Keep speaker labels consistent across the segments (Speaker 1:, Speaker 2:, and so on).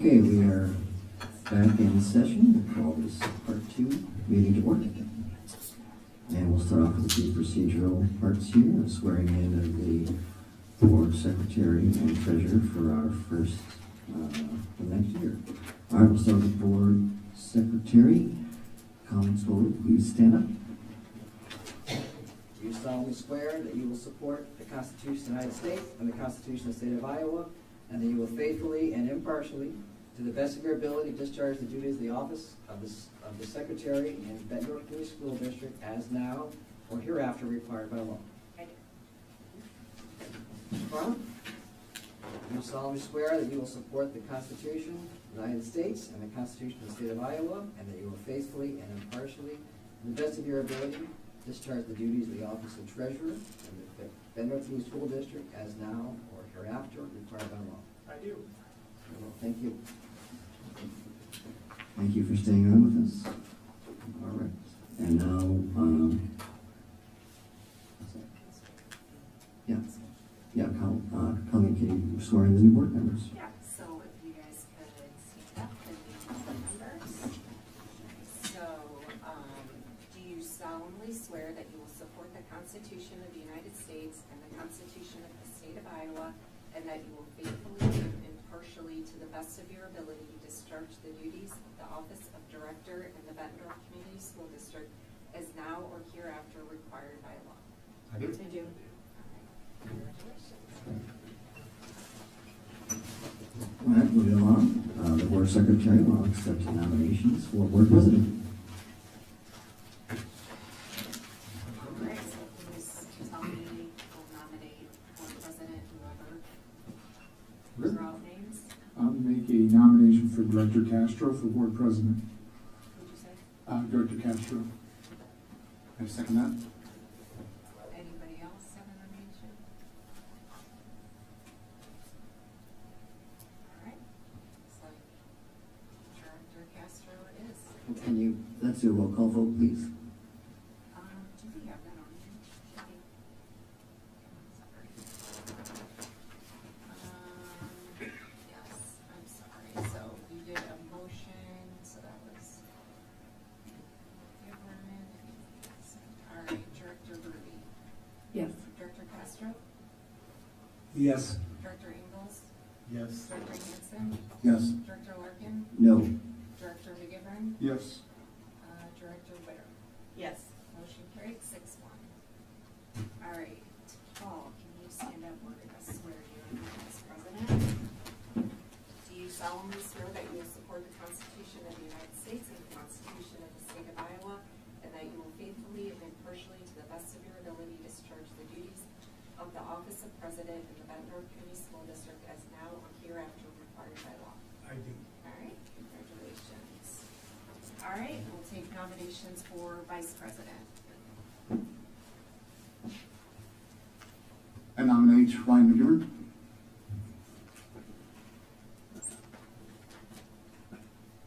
Speaker 1: Okay, we are back in session. We'll call this part 2 meeting to order. And we'll start off with the procedural parts here, swearing in of the board secretary and treasurer for our first for next year. All right, we'll start with the board secretary. Comments forward, please stand up.
Speaker 2: Do you solemnly swear that you will support the Constitution of the United States and the Constitution of the State of Iowa, and that you will faithfully and impartially, to the best of your ability, discharge the duties of the office of the Secretary in Bettendorf School District as now or hereafter required by law?
Speaker 3: I do.
Speaker 2: Carla? Do you solemnly swear that you will support the Constitution of the United States and the Constitution of the State of Iowa, and that you will faithfully and impartially, to the best of your ability, discharge the duties of the office of treasurer in the Bettendorf School District as now or hereafter required by law?
Speaker 3: I do.
Speaker 2: Well, thank you.
Speaker 1: Thank you for staying on with us. All right. And now, Colleen, can you swear in the new board members?
Speaker 3: Yeah, so if you guys could stand up and be board members. So, do you solemnly swear that you will support the Constitution of the United States and the Constitution of the State of Iowa, and that you will faithfully and impartially, to the best of your ability, discharge the duties of the office of director in the Bettendorf Community School District as now or hereafter required by law?
Speaker 2: I do.
Speaker 3: I do. All right. Congratulations.
Speaker 1: All right, moving along. The board secretary will accept nominations for board president.
Speaker 3: All right, so please tell me, we'll nominate board president, whoever. Throw out names.
Speaker 4: I'll make a nomination for Director Castro for board president.
Speaker 3: What'd you say?
Speaker 4: Director Castro. I second that.
Speaker 3: Anybody else have a nomination? All right, looks like Director Castro it is.
Speaker 1: Can you, let's do a roll call vote, please.
Speaker 3: Do we have that on here? Sorry. Yes, I'm sorry, so you did a motion, so that was. All right, Director Ruby.
Speaker 5: Yes.
Speaker 3: Director Castro?
Speaker 4: Yes.
Speaker 3: Director Ingles?
Speaker 4: Yes.
Speaker 3: Director Hanson?
Speaker 4: Yes.
Speaker 3: Director Larkin?
Speaker 1: No.
Speaker 3: Director McGivern?
Speaker 4: Yes.
Speaker 3: Director Witter?
Speaker 5: Yes.
Speaker 3: Motion carried 6-1. All right, Paul, can you stand up? We're gonna swear you in as president. Do you solemnly swear that you will support the Constitution of the United States and the Constitution of the State of Iowa, and that you will faithfully and impartially, to the best of your ability, discharge the duties of the office of president in the Bettendorf Community School District as now or hereafter required by law?
Speaker 4: I do.
Speaker 3: All right, congratulations. All right, we'll take nominations for vice president.
Speaker 4: I nominate Ryan McGivern.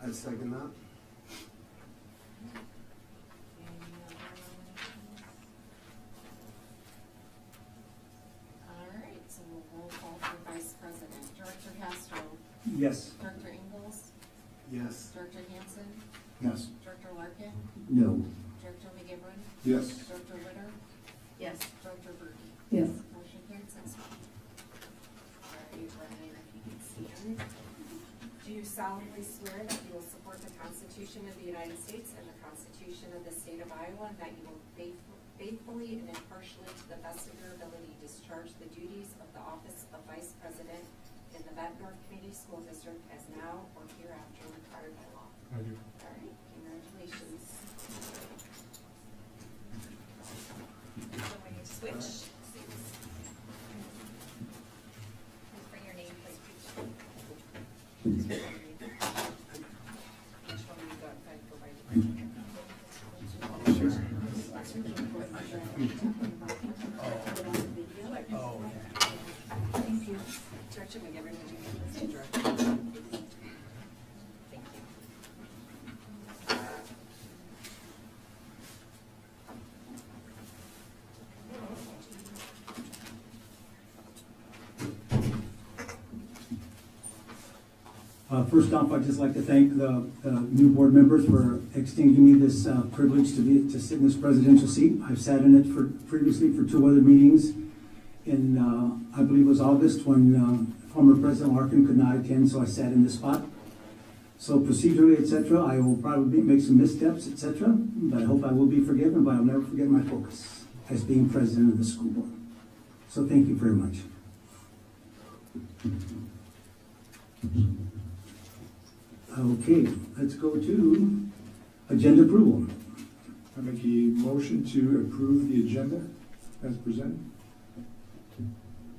Speaker 4: I second that.
Speaker 3: Any other nominations? All right, so we'll roll call for vice president. Director Castro,
Speaker 4: Yes.
Speaker 3: Director Ingles,
Speaker 4: Yes.
Speaker 3: Director Hanson,
Speaker 4: Yes.
Speaker 3: Director Larkin,
Speaker 1: No.
Speaker 3: Director McGivern,
Speaker 4: Yes.
Speaker 3: Director Witter,
Speaker 5: Yes.
Speaker 3: Director Burke.
Speaker 5: Yes.
Speaker 3: Motion carried 6-1. All right, Ryan, if you can stand. Do you solemnly swear that you will support the Constitution of the United States and the Constitution of the State of Iowa, and that you will faithfully and impartially, to the best of your ability, discharge the duties of the office of vice president in the Bettendorf Community School District as now or hereafter required by law?
Speaker 4: I do.
Speaker 3: All right, congratulations. So we need to switch seats. Please bring your name, please. Each one you got, I go by. Thank you. Director McGivern, would you give this to Director? Thank you.
Speaker 6: First off, I'd just like to thank the new board members for extending me this privilege to sit in this presidential seat. I've sat in it previously for 2 other meetings in, I believe it was August, when former President Larkin could not attend, so I sat in this spot. So procedurally, etc., I will probably make some missteps, etc., but I hope I will be forgiven, but I'll never forget my focus as being president of the school board. So thank you very much. Okay, let's go to agenda approval.
Speaker 4: I make a motion to approve the agenda as presented.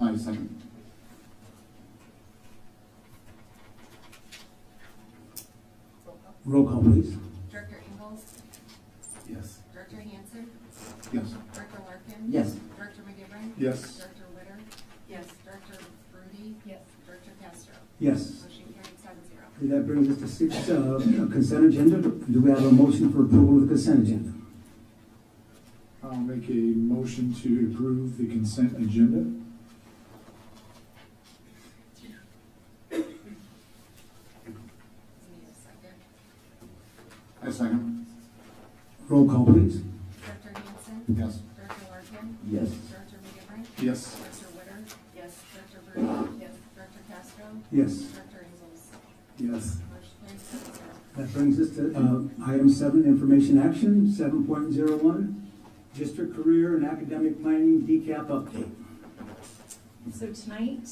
Speaker 7: I second.
Speaker 3: Roll call.
Speaker 6: Roll call, please.
Speaker 3: Director Ingalls?
Speaker 7: Yes.
Speaker 3: Director Hansen?
Speaker 7: Yes.
Speaker 3: Director Larkin?
Speaker 2: Yes.
Speaker 3: Director McGivern?
Speaker 4: Yes.
Speaker 3: Director Witter?
Speaker 5: Yes.
Speaker 3: Director Brody?
Speaker 5: Yes.
Speaker 3: Director Castro?
Speaker 6: Yes.
Speaker 3: Motion carried 7-0.
Speaker 6: That brings us to 6, consent agenda. Do we have a motion for approval of the consent agenda?
Speaker 4: I'll make a motion to approve the consent agenda.
Speaker 3: Need a second.
Speaker 7: I second.
Speaker 6: Roll call, please.
Speaker 3: Director Hansen?
Speaker 7: Yes.
Speaker 3: Director Larkin?
Speaker 1: Yes.
Speaker 3: Director McGivern?
Speaker 4: Yes.
Speaker 3: Director Witter?
Speaker 5: Yes.
Speaker 3: Director Brody?
Speaker 5: Yes.
Speaker 3: Director Castro?
Speaker 6: Yes.
Speaker 3: Director Ingalls?
Speaker 4: Yes.
Speaker 3: Motion carried 7-0.
Speaker 6: That brings us to item 7, information action, 7.01, district career and academic planning decap update.
Speaker 8: So tonight,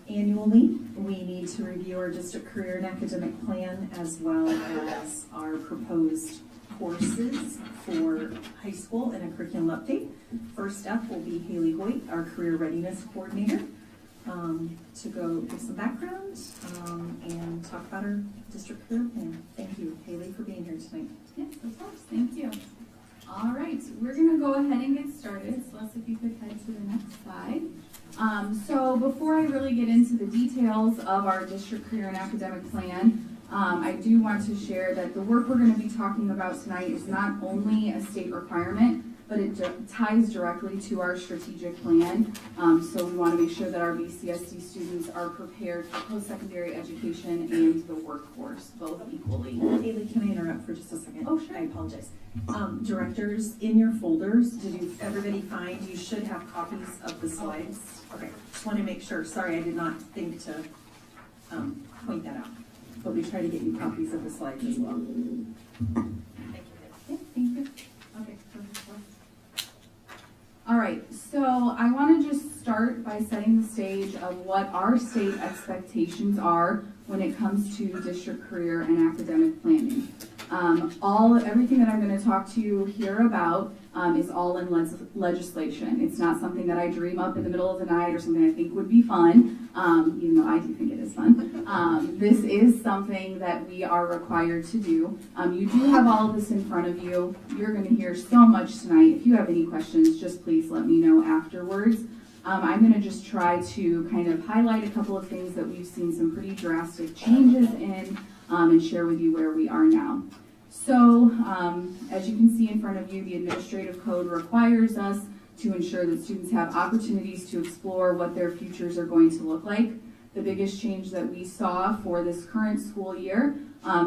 Speaker 8: annually, we need to review our district career and academic plan as well as our proposed courses for high school and a curriculum update. First up will be Haley Hoyt, our career readiness coordinator, to go give some background and talk about our district career plan. Thank you, Haley, for being here tonight.
Speaker 9: Yes, of course, thank you. All right, we're gonna go ahead and get started. Celeste, if you could head to the next slide. So before I really get into the details of our district career and academic plan, I do want to share that the work we're gonna be talking about tonight is not only a state requirement, but it ties directly to our strategic plan. So we want to make sure that our BCSD students are prepared for post-secondary education and the workforce, both equally.
Speaker 8: Haley, can I interrupt for just a second?
Speaker 9: Oh, sure.
Speaker 8: I apologize. Directors, in your folders, everybody find, you should have copies of the slides? Okay, just want to make sure. Sorry, I did not think to point that out. But we try to get you copies of the slides as well.
Speaker 3: Thank you.
Speaker 9: Yeah, thank you. Okay, perfect. All right, so I want to just start by setting the stage of what our state expectations are when it comes to district career and academic planning. Everything that I'm going to talk to you here about is all in legislation. It's not something that I dream up in the middle of the night or something I think would be fun, even though I do think it is fun. This is something that we are required to do. You do have all of this in front of you. You're going to hear so much tonight. If you have any questions, just please let me know afterwards. I'm going to just try to kind of highlight a couple of things that we've seen some pretty drastic changes in and share with you where we are now. So, as you can see in front of you, the administrative code requires us to ensure that students have opportunities to explore what their futures are going to look like. The biggest change that we saw for this current school year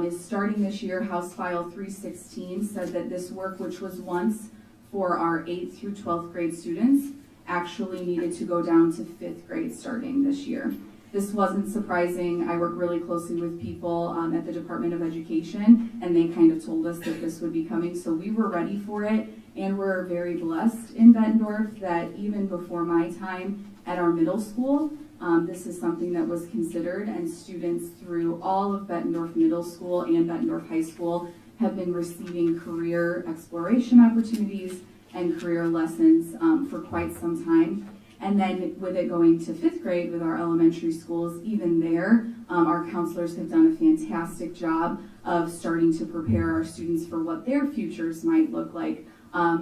Speaker 9: is starting this year, House File 316 said that this work, which was once for our 8th through 12th grade students, actually needed to go down to 5th grade starting this year. This wasn't surprising. I work really closely with people at the Department of Education, and they kind of told us that this would be coming, so we were ready for it, and we're very blessed in Bettendorf that even before my time at our middle school, this is something that was considered, and students through all of Bettendorf Middle School and Bettendorf High School have been receiving career exploration opportunities and career lessons for quite some time. And then with it going to 5th grade with our elementary schools, even there, our counselors have done a fantastic job of starting to prepare our students for what their futures might look like.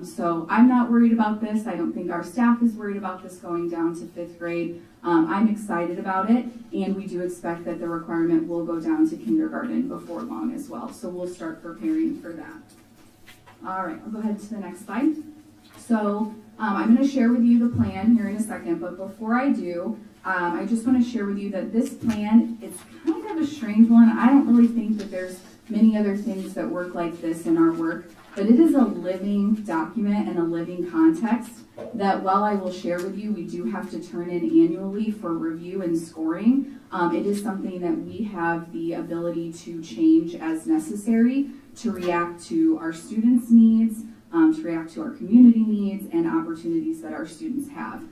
Speaker 9: So I'm not worried about this. I don't think our staff is worried about this going down to 5th grade. I'm excited about it, and we do expect that the requirement will go down to kindergarten before long as well. So we'll start preparing for that. All right, I'll go ahead to the next slide. So I'm going to share with you the plan here in a second, but before I do, I just want to share with you that this plan, it's kind of a strange one. I don't really think that there's many other things that work like this in our work, but it is a living document and a living context that while I will share with you, we do have to turn in annually for review and scoring. It is something that we have the ability to change as necessary to react to our students' needs, to react to our community needs and opportunities that our students have.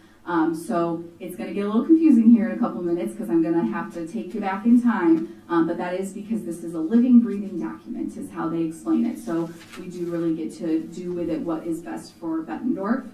Speaker 9: So it's going to get a little confusing here in a couple minutes because I'm going to have to take you back in time, but that is because this is a living, breathing document is how they explain it. So we do really get to do with it what is best for Bettendorf.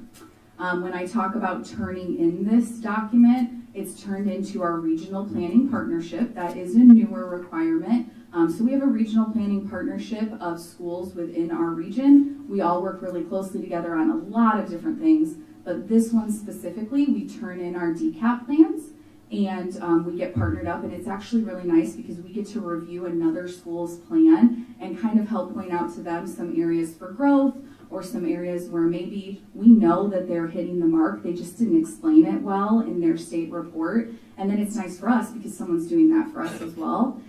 Speaker 9: When I talk about turning in this document, it's turned into our regional planning partnership. That is a newer requirement. So we have a regional planning partnership of schools within our region. We all work really closely together on a lot of different things, but this one specifically, we turn in our DCAP plans and we get partnered up, and it's actually really nice because we get to review another school's plan and kind of help point out to them some areas for growth or some areas where maybe we know that they're hitting the mark, they just didn't explain it well in their state report. And then it's nice for us because someone's doing that for us as well.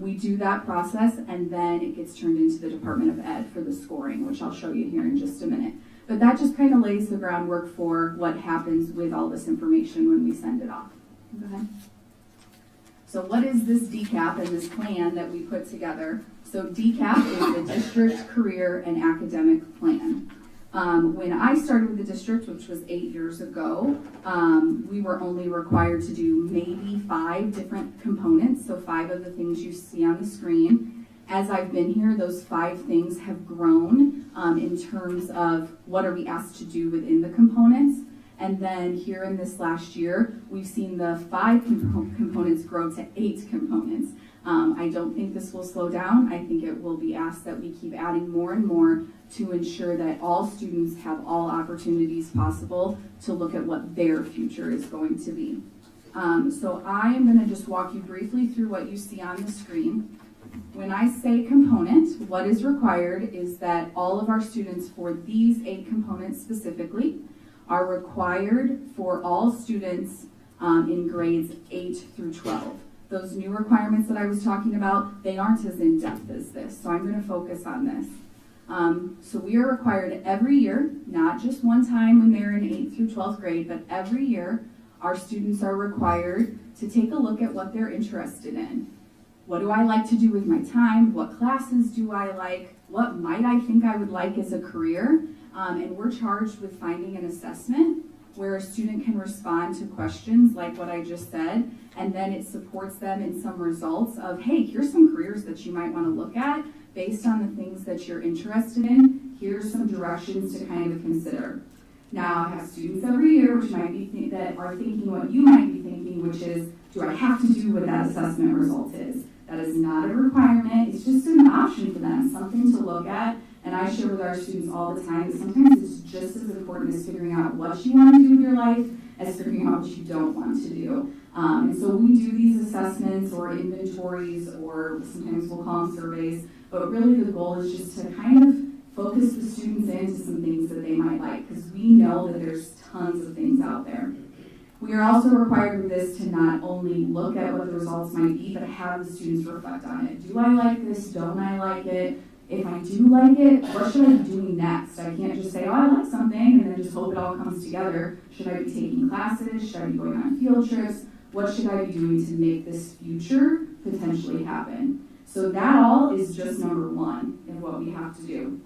Speaker 9: We do that process and then it gets turned into the Department of Ed for the scoring, which I'll show you here in just a minute. But that just kind of lays the groundwork for what happens with all this information when we send it off. Go ahead. So what is this DCAP and this plan that we put together? So DCAP is the District Career and Academic Plan. When I started with the district, which was 8 years ago, we were only required to do maybe 5 different components, so 5 of the things you see on the screen. As I've been here, those 5 things have grown in terms of what are we asked to do within the components. And then here in this last year, we've seen the 5 components grow to 8 components. I don't think this will slow down. I think it will be asked that we keep adding more and more to ensure that all students have all opportunities possible to look at what their future is going to be. So I am going to just walk you briefly through what you see on the screen. When I say component, what is required is that all of our students for these 8 components specifically are required for all students in grades 8 through 12. Those new requirements that I was talking about, they aren't as in-depth as this, so I'm going to focus on this. So we are required every year, not just one time when they're in 8th through 12th grade, but every year our students are required to take a look at what they're interested in. What do I like to do with my time? What classes do I like? What might I think I would like as a career? And we're charged with finding an assessment where a student can respond to questions like what I just said, and then it supports them in some results of, hey, here's some careers that you might want to look at based on the things that you're interested in. Here's some directions to kind of consider. Now, I have students every year which might be that are thinking what you might be thinking, which is, do I have to do what that assessment result is? That is not a requirement. It's just an option for them, something to look at. And I share with our students all the time that sometimes it's just as important as figuring out what you want to do with your life as figuring out what you don't want to do. And so we do these assessments or inventories, or sometimes we'll call them surveys, but really the goal is just to kind of focus the students into some things that they might like, because we know that there's tons of things out there. We are also required with this to not only look at what the results might be, but have the students reflect on it. Do I like this? Don't I like it? If I do like it, what should I be doing next? I can't just say, oh, I like something, and then just hope it all comes together. Should I be taking classes? Should I be going on field trips? What should I be doing to make this future potentially happen? So that all is just number 1 of what we have to do.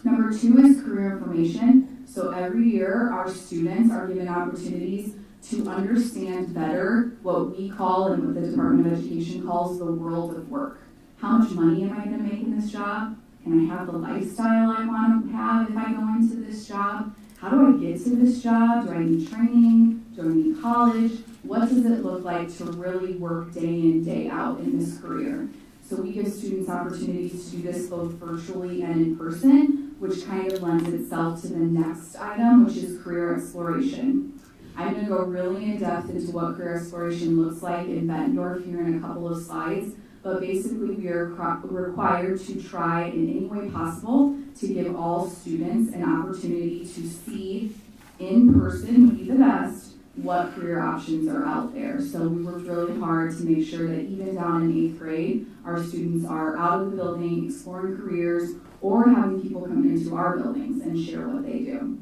Speaker 9: Number 2 is career information. So every year, our students are given opportunities to understand better what we call and what the Department of Education calls the world of work. How much money am I going to make in this job? Can I have the lifestyle I want to have if I go into this job? How do I get to this job? Do I need training? Do I need college? What does it look like to really work day in, day out in this career? So we give students opportunities to do this both virtually and in person, which kind of lends itself to the next item, which is career exploration. I'm going to go really in depth into what career exploration looks like in Bettendorf here in a couple of slides. But basically, we are required to try in any way possible to give all students an opportunity to see in person would be the best what career options are out there. So we worked really hard to make sure that even down in 8th grade, our students are out of the building, exploring careers, or having people come into our buildings and share what they do.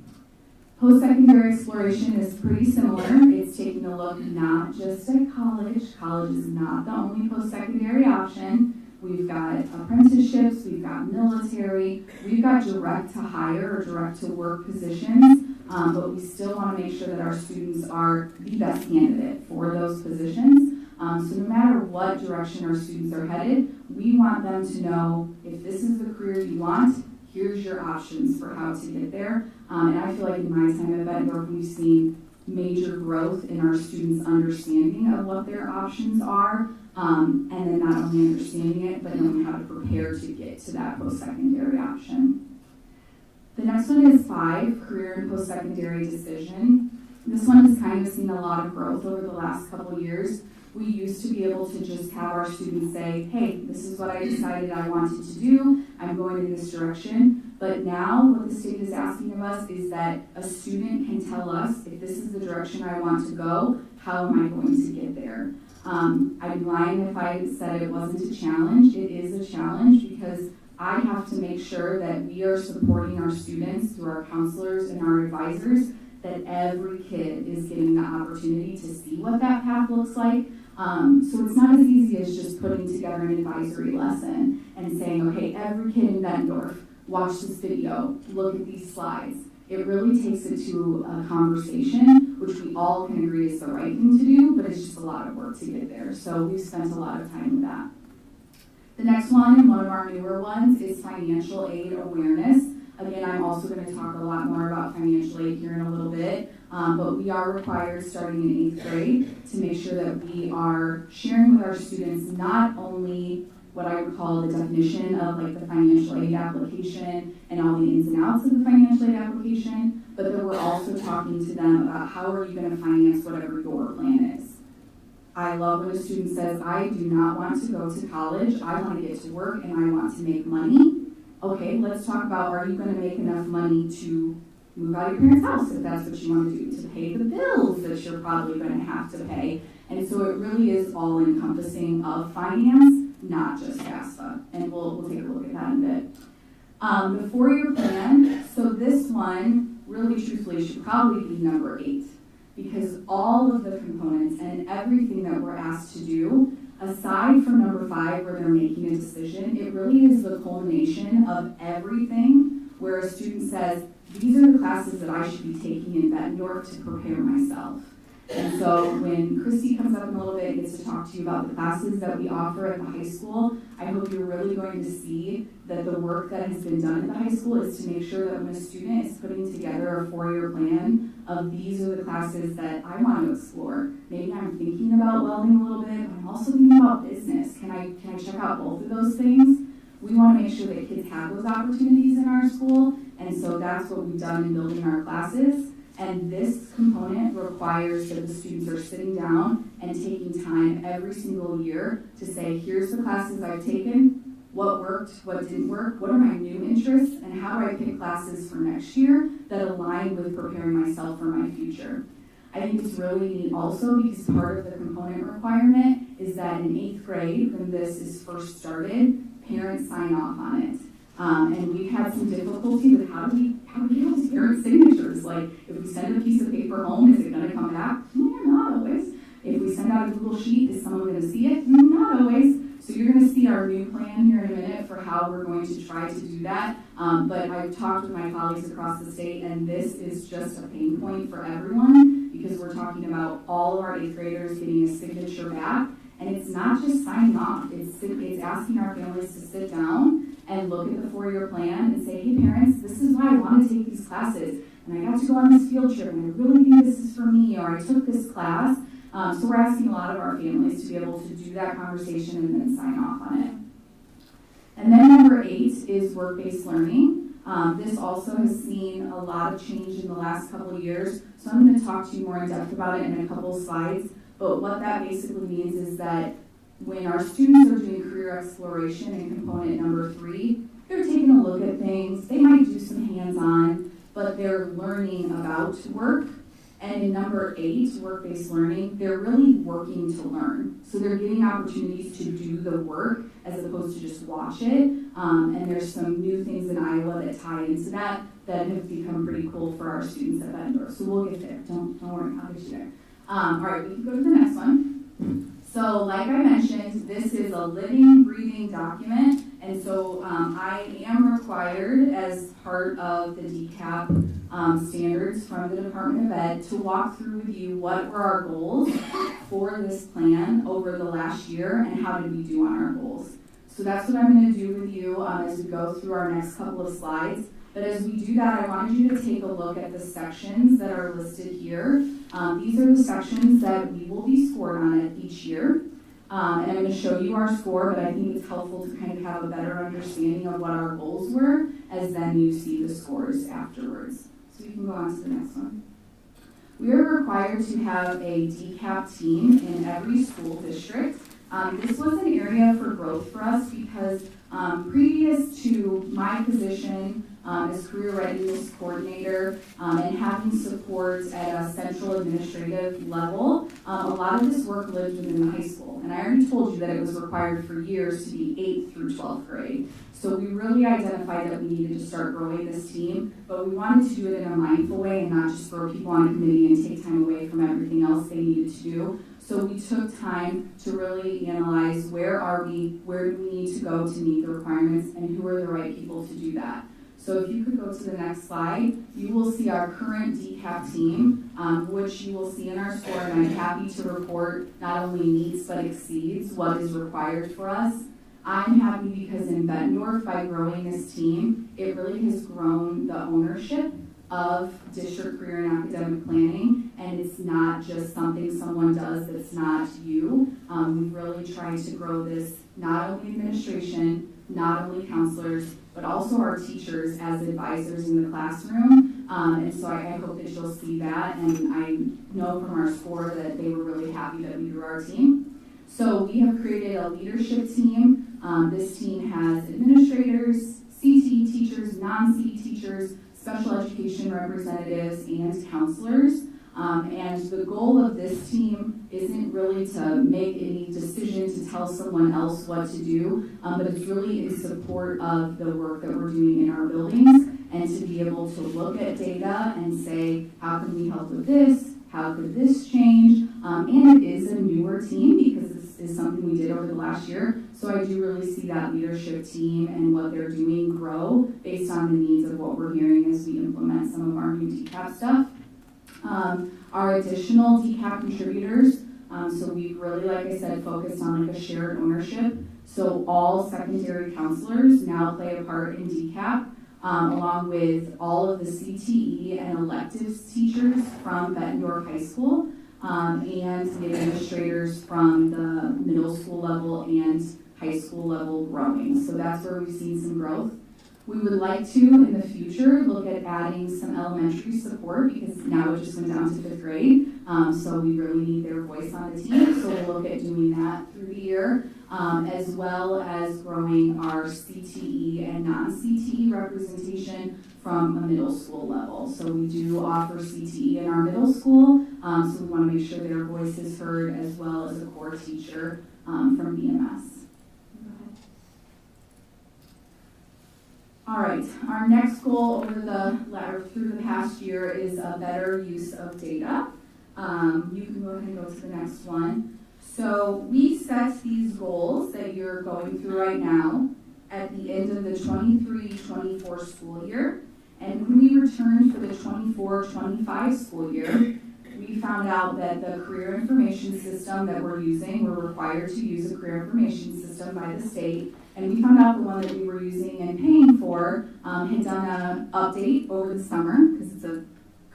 Speaker 9: Post-secondary exploration is pretty similar. It's taking a look not just at college. College is not the only post-secondary option. We've got apprenticeships, we've got military, we've got direct to hire or direct to work positions, but we still want to make sure that our students are the best candidate for those positions. So no matter what direction our students are headed, we want them to know if this is the career you want, here's your options for how to get there. And I feel like in my time at Bettendorf, we've seen major growth in our students' understanding of what their options are, and then not only understanding it, but knowing how to prepare to get to that post-secondary option. The next one is 5, career and post-secondary decision. This one has kind of seen a lot of growth over the last couple years. We used to be able to just have our students say, hey, this is what I decided I wanted to do, I'm going in this direction. But now what the state is asking of us is that a student can tell us, if this is the direction I want to go, how am I going to get there? I'd be lying if I said it wasn't a challenge. It is a challenge because I have to make sure that we are supporting our students through our counselors and our advisors, that every kid is getting the opportunity to see what that path looks like. So it's not as easy as just putting together an advisory lesson and saying, okay, every kid in Bettendorf, watch this video, look at these slides. It really takes it to a conversation, which we all can agree is the right thing to do, but it's just a lot of work to get there. So we've spent a lot of time with that. The next one, and one of our newer ones, is financial aid awareness. Again, I'm also going to talk a lot more about financial aid here in a little bit, but we are required starting in 8th grade to make sure that we are sharing with our students not only what I would call the definition of like the financial aid application and all the ins and outs of the financial aid application, but that we're also talking to them about how are you going to finance whatever your plan is. I love when a student says, I do not want to go to college, I want to get to work and I want to make money. Okay, let's talk about, are you going to make enough money to move out of your parents' house if that's what you want to do, to pay the bills that you're probably going to have to pay. And so it really is all encompassing of finance, not just FAFSA. And we'll take a look at that in a bit. The 4-year plan, so this one really truthfully should probably be number 8, because all of the components and everything that we're asked to do, aside from number 5 where they're making a decision, it really is the culmination of everything where a student says, these are the classes that I should be taking in Bettendorf to prepare myself. And so when Christy comes up in a little bit and gets to talk to you about the classes that we offer at the high school, I hope you're really going to see that the work that has been done at the high school is to make sure that when a student is putting together a 4-year plan of these are the classes that I want to explore. Maybe I'm thinking about welding a little bit, but I'm also thinking about business. Can I check out both of those things? We want to make sure that kids have those opportunities in our school, and so that's what we've done in building our classes. And this component requires that the students are sitting down and taking time every single year to say, here's the classes I've taken, what worked, what didn't work, what are my new interests, and how do I pick classes for next year that align with preparing myself for my future. I think it's really neat also because part of the component requirement is that in 8th grade, when this is first started, parents sign off on it. And we've had some difficulty with how do we get those parent signatures? Like, if we send a piece of paper home, is it going to come back? Not always. If we send out a Google Sheet, is someone going to see it? Not always. So you're going to see our new plan here in a minute for how we're going to try to do that. But I've talked with my colleagues across the state, and this is just a pain point for everyone because we're talking about all of our 8th graders getting a signature back. And it's not just signing off. It's asking our families to sit down and look at the 4-year plan and say, hey parents, this is why I want to take these classes. And I got to go on this field trip and I really think this is for me, or I took this class. So we're asking a lot of our families to be able to do that conversation and then sign off on it. And then number 8 is work-based learning. This also has seen a lot of change in the last couple of years. So I'm going to talk to you more in depth about it in a couple of slides. But what that basically means is that when our students are doing career exploration in component number 3, they're taking a look at things, they might do some hands-on, but they're learning about work And in number 8, work-based learning, they're really working to learn. So they're getting opportunities to do the work as opposed to just watch it. And there's some new things in Iowa that tie into that have become pretty cool for our students at Bettendorf. So we'll get there. Don't worry, I'll get you there. All right, we can go to the next one. So like I mentioned, this is a living, breathing document. And so I am required as part of the DCAP standards from the Department of Ed to walk through with you what were our goals for this plan over the last year and how did we do on our goals. So that's what I'm going to do with you as we go through our next couple of slides. But as we do that, I wanted you to take a look at the sections that are listed here. These are the sections that we will be scored on it each year. And I'm going to show you our score, but I think it's helpful to kind of have a better understanding of what our goals were as then you see the scores afterwards. So we can go on to the next one. We are required to have a DCAP team in every school district. This was an area for growth for us because previous to my position as career readiness coordinator and having support at a central administrative level, a lot of this work lived within the high school. And I already told you that it was required for years to be 8th through 12th grade. So we really identified that we needed to start growing this team, but we wanted to do it in a mindful way and not just throw people on a committee and take time away from everything else they needed to do. So we took time to really analyze where do we need to go to meet the requirements, and who are the right people to do that. So if you could go to the next slide, you will see our current DCAP team, which you will see in our score, and I'm happy to report not only meets but exceeds what is required for us. I'm happy because in Bettendorf, by growing this team, it really has grown the ownership of district career and academic planning, and it's not just something someone does that's not you. We've really tried to grow this, not only administration, not only counselors, but also our teachers as advisors in the classroom. And so I hope that you'll see that, and I know from our score that they were really happy that we grew our team. So we have created a leadership team. This team has administrators, CTE teachers, non-CTE teachers, special education representatives, and counselors. And the goal of this team isn't really to make any decision to tell someone else what to do, but it's really in support of the work that we're doing in our buildings, and to be able to look at data and say, how can we help with this? How could this change? And it is a newer team because this is something we did over the last year. So I do really see that leadership team and what they're doing grow based on the needs of what we're hearing as we implement some of our new DCAP stuff. Our additional DCAP contributors, so we've really, like I said, focused on like a shared ownership. So all secondary counselors now play a part in DCAP, along with all of the CTE and electives teachers from Bettendorf High School, and the administrators from the middle school level and high school level growing. So that's where we've seen some growth. We would like to, in the future, look at adding some elementary support because now it just went down to 5th grade. So we really need their voice on the team. So we'll look at doing that through the year, as well as growing our CTE and non-CTE representation from a middle school level. So we do offer CTE in our middle school. So we want to make sure their voice is heard, as well as a core teacher from BMS. All right, our next goal through the past year is a better use of data. You can go ahead and go to the next one. So we set these goals that you're going through right now at the end of the 23-24 school year. And when we returned for the 24-25 school year, we found out that the career information system that we're using, we're required to use a career information system by the state. And we found out the one that we were using and paying for had done an update over the summer, because it's a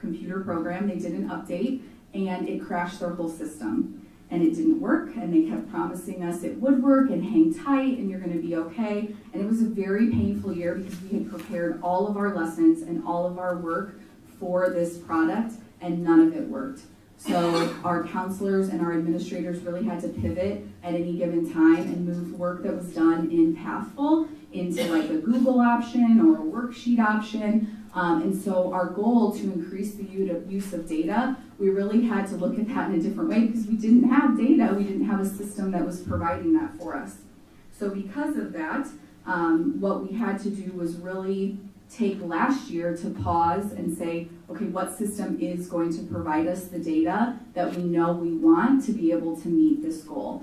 Speaker 9: computer program. They did an update, and it crashed their whole system. And it didn't work, and they kept promising us it would work, and hang tight, and you're going to be okay. And it was a very painful year because we had prepared all of our lessons and all of our work for this product, and none of it worked. So our counselors and our administrators really had to pivot at any given time and move work that was done in Pathful into like a Google option or a worksheet option. And so our goal to increase the use of data, we really had to look at that in a different way because we didn't have data. We didn't have a system that was providing that for us. So because of that, what we had to do was really take last year to pause and say, okay, what system is going to provide us the data that we know we want to be able to meet this goal?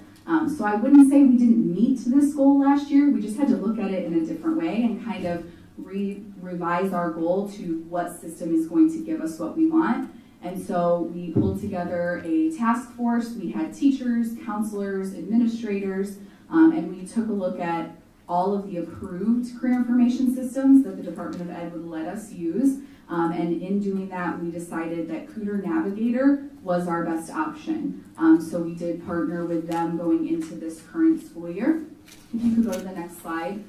Speaker 9: So I wouldn't say we didn't meet this goal last year. We just had to look at it in a different way and kind of revise our goal to what system is going to give us what we want. And so we pulled together a task force. We had teachers, counselors, administrators, and we took a look at all of the approved career information systems that the Department of Ed would let us use. And in doing that, we decided that Cooter Navigator was our best option. So we did partner with them going into this current school year. If you could go to the next slide.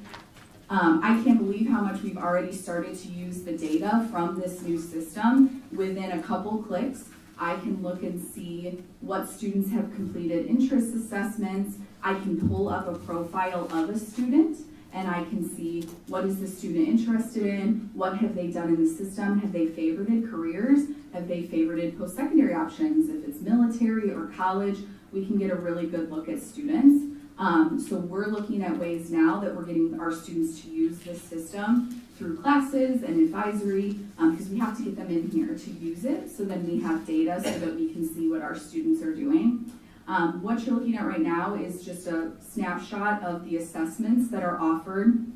Speaker 9: I can't believe how much we've already started to use the data from this new system. Within a couple clicks, I can look and see what students have completed interest assessments. I can pull up a profile of a student and I can see what is the student interested in, what have they done in the system, have they favorited careers, have they favorited post-secondary options, if it's military or college, we can get a really good look at students. So we're looking at ways now that we're getting our students to use this system through classes and advisory, because we have to get them in here to use it, so then we have data so that we can see what our students are doing. What you're looking at right now is just a snapshot of the assessments that are offered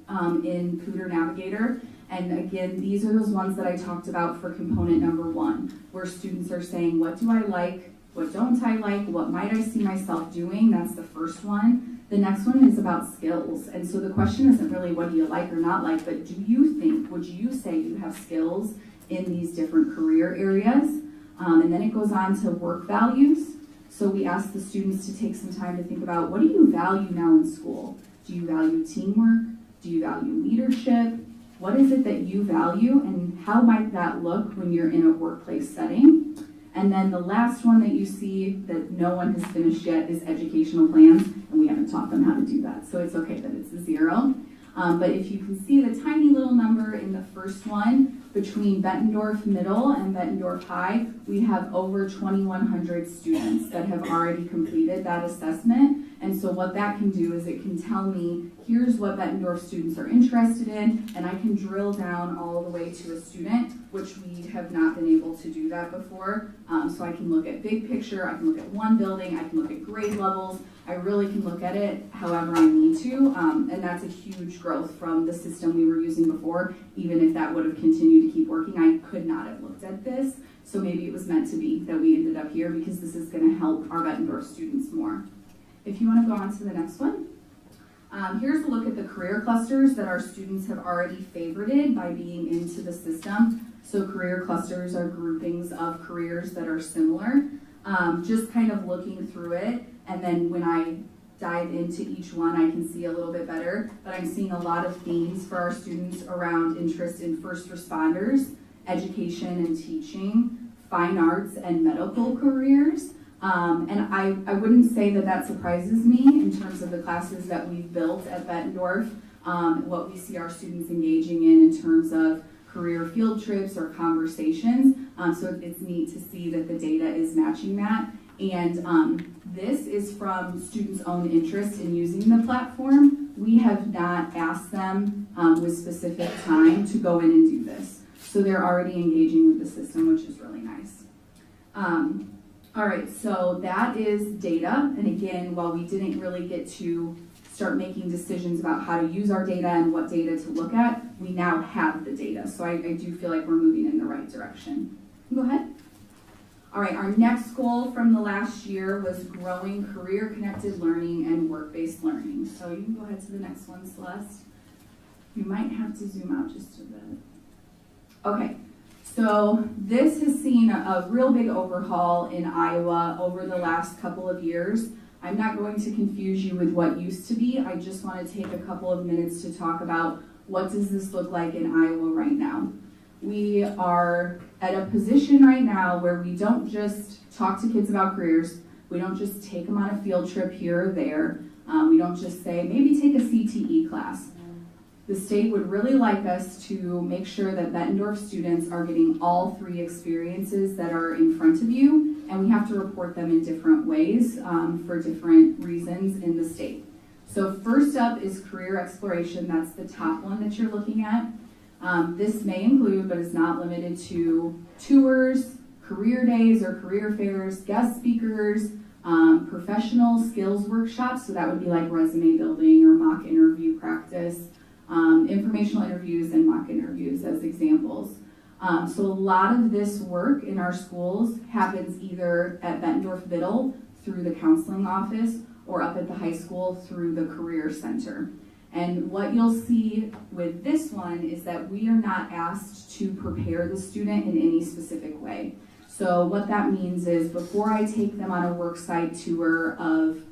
Speaker 9: in Cooter Navigator. And again, these are those ones that I talked about for component number 1, where students are saying, what do I like? What don't I like? What might I see myself doing? That's the first one. The next one is about skills. And so the question isn't really what do you like or not like, but do you think, would you say you have skills in these different career areas? And then it goes on to work values. So we ask the students to take some time to think about, what do you value now in school? Do you value teamwork? Do you value leadership? What is it that you value, and how might that look when you're in a workplace setting? And then the last one that you see that no one has finished yet is educational plans, and we haven't taught them how to do that, so it's okay that it's a 0. But if you can see the tiny little number in the first one, between Bettendorf Middle and Bettendorf High, we have over 2,100 students that have already completed that assessment. And so what that can do is it can tell me, here's what Bettendorf students are interested in, and I can drill down all the way to a student, which we have not been able to do that before. So I can look at big picture, I can look at one building, I can look at grade levels, I really can look at it however I need to, and that's a huge growth from the system we were using before. Even if that would have continued to keep working, I could not have looked at this. So maybe it was meant to be that we ended up here, because this is going to help our Bettendorf students more. If you want to go on to the next one. Here's a look at the career clusters that our students have already favorited by being into the system. So career clusters are groupings of careers that are similar. Just kind of looking through it, and then when I dive into each one, I can see a little bit better, but I'm seeing a lot of themes for our students around interest in first responders, education and teaching, fine arts and medical careers. And I wouldn't say that that surprises me in terms of the classes that we've built at Bettendorf, what we see our students engaging in terms of career field trips or conversations. So it's neat to see that the data is matching that. And this is from students' own interest in using the platform. We have not asked them with specific time to go in and do this. So they're already engaging with the system, which is really nice. All right, so that is data. And again, while we didn't really get to start making decisions about how to use our data and what data to look at, we now have the data. So I do feel like we're moving in the right direction. Go ahead. All right, our next goal from the last year was growing career-connected learning and work-based learning. So you can go ahead to the next one, Celeste. You might have to zoom out just a bit. Okay, so this has seen a real big overhaul in Iowa over the last couple of years. I'm not going to confuse you with what used to be. I just want to take a couple of minutes to talk about what does this look like in Iowa right now. We are at a position right now where we don't just talk to kids about careers, we don't just take them on a field trip here or there, we don't just say, maybe take a CTE class. The state would really like us to make sure that Bettendorf students are getting all 3 experiences that are in front of you, and we have to report them in different ways for different reasons in the state. So first up is career exploration. That's the top one that you're looking at. This may include, but is not limited to, tours, career days or career fairs, guest speakers, professional skills workshops. So that would be like resume building or mock interview practice, informational interviews and mock interviews as examples. So a lot of this work in our schools happens either at Bettendorf Middle through the counseling office or up at the high school through the career center. And what you'll see with this one is that we are not asked to prepare the student in any specific way. So what that means is before I take them on a worksite tour of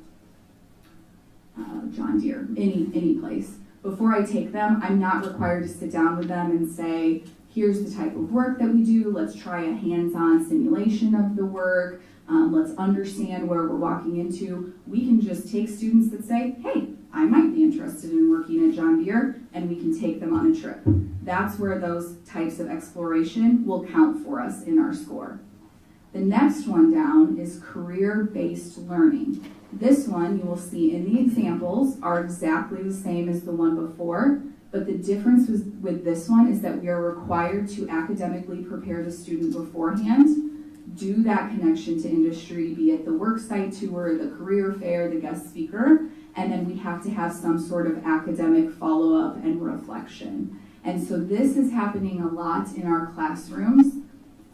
Speaker 9: John Deere, any place, before I take them, I'm not required to sit down with them and say, here's the type of work that we do, let's try a hands-on simulation of the work, let's understand where we're walking into. We can just take students that say, hey, I might be interested in working at John Deere, and we can take them on a trip. That's where those types of exploration will count for us in our score. The next one down is career-based learning. This one you will see in the examples are exactly the same as the one before, but the difference with this one is that we are required to academically prepare the student beforehand, do that connection to industry, be it the worksite tour, the career fair, the guest speaker, and then we have to have some sort of academic follow-up and reflection. And so this is happening a lot in our classrooms.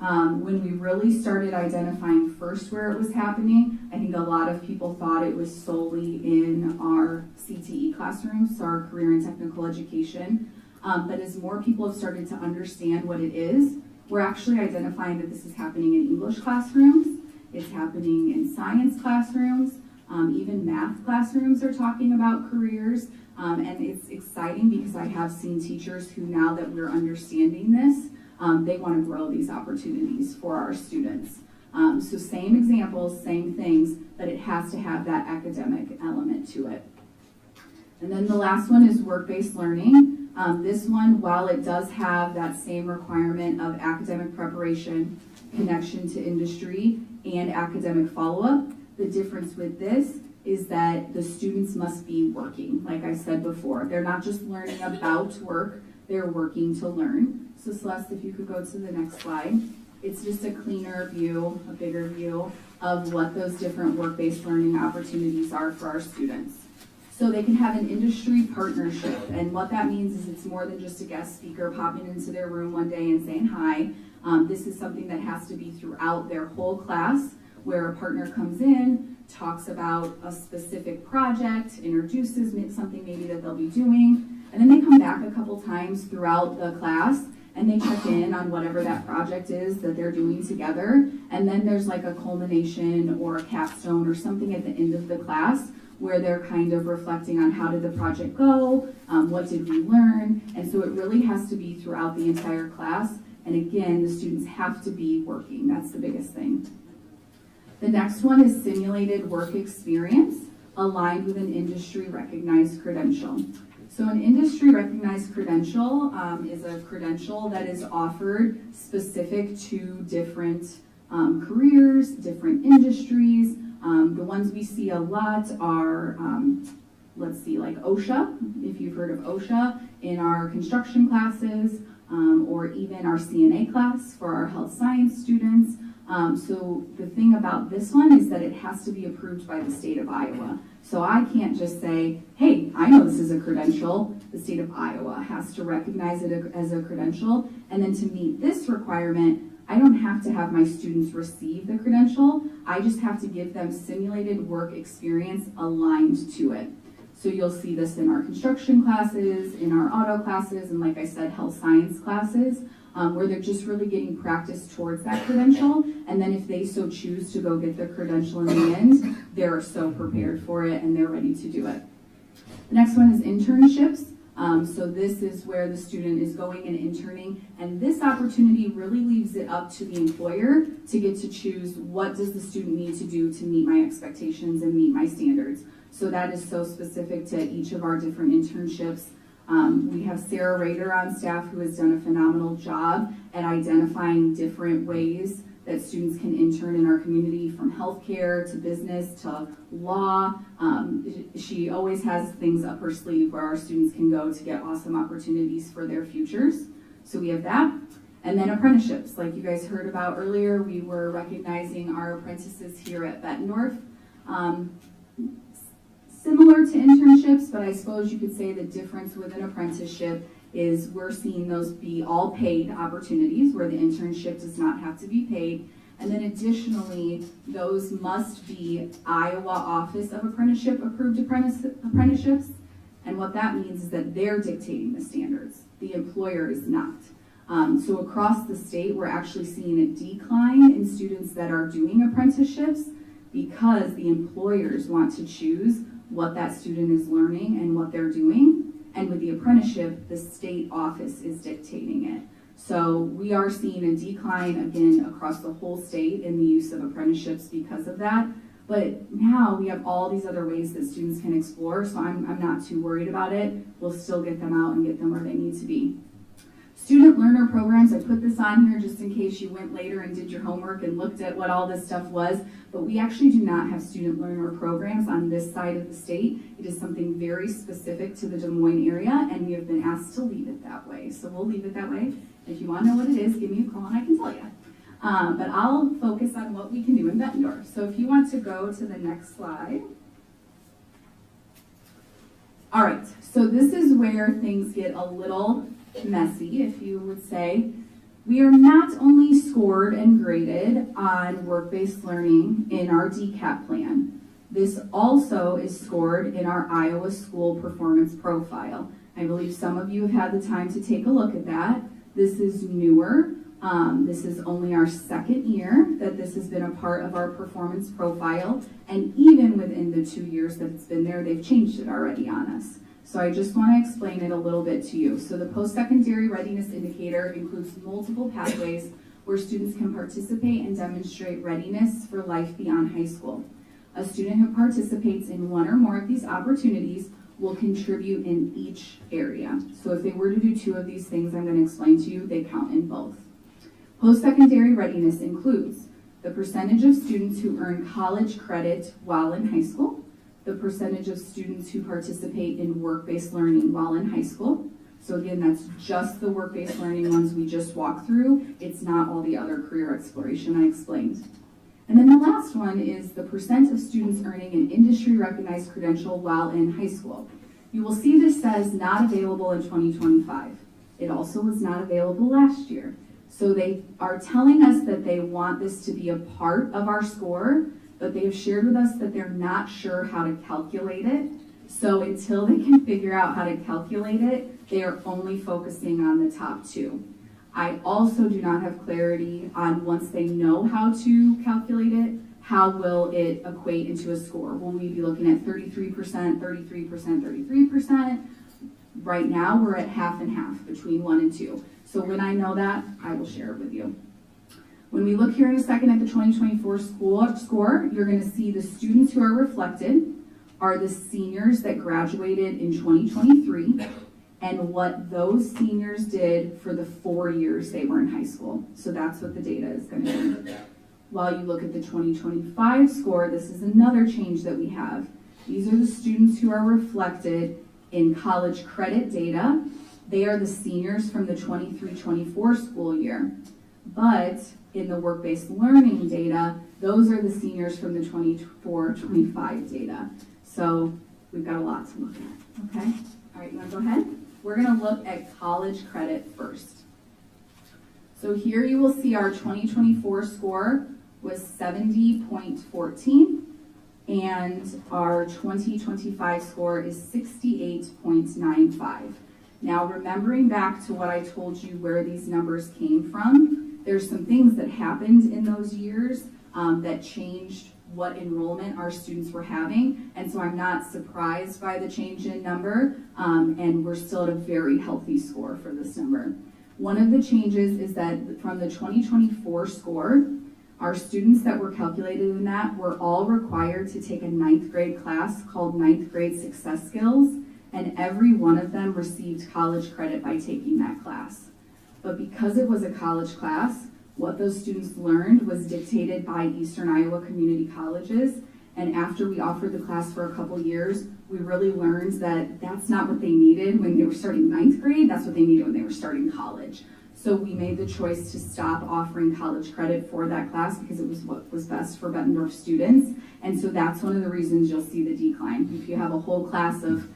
Speaker 9: When we really started identifying first where it was happening, I think a lot of people thought it was solely in our CTE classrooms, so our career and technical education. But as more people have started to understand what it is, we're actually identifying that this is happening in English classrooms, it's happening in science classrooms, even math classrooms are talking about careers. And it's exciting because I have seen teachers who, now that we're understanding this, they want to grow these opportunities for our students. So same examples, same things, but it has to have that academic element to it. And then the last one is work-based learning. This one, while it does have that same requirement of academic preparation, connection to industry, and academic follow-up, the difference with this is that the students must be working. Like I said before, they're not just learning about work, they're working to learn. So Celeste, if you could go to the next slide. It's just a cleaner view, a bigger view of what those different work-based learning opportunities are for our students. So they can have an industry partnership, and what that means is it's more than just a guest speaker popping into their room one day and saying hi. This is something that has to be throughout their whole class, where a partner comes in, talks about a specific project, introduces something maybe that they'll be doing, and then they come back a couple times throughout the class and they check in on whatever that project is that they're doing together. And then there's like a culmination or a capstone or something at the end of the class where they're kind of reflecting on how did the project go, what did we learn, and so it really has to be throughout the entire class. And again, the students have to be working. That's the biggest thing. The next one is simulated work experience aligned with an industry recognized credential. So an industry recognized credential is a credential that is offered specific to different careers, different industries. The ones we see a lot are, let's see, like OSHA, if you've heard of OSHA, in our construction classes, or even our CNA class for our health science students. So the thing about this one is that it has to be approved by the state of Iowa. So I can't just say, hey, I know this is a credential. The state of Iowa has to recognize it as a credential. And then to meet this requirement, I don't have to have my students receive the credential. I just have to give them simulated work experience aligned to it. So you'll see this in our construction classes, in our auto classes, and like I said, health science classes, where they're just really getting practice towards that credential. And then if they so choose to go get the credential in the end, they're so prepared for it and they're ready to do it. The next one is internships. So this is where the student is going and interning, and this opportunity really leaves it up to the employer to get to choose what does the student need to do to meet my expectations and meet my standards. So that is so specific to each of our different internships. We have Sarah Rader on staff who has done a phenomenal job at identifying different ways that students can intern in our community, from healthcare to business to law. She always has things up her sleeve where our students can go to get awesome opportunities for their futures. So we have that. And then apprenticeships, like you guys heard about earlier, we were recognizing our apprentices here at Bettendorf. Similar to internships, but I suppose you could say the difference with an apprenticeship is we're seeing those be all paid opportunities where the internship does not have to be paid. And then additionally, those must be Iowa Office of Apprenticeship approved apprenticeships. And what that means is that they're dictating the standards. The employer is not. So across the state, we're actually seeing a decline in students that are doing apprenticeships because the employers want to choose what that student is learning and what they're doing. And with the apprenticeship, the state office is dictating it. So we are seeing a decline again across the whole state in the use of apprenticeships because of that. But now we have all these other ways that students can explore, so I'm not too worried about it. We'll still get them out and get them where they need to be. Student learner programs, I put this on here just in case you went later and did your homework and looked at what all this stuff was, but we actually do not have student learner programs on this side of the state. It is something very specific to the Des Moines area, and we have been asked to leave it that way. So we'll leave it that way. If you want to know what it is, give me a call and I can tell you. But I'll focus on what we can do in Bettendorf. So if you want to go to the next slide. All right, so this is where things get a little messy, if you would say. We are not only scored and graded on work-based learning in our DCAP plan. This also is scored in our Iowa School Performance Profile. I believe some of you have had the time to take a look at that. This is newer. This is only our second year that this has been a part of our performance profile, and even within the 2 years that it's been there, they've changed it already on us. So I just want to explain it a little bit to you. So the post-secondary readiness indicator includes multiple pathways where students can participate and demonstrate readiness for life beyond high school. A student who participates in one or more of these opportunities will contribute in each area. So if they were to do 2 of these things I'm going to explain to you, they count in both. Post-secondary readiness includes the percentage of students who earn college credit while in high school, the percentage of students who participate in work-based learning while in high school. So again, that's just the work-based learning ones we just walked through. It's not all the other career exploration I explained. And then the last one is the percent of students earning an industry-recognized credential while in high school. You will see this says not available in 2025. It also was not available last year. So they are telling us that they want this to be a part of our score, but they have shared with us that they're not sure how to calculate it. So until they can figure out how to calculate it, they are only focusing on the top 2. I also do not have clarity on, once they know how to calculate it, how will it equate into a score? Will we be looking at 33%, 33%, 33%? Right now, we're at half and half between 1 and 2. So when I know that, I will share it with you. When we look here in a second at the 2024 score, you're going to see the students who are reflected are the seniors that graduated in 2023 and what those seniors did for the 4 years they were in high school. So that's what the data is going to be. While you look at the 2025 score, this is another change that we have. These are the students who are reflected in college credit data. They are the seniors from the 23-24 school year. But in the work-based learning data, those are the seniors from the 24-25 data. So we've got a lot to look at, okay? All right, you wanna go ahead? We're gonna look at college credit first. So here you will see our 2024 score was 70.14, and our 2025 score is 68.95. Now, remembering back to what I told you where these numbers came from, there's some things that happened in those years that changed what enrollment our students were having. And so I'm not surprised by the change in number, and we're still at a very healthy score for this number. One of the changes is that from the 2024 score, our students that were calculated in that were all required to take a 9th grade class called 9th grade success skills, and every one of them received college credit by taking that class. But because it was a college class, what those students learned was dictated by Eastern Iowa community colleges, and after we offered the class for a couple years, we really learned that that's not what they needed when they were starting 9th grade, that's what they needed when they were starting college. So we made the choice to stop offering college credit for that class because it was what was best for Bettendorf students. And so that's one of the reasons you'll see the decline. If you have a whole class of,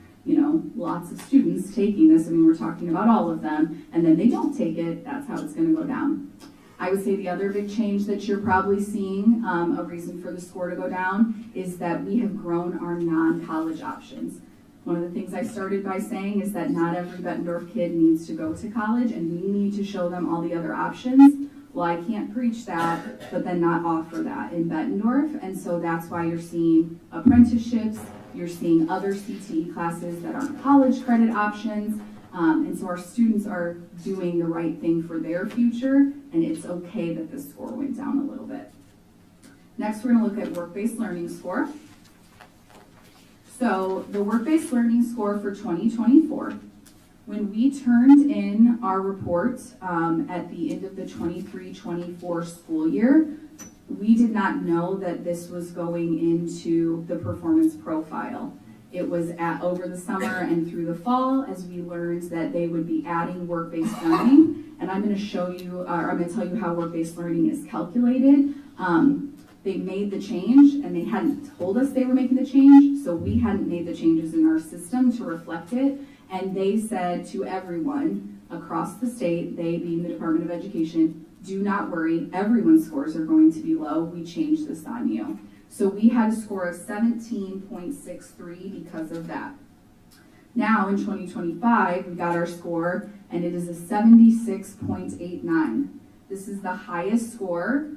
Speaker 9: lots of students taking this, we're talking about all of them, and then they don't take it, that's how it's gonna go down. I would say the other big change that you're probably seeing, a reason for the score to go down, is that we have grown our non-college options. One of the things I started by saying is that not every Bettendorf kid needs to go to college, and we need to show them all the other options. Well, I can't preach that, but then not offer that in Bettendorf, and so that's why you're seeing apprenticeships, you're seeing other CTE classes that aren't college credit options, and so our students are doing the right thing for their future, and it's okay that the score went down a little bit. Next, we're going to look at work-based learning score. So the work-based learning score for 2024, when we turned in our report at the end of the 23-24 school year, we did not know that this was going into the performance profile. It was over the summer and through the fall as we learned that they would be adding work-based learning. And I'm going to show you, or I'm going to tell you how work-based learning is calculated. They made the change and they hadn't told us they were making the change, so we hadn't made the changes in our system to reflect it. And they said to everyone across the state, they being the Department of Education, do not worry, everyone's scores are going to be low. We changed this on you. So we had a score of 17.63 because of that. Now in 2025, we got our score and it is a 76.89. This is the highest score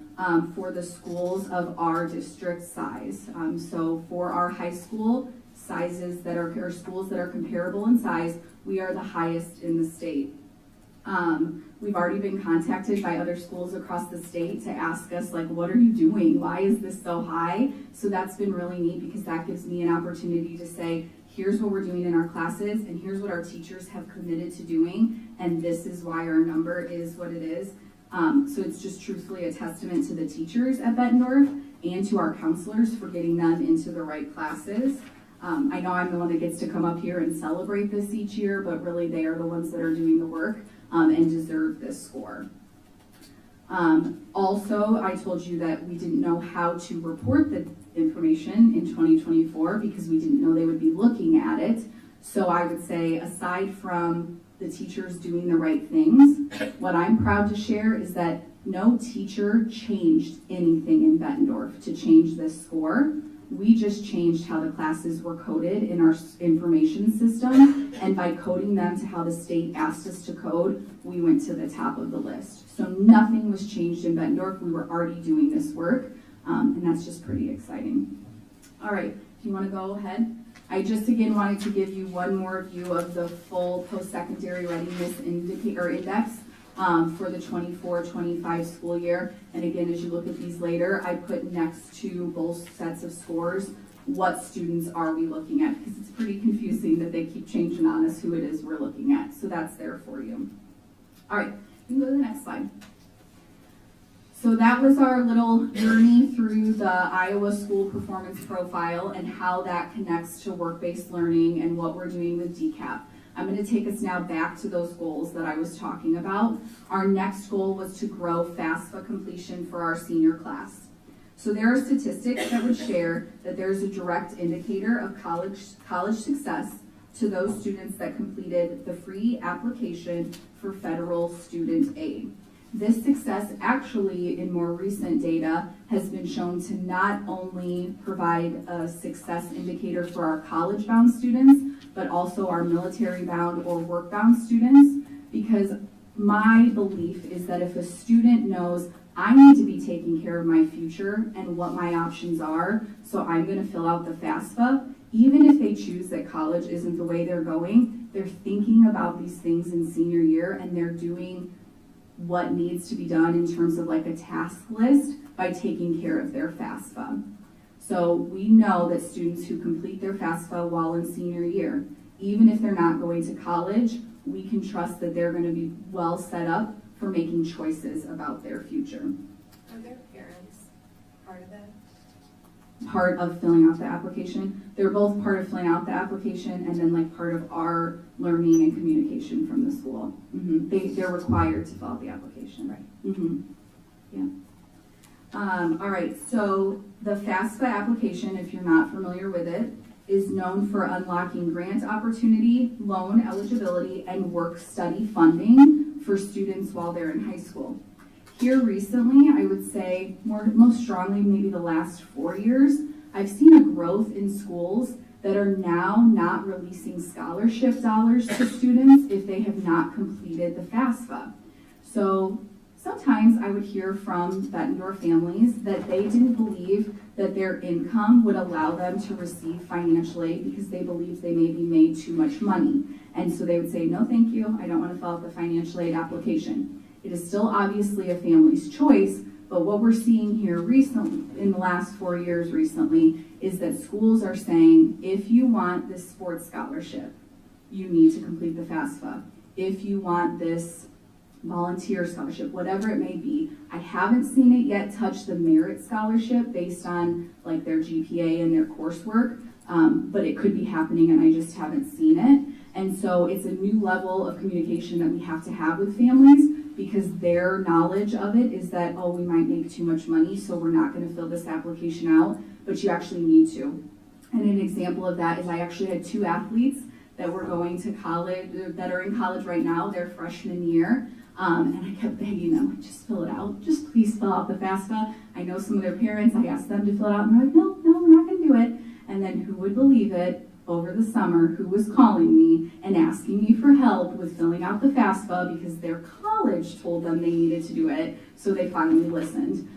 Speaker 9: for the schools of our district size. So for our high school sizes that are, or schools that are comparable in size, we are the highest in the state. We've already been contacted by other schools across the state to ask us, like, what are you doing? Why is this so high? So that's been really neat because that gives me an opportunity to say, here's what we're doing in our classes and here's what our teachers have committed to doing, and this is why our number is what it is. So it's just truthfully a testament to the teachers at Bettendorf and to our counselors for getting them into the right classes. I know I'm the one that gets to come up here and celebrate this each year, but really they are the ones that are doing the work and deserve this score. Also, I told you that we didn't know how to report the information in 2024 because we didn't know they would be looking at it. So I would say, aside from the teachers doing the right things, what I'm proud to share is that no teacher changed anything in Bettendorf to change this score. We just changed how the classes were coded in our information system, and by coding them to how the state asked us to code, we went to the top of the list. So nothing was changed in Bettendorf. We were already doing this work, and that's just pretty exciting. All right, if you want to go ahead. I just again wanted to give you one more view of the full post-secondary readiness index for the 24-25 school year. And again, as you look at these later, I put next to both sets of scores, what students are we looking at? Because it's pretty confusing that they keep changing on us who it is we're looking at. So that's there for you. All right, you can go to the next slide. So that was our little journey through the Iowa School Performance Profile and how that connects to work-based learning and what we're doing with DCAP. I'm going to take us now back to those goals that I was talking about. Our next goal was to grow FAFSA completion for our senior class. So there are statistics that would share that there's a direct indicator of college success to those students that completed the free application for federal student aid. This success actually, in more recent data, has been shown to not only provide a success indicator for our college-bound students, but also our military-bound or work-bound students, because my belief is that if a student knows I need to be taking care of my future and what my options are, so I'm gonna fill out the FAFSA. Even if they choose that college isn't the way they're going, they're thinking about these things in senior year and they're doing what needs to be done in terms of like a task list by taking care of their FAFSA. So we know that students who complete their FAFSA while in senior year, even if they're not going to college, we can trust that they're going to be well set up for making choices about their future.
Speaker 3: Are their parents part of that?
Speaker 9: Part of filling out the application. They're both part of filling out the application and then like part of our learning and communication from the school. They're required to fill out the application.
Speaker 3: Right.
Speaker 9: Yeah. All right, so the FAFSA application, if you're not familiar with it, is known for unlocking grant opportunity, loan eligibility, and work-study funding for students while they're in high school. Here recently, I would say most strongly, maybe the last 4 years, I've seen a growth in schools that are now not releasing scholarship dollars to students if they have not completed the FAFSA. So sometimes I would hear from Bettendorf families that they didn't believe that their income would allow them to receive financial aid because they believed they maybe made too much money. And so they would say, no, thank you, I don't want to fill out the financial aid application. It is still obviously a family's choice, but what we're seeing here recently, in the last 4 years recently, is that schools are saying, if you want this sports scholarship, you need to complete the FAFSA. If you want this volunteer scholarship, whatever it may be. I haven't seen it yet touch the merit scholarship based on like their GPA and their coursework, but it could be happening and I just haven't seen it. And so it's a new level of communication that we have to have with families because their knowledge of it is that, oh, we might make too much money, so we're not going to fill this application out, but you actually need to. And an example of that is I actually had 2 athletes that were going to college, that are in college right now, their freshman year. And I kept begging them, just fill it out. Just please fill out the FAFSA. I know some of their parents, I asked them to fill it out, and they're like, no, we're not going to do it. And then who would believe it, over the summer, who was calling me and asking me for help with filling out the FAFSA because their college told them they needed to do it, so they finally listened.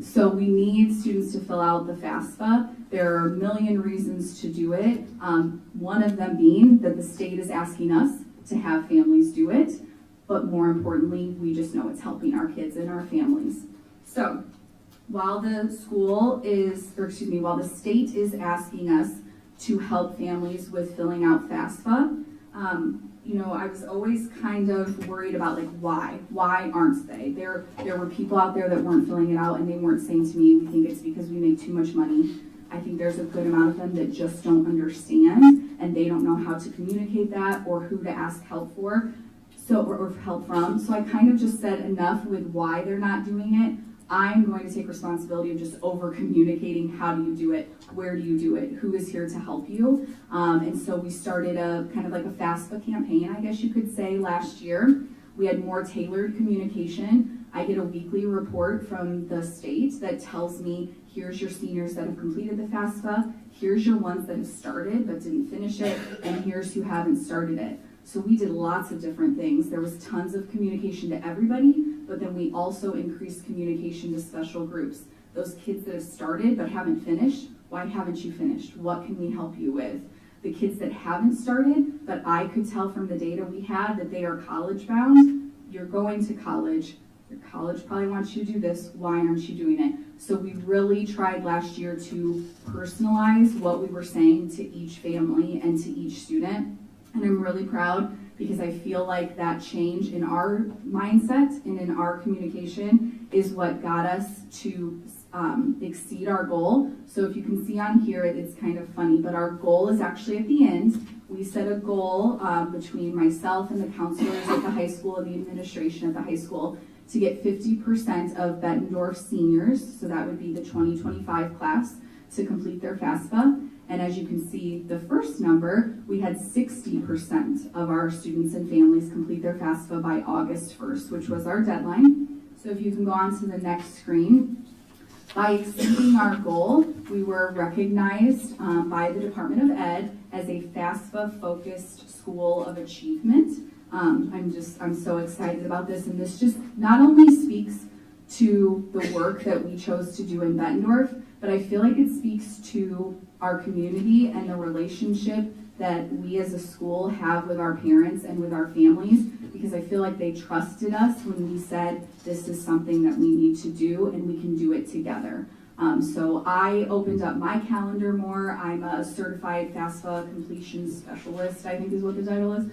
Speaker 9: So we need students to fill out the FAFSA. There are a million reasons to do it. One of them being that the state is asking us to have families do it. But more importantly, we just know it's helping our kids and our families. So while the while the state is asking us to help families with filling out FAFSA, I was always kind of worried about like why aren't they? There were people out there that weren't filling it out and they weren't saying to me, we think it's because we make too much money. I think there's a good amount of them that just don't understand and they don't know how to communicate that or who to ask help for. Or help from. So I kind of just said enough with why they're not doing it. I'm going to take responsibility of just over communicating. How do you do it? Where do you do it? Who is here to help you? And so we started a kind of like a FAFSA campaign, I guess you could say, last year. We had more tailored communication. I get a weekly report from the state that tells me, here's your seniors that have completed the FAFSA, here's your ones that have started but didn't finish it, and here's who haven't started it. So we did lots of different things. There was tons of communication to everybody, but then we also increased communication to special groups. Those kids that have started but haven't finished, why haven't you finished? What can we help you with? The kids that haven't started, but I could tell from the data we had that they are college bound, you're going to college. Your college probably wants you to do this. Why aren't you doing it? So we really tried last year to personalize what we were saying to each family and to each student. And I'm really proud because I feel like that change in our mindset and in our communication is what got us to exceed our goal. So if you can see on here, it's kind of funny, but our goal is actually at the end. We set a goal between myself and the counselors at the high school and the administration at the high school to get 50% of Bettendorf seniors, so that would be the 2025 class, to complete their FAFSA. And as you can see, the first number, we had 60% of our students and families complete their FAFSA by August 1st, which was our deadline. So if you can go on to the next screen. By exceeding our goal, we were recognized by the Department of Ed as a FAFSA-focused school of achievement. I'm so excited about this, and this just not only speaks to the work that we chose to do in Bettendorf, but I feel like it speaks to our community and the relationship that we as a school have with our parents and with our families, because I feel like they trusted us when we said this is something that we need to do and we can do it together. So I opened up my calendar more. I'm a certified FAFSA completion specialist, I think is what the title is.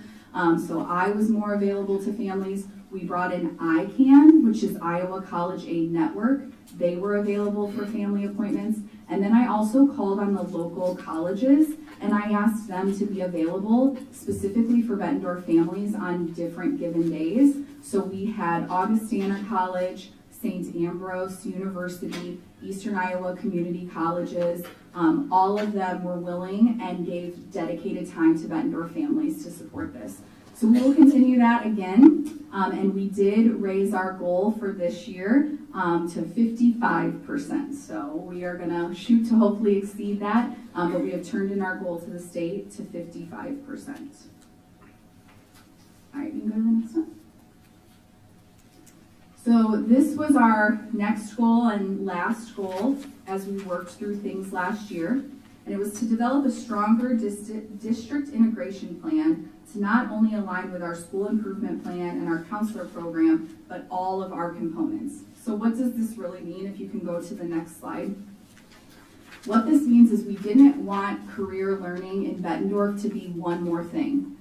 Speaker 9: So I was more available to families. We brought in ICANN, which is Iowa College Aid Network. They were available for family appointments. And then I also called on the local colleges and I asked them to be available specifically for Bettendorf families on different given days. So we had Augustana College, St. Ambrose University, Eastern Iowa Community Colleges. All of them were willing and gave dedicated time to Bettendorf families to support this. So we will continue that again, and we did raise our goal for this year to 55%. So we are gonna shoot to hopefully exceed that, but we have turned in our goal to the state to 55%. All right, you can go to the next one. So this was our next goal and last goal as we worked through things last year, and it was to develop a stronger district integration plan to not only align with our school improvement plan and our counselor program, but all of our components. So what does this really mean? If you can go to the next slide. What this means is we didn't want career learning in Bettendorf to be one more thing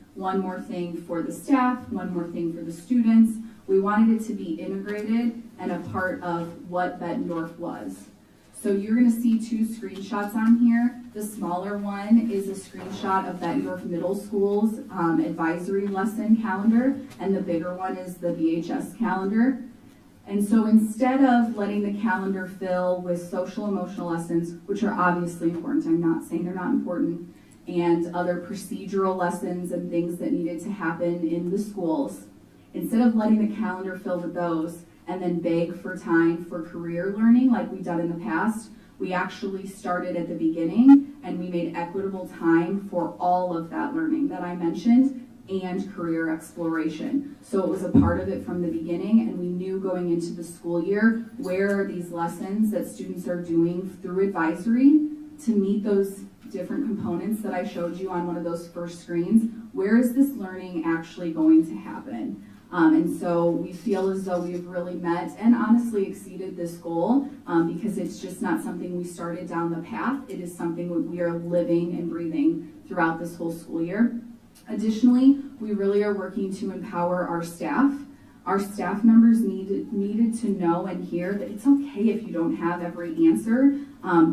Speaker 9: for the staff, one more thing for the students. We wanted it to be integrated and a part of what Bettendorf was. So you're going to see two screenshots on here. The smaller one is a screenshot of Bettendorf Middle School's advisory lesson calendar, and the bigger one is the VHS calendar. And so instead of letting the calendar fill with social emotional lessons, which are obviously important, I'm not saying they're not important, and other procedural lessons and things that needed to happen in the schools, instead of letting the calendar fill with those and then beg for time for career learning like we've done in the past, we actually started at the beginning and we made equitable time for all of that learning that I mentioned and career exploration. So it was a part of it from the beginning, and we knew going into the school year where are these lessons that students are doing through advisory to meet those different components that I showed you on one of those first screens. Where is this learning actually going to happen? And so we feel as though we've really met and honestly exceeded this goal because it's just not something we started down the path. It is something that we are living and breathing throughout this whole school year. Additionally, we really are working to empower our staff. Our staff members needed to know and hear that it's okay if you don't have every answer.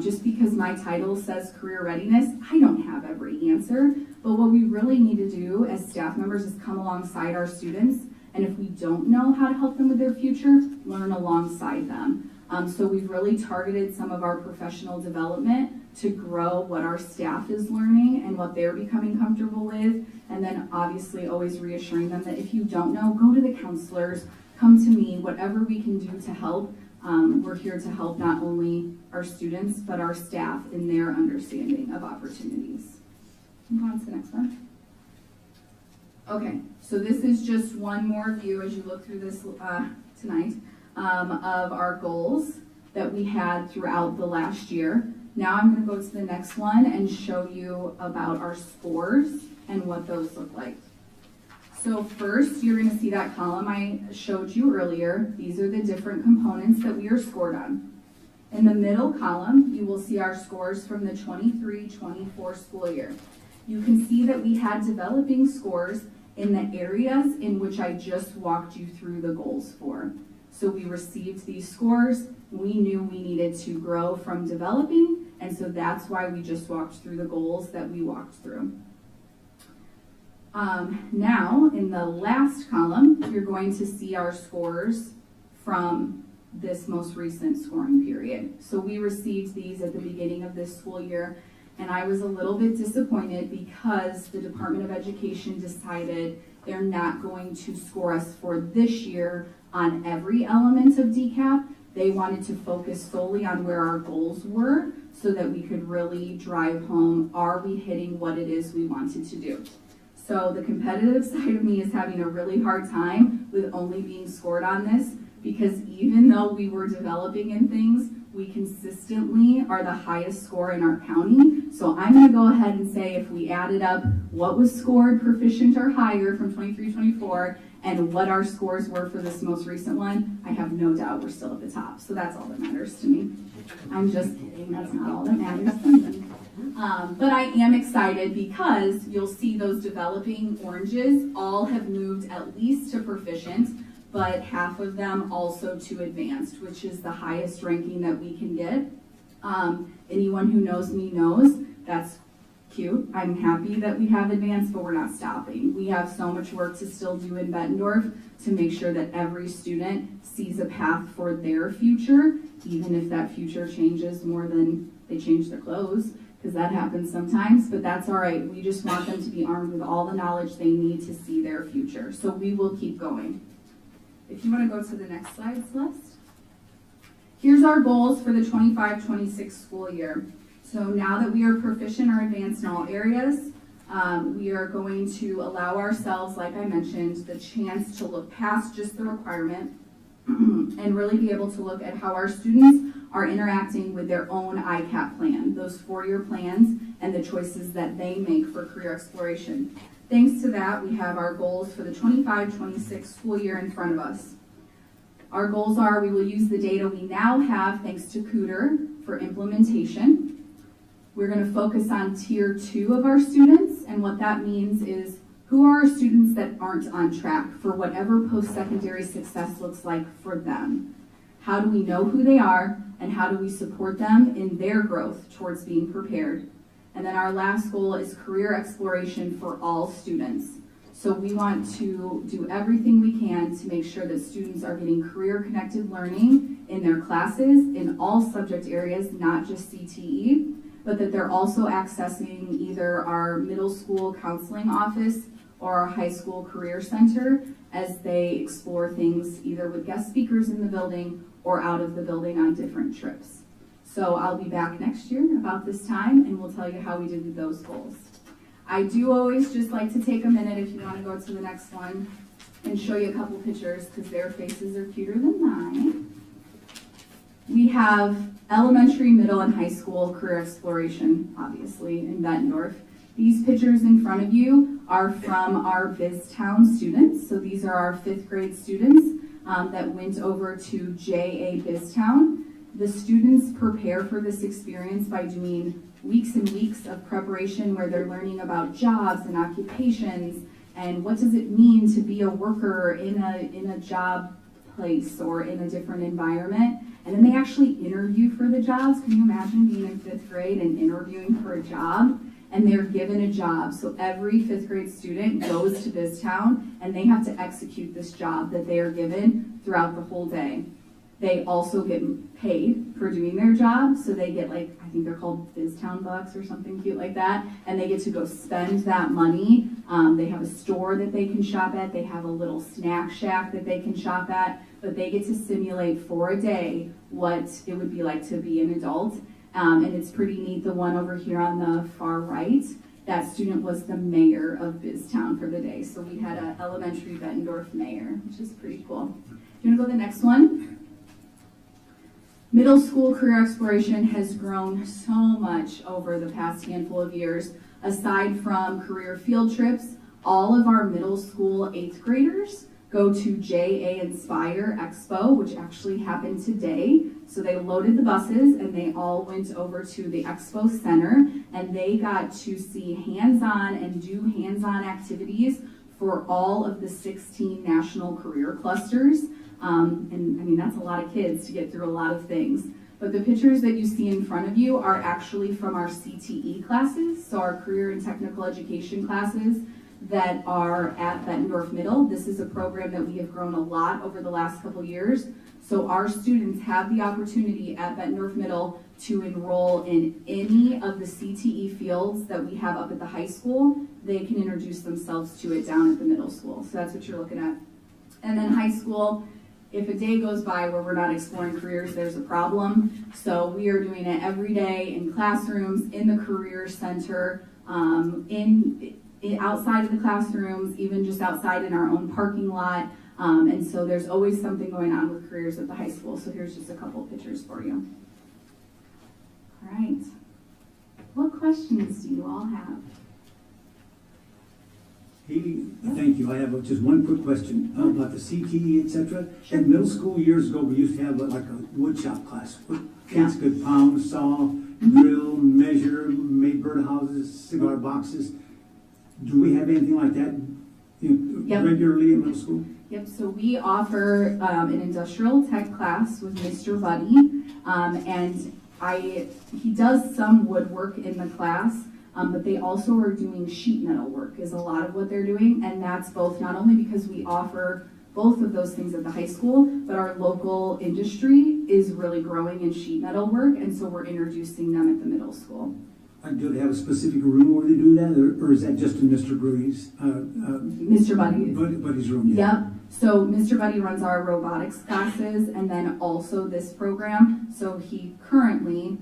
Speaker 9: Just because my title says career readiness, I don't have every answer. But what we really need to do as staff members is come alongside our students, and if we don't know how to help them with their future, learn alongside them. So we've really targeted some of our professional development to grow what our staff is learning and what they're becoming comfortable with, and then obviously always reassuring them that if you don't know, go to the counselors, come to me, whatever we can do to help. We're here to help not only our students, but our staff in their understanding of opportunities. Move on to the next one. Okay, so this is just one more view as you look through this tonight of our goals that we had throughout the last year. Now I'm going to go to the next one and show you about our scores and what those look like. So first, you're going to see that column I showed you earlier. These are the different components that we are scored on. In the middle column, you will see our scores from the 23-24 school year. You can see that we had developing scores in the areas in which I just walked you through the goals for. So we received these scores. We knew we needed to grow from developing, and so that's why we just walked through the goals that we walked through. Now, in the last column, you're going to see our scores from this most recent scoring period. So we received these at the beginning of this school year, and I was a little bit disappointed because the Department of Education decided they're not going to score us for this year on every element of DCAP. They wanted to focus solely on where our goals were so that we could really drive home, are we hitting what it is we wanted to do? So the competitive side of me is having a really hard time with only being scored on this because even though we were developing in things, we consistently are the highest score in our county. So I'm gonna go ahead and say if we added up what was scored proficient or higher from 23-24 and what our scores were for this most recent one, I have no doubt we're still at the top. So that's all that matters to me. I'm just kidding, that's not all that matters to me. But I am excited because you'll see those developing oranges all have moved at least to proficient, but half of them also to advanced, which is the highest ranking that we can get. Anyone who knows me knows that's cute. I'm happy that we have advanced, but we're not stopping. We have so much work to still do in Bettendorf to make sure that every student sees a path for their future, even if that future changes more than they change their clothes, because that happens sometimes, but that's all right. We just want them to be armed with all the knowledge they need to see their future. So we will keep going. If you want to go to the next slide, Celeste. Here's our goals for the 25-26 school year. So now that we are proficient or advanced in all areas, we are going to allow ourselves, like I mentioned, the chance to look past just the requirement and really be able to look at how our students are interacting with their own ICAP plan, those 4-year plans and the choices that they make for career exploration. Thanks to that, we have our goals for the 25-26 school year in front of us. Our goals are we will use the data we now have thanks to Cooter for implementation. We're going to focus on tier 2 of our students, and what that means is who are our students that aren't on track for whatever post-secondary success looks like for them. How do we know who they are, and how do we support them in their growth towards being prepared? And then our last goal is career exploration for all students. So we want to do everything we can to make sure that students are getting career-connected learning in their classes in all subject areas, not just CTE, but that they're also accessing either our middle school counseling office or our high school career center as they explore things either with guest speakers in the building or out of the building on different trips. So I'll be back next year about this time and we'll tell you how we did with those goals. I do always just like to take a minute if you want to go to the next one and show you a couple pictures because their faces are cuter than mine. We have elementary, middle, and high school career exploration, obviously, in Bettendorf. These pictures in front of you are from our BizTown students. So these are our 5th grade students that went over to JA BizTown. The students prepare for this experience by doing weeks and weeks of preparation where they're learning about jobs and occupations and what does it mean to be a worker in a job place or in a different environment. And then they actually interview for the jobs. Can you imagine being in 5th grade and interviewing for a job? And they're given a job. So every 5th grade student goes to BizTown and they have to execute this job that they are given throughout the whole day. They also get paid for doing their job. So they get I think they're called BizTown bucks or something cute like that. And they get to go spend that money. They have a store that they can shop at. They have a little snack shack that they can shop at. But they get to simulate for a day what it would be like to be an adult. And it's pretty neat. The one over here on the far right, that student was the mayor of BizTown for the day. So we had an elementary Bettendorf mayor, which is pretty cool. Do you want to go to the next one? Middle school career exploration has grown so much over the past handful of years. Aside from career field trips, all of our middle school 8th graders go to JA Inspire Expo, which actually happened today. So they loaded the buses and they all went over to the Expo Center and they got to see hands-on and do hands-on activities for all of the 16 national career clusters. And I mean, that's a lot of kids to get through a lot of things. But the pictures that you see in front of you are actually from our CTE classes, so our career and technical education classes that are at Bettendorf Middle. This is a program that we have grown a lot over the last couple years. So our students have the opportunity at Bettendorf Middle to enroll in any of the CTE fields that we have up at the high school. They can introduce themselves to it down at the middle school. So that's what you're looking at. And then high school, if a day goes by where we're not exploring careers, there's a problem. So we are doing it every day in classrooms, in the career center, outside of the classrooms, even just outside in our own parking lot. And so there's always something going on with careers at the high school. So here's just a couple pictures for you. All right. What questions do you all have?
Speaker 6: Haley, thank you. I have just one quick question about the CTE, et cetera. In middle school, years ago, we used to have like a wood shop class. Kids could pound, saw, drill, measure, make birdhouses, cigar boxes. Do we have anything like that
Speaker 9: Yep.
Speaker 6: regularly in middle school?
Speaker 9: Yep, so we offer an industrial tech class with Mr. Buddy, and he does some woodwork in the class, but they also are doing sheet metal work is a lot of what they're doing, and that's both not only because we offer both of those things at the high school, but our local industry is really growing in sheet metal work, and so we're introducing them at the middle school.
Speaker 6: Do they have a specific room where they do that, or is that just in Mr. Brewery's?
Speaker 9: Mr. Buddy.
Speaker 6: Buddy's room?
Speaker 9: Yep. So Mr. Buddy runs our robotics classes and then also this program. So he currently,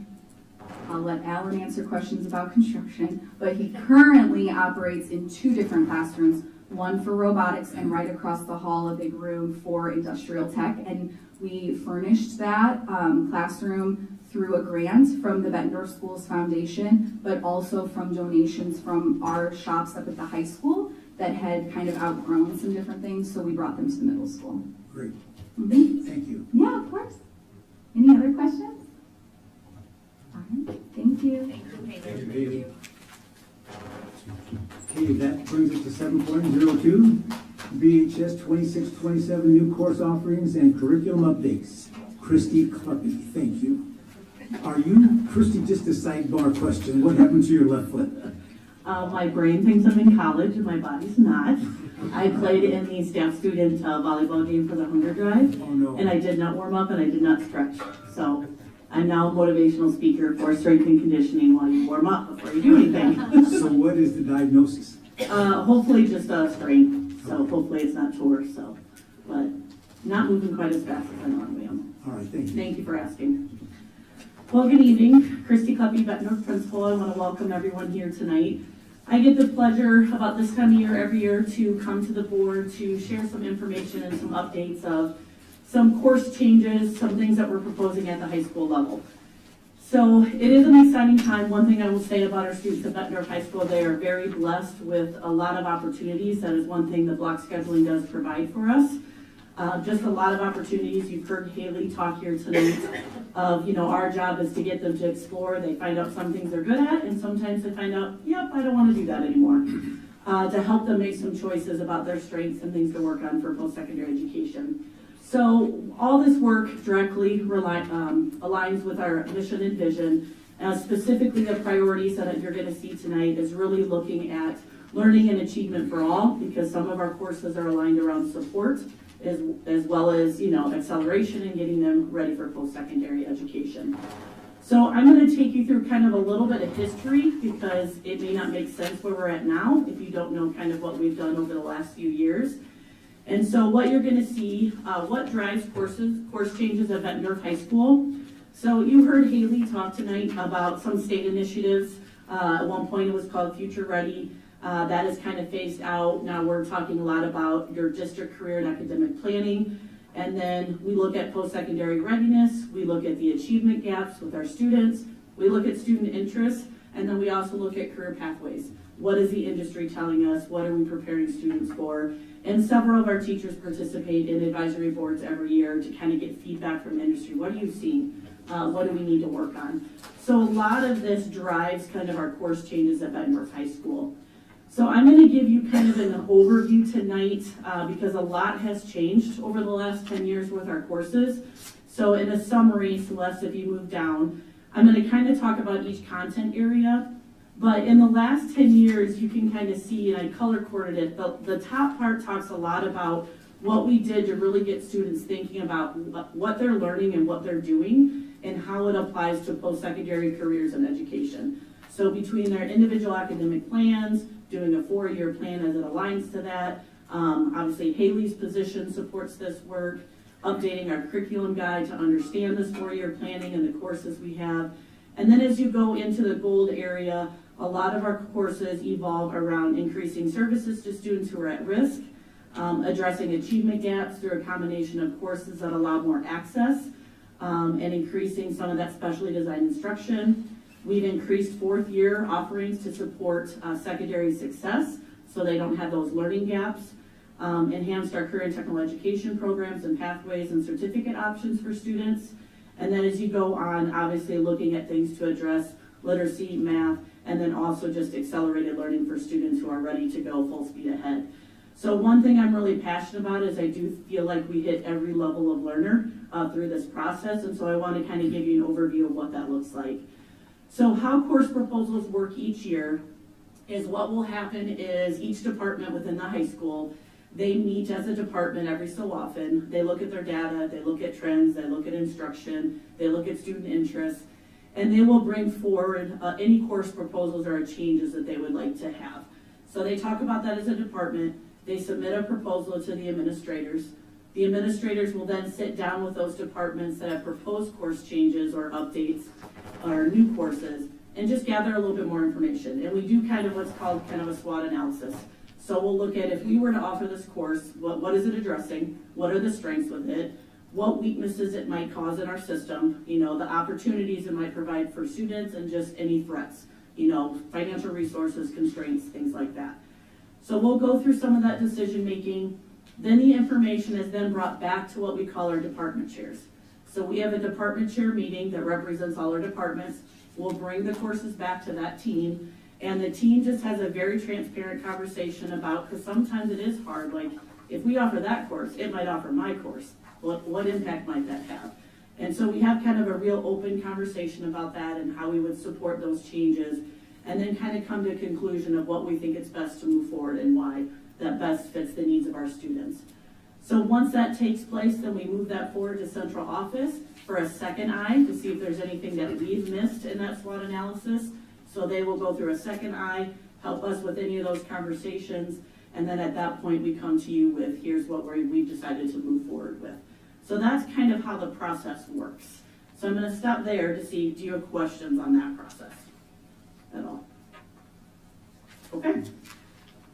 Speaker 9: I'll let Alan answer questions about construction, but he currently operates in 2 different classrooms, one for robotics and right across the hall, a big room for industrial tech. And we furnished that classroom through a grant from the Bettendorf Schools Foundation, but also from donations from our shops up at the high school that had kind of outgrown some different things, so we brought them to the middle school.
Speaker 6: Great.
Speaker 9: Mm-hmm.
Speaker 6: Thank you.
Speaker 9: Yeah, of course. Any other questions? All right, thank you.
Speaker 3: Thank you, Haley.
Speaker 6: Okay, that brings us to 7.02, BHS 2627 new course offerings and curriculum updates. Christy Cluppy, thank you. Are you, Christy, just a sidebar question, what happened to your left foot?
Speaker 5: My brain thinks I'm in college and my body's not. I played in the staff student volleyball game for the Hunger Drive,
Speaker 6: Oh, no.
Speaker 5: and I did not warm up and I did not stretch. So I'm now a motivational speaker for strength and conditioning while you warm up before you do anything.
Speaker 6: So what is the diagnosis?
Speaker 5: Hopefully just a strain, so hopefully it's not sore, so. But not moving quite as fast as I normally am.
Speaker 6: All right, thank you.
Speaker 5: Thank you for asking. Well, good evening. Christy Cluppy, Bettendorf Principal. I want to welcome everyone here tonight. I get the pleasure about this time of year every year to come to the board to share some information and some updates of some course changes, some things that we're proposing at the high school level. So it is an exciting time. One thing I will say about our students at Bettendorf High School, they are very blessed with a lot of opportunities. That is one thing that block scheduling does provide for us. Just a lot of opportunities. You've heard Haley talk here tonight of, our job is to get them to explore. They find out some things they're good at, and sometimes they find out, yep, I don't want to do that anymore. To help them make some choices about their strengths and things to work on for post-secondary education. So all this work directly aligns with our mission and vision. Specifically, the priorities that you're going to see tonight is really looking at learning and achievement for all, because some of our courses are aligned around support, as well as, acceleration and getting them ready for post-secondary education. So I'm going to take you through kind of a little bit of history, because it may not make sense where we're at now if you don't know kind of what we've done over the last few years. And so what you're going to see, what drives course changes at Bettendorf High School. So you heard Haley talk tonight about some state initiatives. At one point it was called Future Ready. That is kind of phased out. Now we're talking a lot about your district career and academic planning. And then we look at post-secondary readiness. We look at the achievement gaps with our students. We look at student interests. And then we also look at career pathways. What is the industry telling us? What are we preparing students for? And several of our teachers participate in advisory boards every year to kind of get feedback from industry. What are you seeing? What do we need to work on? So a lot of this drives kind of our course changes at Bettendorf High School. So I'm going to give you kind of an overview tonight because a lot has changed over the last 10 years with our courses. So in a summary, Celeste, if you move down, I'm going to kind of talk about each content area. But in the last 10 years, you can kind of see, and I color-coded it, the top part talks a lot about what we did to really get students thinking about what they're learning and what they're doing and how it applies to post-secondary careers and education. So between their individual academic plans, doing a 4-year plan as it aligns to that, obviously Haley's position supports this work, updating our curriculum guide to understand this 4-year planning and the courses we have. And then as you go into the gold area, a lot of our courses evolve around increasing services to students who are at risk, addressing achievement gaps through a combination of courses that allow more access, and increasing some of that specially designed instruction. We've increased fourth year offerings to support secondary success so they don't have those learning gaps. Enhanced our career and technical education programs and pathways and certificate options for students. And then as you go on, obviously looking at things to address literacy, math, and then also just accelerated learning for students who are ready to go full speed ahead. So one thing I'm really passionate about is I do feel like we hit every level of learner through this process, and so I want to kind of give you an overview of what that looks like. So how course proposals work each year is what will happen is each department within the high school, they meet as a department every so often. They look at their data, they look at trends, they look at instruction, they look at student interests, and they will bring forward any course proposals or changes that they would like to have. So they talk about that as a department. They submit a proposal to the administrators. The administrators will then sit down with those departments that have proposed course changes or updates or new courses and just gather a little bit more information. And we do kind of what's called kind of a SWOT analysis. So we'll look at if we were to offer this course, what is it addressing? What are the strengths with it? What weaknesses it might cause in our system? You know, the opportunities it might provide for students and just any threats. You know, financial resources, constraints, things like that. So we'll go through some of that decision making. Then the information is then brought back to what we call our department chairs. So we have a department chair meeting that represents all our departments. We'll bring the courses back to that team. And the team just has a very transparent conversation about, because sometimes it is hard, like if we offer that course, it might offer my course. What impact might that have? And so we have kind of a real open conversation about that and how we would support those changes, and then kind of come to a conclusion of what we think it's best to move forward and why that best fits the needs of our students. So once that takes place, then we move that forward to central office for a second eye to see if there's anything that we've missed in that SWOT analysis. So they will go through a second eye, help us with any of those conversations, and then at that point we come to you with here's what we've decided to move forward with. So that's kind of how the process works. So I'm going to stop there to see, do you have questions on that process at all? Okay.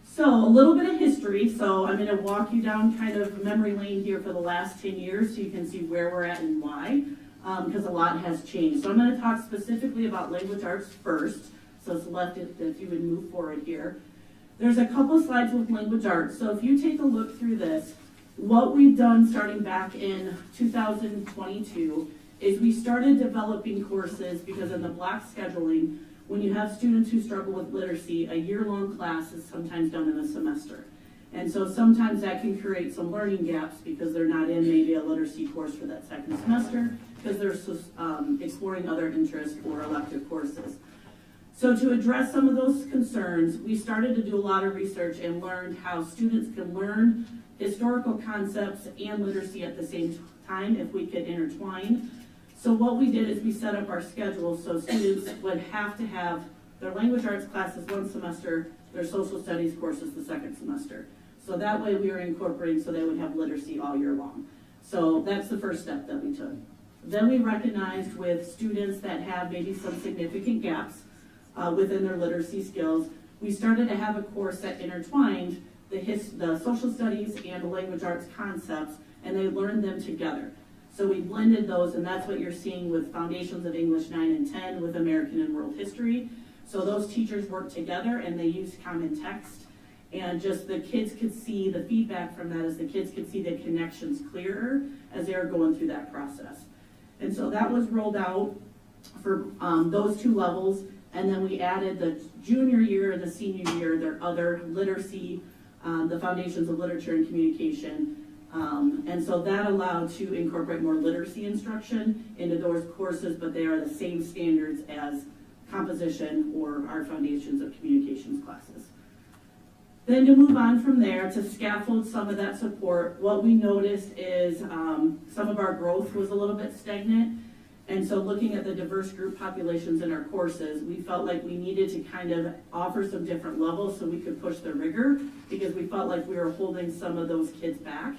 Speaker 5: So a little bit of history. So I'm going to walk you down kind of memory lane here for the last 10 years so you can see where we're at and why, because a lot has changed. So I'm going to talk specifically about language arts first. So it's left if you would move forward here. There's a couple slides with language arts. So if you take a look through this, what we've done starting back in 2022 is we started developing courses because in the block scheduling, when you have students who struggle with literacy, a year-long class is sometimes done in a semester. And so sometimes that can create some learning gaps because they're not in maybe a literacy course for that second semester because they're exploring other interests or elective courses. So to address some of those concerns, we started to do a lot of research and learned how students can learn historical concepts and literacy at the same time if we could intertwine. So what we did is we set up our schedule so students would have to have their language arts classes one semester, their social studies courses the second semester. So that way we were incorporating so they would have literacy all year long. So that's the first step that we took. Then we recognized with students that have maybe some significant gaps within their literacy skills, we started to have a course that intertwined the social studies and the language arts concepts, and they learned them together. So we blended those, and that's what you're seeing with Foundations of English 9 and 10 with American and World History. So those teachers worked together and they used common text, and just the kids could see the feedback from that as the kids could see the connections clearer as they were going through that process. And so that was rolled out for those two levels, and then we added the junior year and the senior year, their other literacy, the Foundations of Literature and Communication. And so that allowed to incorporate more literacy instruction into those courses, but they are the same standards as composition or our Foundations of Communications classes. Then to move on from there to scaffold some of that support, what we noticed is some of our growth was a little bit stagnant. And so looking at the diverse group populations in our courses, we felt like we needed to kind of offer some different levels so we could push the rigor, because we felt like we were holding some of those kids back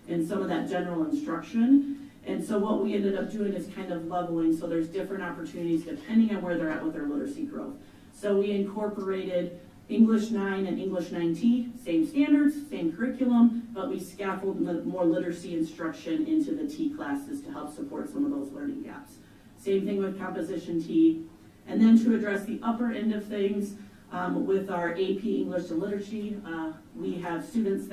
Speaker 5: in some of that general instruction. And so what we ended up doing is kind of leveling, so there's different opportunities depending on where they're at with their literacy growth. So we incorporated English 9 and English 9T, same standards, same curriculum, but we scaffold more literacy instruction into the T classes to help support some of those learning gaps. Same thing with Composition T. And then to address the upper end of things, with our AP English and Literacy, we have teachers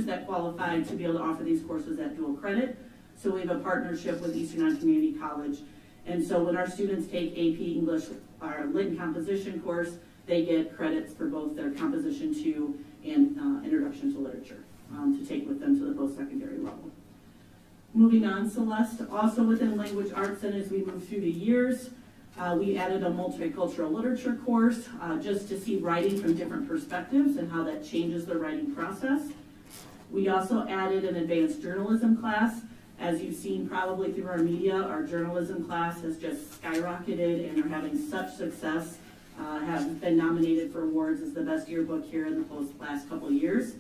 Speaker 5: that qualify to be able to offer these courses at dual credit. So we have a partnership with Eastern Community College. And so when our students take AP English, our Lit and Composition course, they get credits for both their Composition 2 and Introduction to Literature to take with them to the post-secondary level. Moving on, Celeste, also within language arts, and as we move through the years, we added a multicultural literature course just to see writing from different perspectives and how that changes the writing process. We also added an advanced journalism class. As you've seen probably through our media, our journalism class has just skyrocketed and are having such success, have been nominated for awards as the best yearbook here in the last couple of years.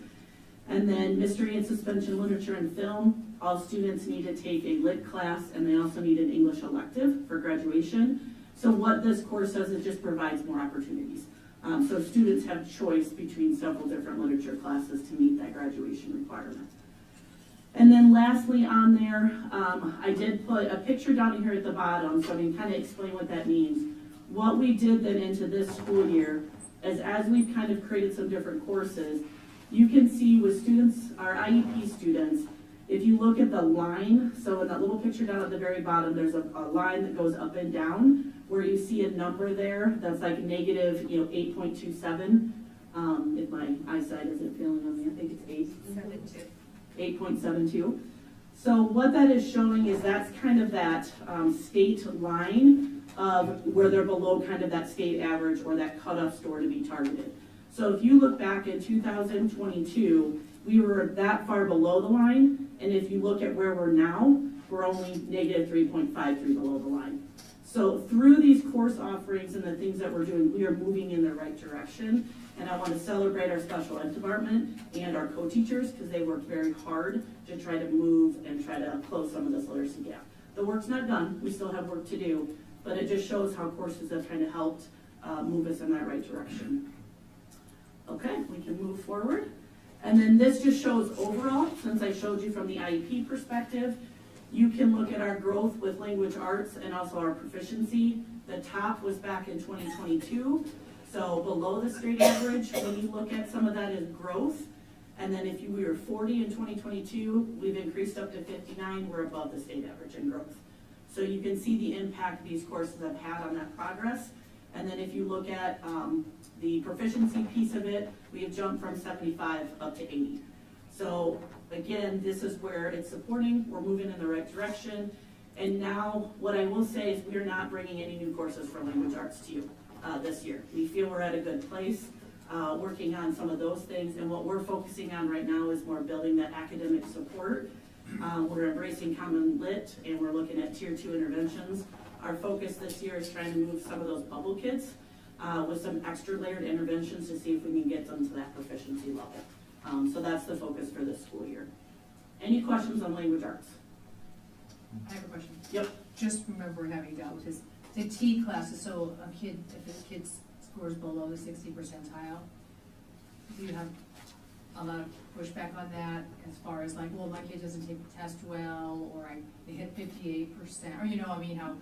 Speaker 5: And then Mystery and Suspension Literature and Film, all students need to take a lit class and they also need an English elective for graduation. So what this course does is just provides more opportunities. So students have choice between several different literature classes to meet that graduation requirement. And then lastly on there, I did put a picture down here at the bottom so I can kind of explain what that means. What we did then into this school year is as we've kind of created some different courses, you can see with students, our IEP students, if you look at the line, so in that little picture down at the very bottom, there's a line that goes up and down where you see a number there that's like negative, 8.27. If my eyesight isn't failing on me, I think it's 8.72. So what that is showing is that's kind of that state line of where they're below kind of that state average or that cutoff score to be targeted. So if you look back in 2022, we were that far below the line, and if you look at where we're now, we're only negative 3.53 below the line. So through these course offerings and the things that we're doing, we are moving in the right direction, and I want to celebrate our special ed department and our co-teachers because they worked very hard to try to move and try to close some of this literacy gap. The work's not done, we still have work to do, but it just shows how courses have kind of helped move us in that right direction. Okay, we can move forward. And then this just shows overall, since I showed you from the IEP perspective, you can look at our growth with language arts and also our proficiency. The top was back in 2022, so below the state average. When you look at some of that is growth. And then if we were 40 in 2022, we've increased up to 59, we're above the state average in growth. So you can see the impact these courses have had on that progress. And then if you look at the proficiency piece of it, we have jumped from 75 up to 80. So again, this is where it's supporting, we're moving in the right direction. And now what I will say is we're not bringing any new courses for language arts to you this year. We feel we're at a good place, working on some of those things. And what we're focusing on right now is more building that academic support. We're embracing Common Lit and we're looking at Tier 2 interventions. Our focus this year is trying to move some of those bubble kids with some extra layered interventions to see if we can get them to that proficiency level. So that's the focus for this school year. Any questions on language arts?
Speaker 10: I have a question.
Speaker 5: Yep.
Speaker 10: Just remember having dealt with the T classes, so if a kid scores below the 60 percentile, do you have a lot of pushback on that as far as like, well, my kid doesn't take the test well, or they hit 58%, or how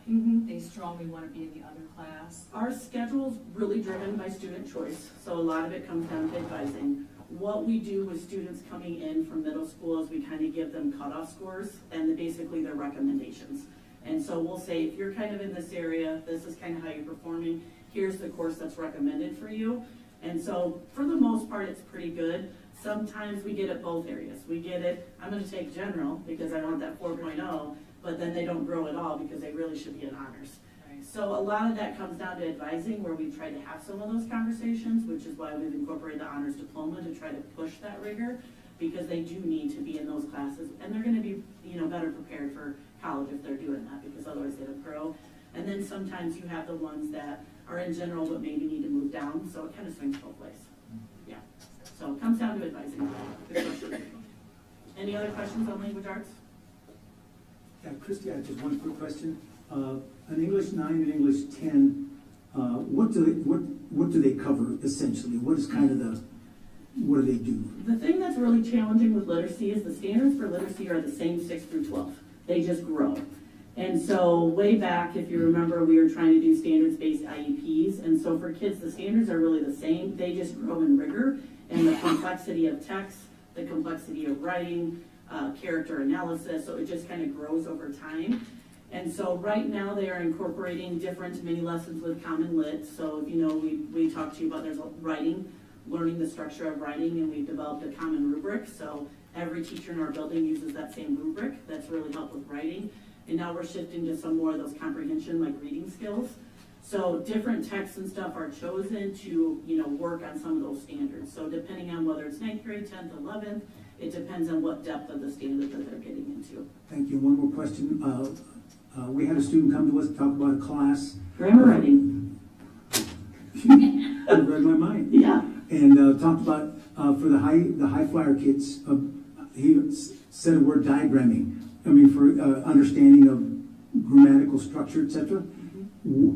Speaker 10: they strongly want to be in the other class?
Speaker 5: Our schedule's really driven by student choice, so a lot of it comes down to advising. What we do with students coming in from middle school is we kind of give them cutoff scores and basically their recommendations. And so we'll say, if you're kind of in this area, this is kind of how you're performing, here's the course that's recommended for you. And so for the most part, it's pretty good. Sometimes we get it both areas. We get it, I'm going to take general because I want that 4.0, but then they don't grow at all because they really should be in honors.
Speaker 10: Right.
Speaker 5: So a lot of that comes down to advising, where we try to have some of those conversations, which is why we've incorporated the honors diploma to try to push that rigor, because they do need to be in those classes, and they're going to be better prepared for college if they're doing that, because otherwise they don't grow. And then sometimes you have the ones that are in general but maybe need to move down, so it kind of swings both ways. Yeah. So it comes down to advising. Good question. Any other questions on language arts?
Speaker 6: Yeah, Christy, I have just one quick question. An English 9 and English 10, what what do they cover essentially? What is kind of what do they do?
Speaker 5: The thing that's really challenging with literacy is the standards for literacy are the same 6 through 12. They just grow. And so way back, if you remember, we were trying to do standards-based IEPs. And so for kids, the standards are really the same. They just grow in rigor and the complexity of text, the complexity of writing, character analysis. So it just kind of grows over time. And so right now they are incorporating different mini lessons with Common Lit. So, you know, we talked to you about there's writing, learning the structure of writing, and we've developed a common rubric. So every teacher in our building uses that same rubric. That's really helped with writing. And now we're shifting to some more of those comprehension, like reading skills. So different texts and stuff are chosen to, you know, work on some of those standards. So depending on whether it's 9th grade, 10th, 11th, it depends on what depth of the standard that they're getting into.
Speaker 6: Thank you. One more question. We had a student come to us to talk about a class.
Speaker 5: Grammar writing.
Speaker 6: You read my mind.
Speaker 5: Yeah.
Speaker 6: And talked about for the high flyer kids. He said a word diagramming. I mean, for understanding of grammatical structure, etc.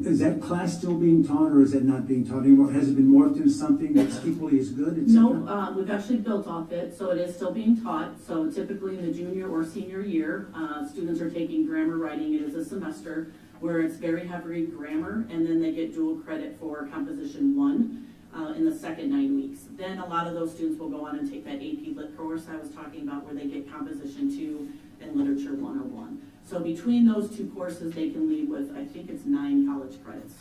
Speaker 6: Is that class still being taught, or is that not being taught anymore? Has it been morphed into something that's equally as good, etc.?
Speaker 5: No, we've actually built off it, so it is still being taught. So typically in the junior or senior year, students are taking grammar writing. It is a semester where it's very heavy grammar, and then they get dual credit for composition 1 in the second 9 weeks. Then a lot of those students will go on and take that AP Lit course I was talking about, where they get composition 2 and literature 101. So between those two courses, they can leave with, I think it's 9 college credits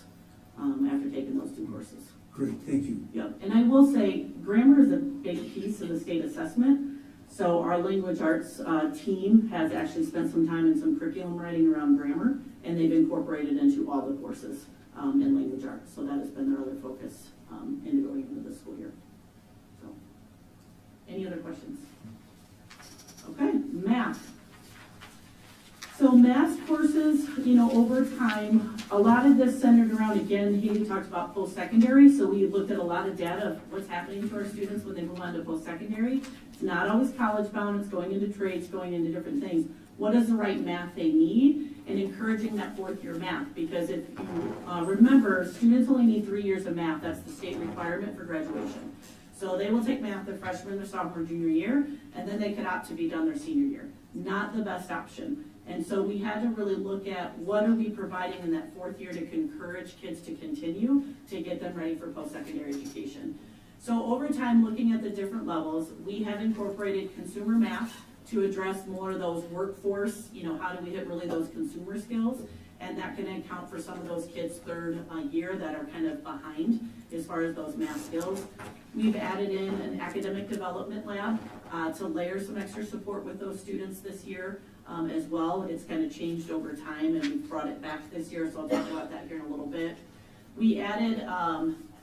Speaker 5: after taking those 2 courses.
Speaker 6: Great, thank you.
Speaker 5: Yep, and I will say, grammar is a big piece of the state assessment. So our language arts team has actually spent some time in some curriculum writing around grammar, and they've incorporated into all the courses in language arts. So that has been their other focus into going into the school year. So, any other questions? Okay, math. So math courses, you know, over time, a lot of this centered around, again, Haley talked about post-secondary, so we looked at a lot of data of what's happening to our students when they move on to post-secondary. It's not always college-bound, it's going into trades, going into different things. What is the right math they need? And encouraging that 4th-year math, because if you remember, students only need 3 years of math. That's the state requirement for graduation. So they will take math their freshman, their sophomore, junior year, and then they can opt to be done their senior year. Not the best option. And so we had to really look at what are we providing in that 4th year to encourage kids to continue to get them ready for post-secondary education. So over time, looking at the different levels, we have incorporated consumer math to address more of those workforce, you know, how do we hit really those consumer skills? And that can account for some of those kids' 3rd year that are kind of behind as far as those math skills. We've added in an academic development lab to layer some extra support with those students this year as well. It's kind of changed over time, and we've brought it back this year, so I'll talk about that here in a little bit. We added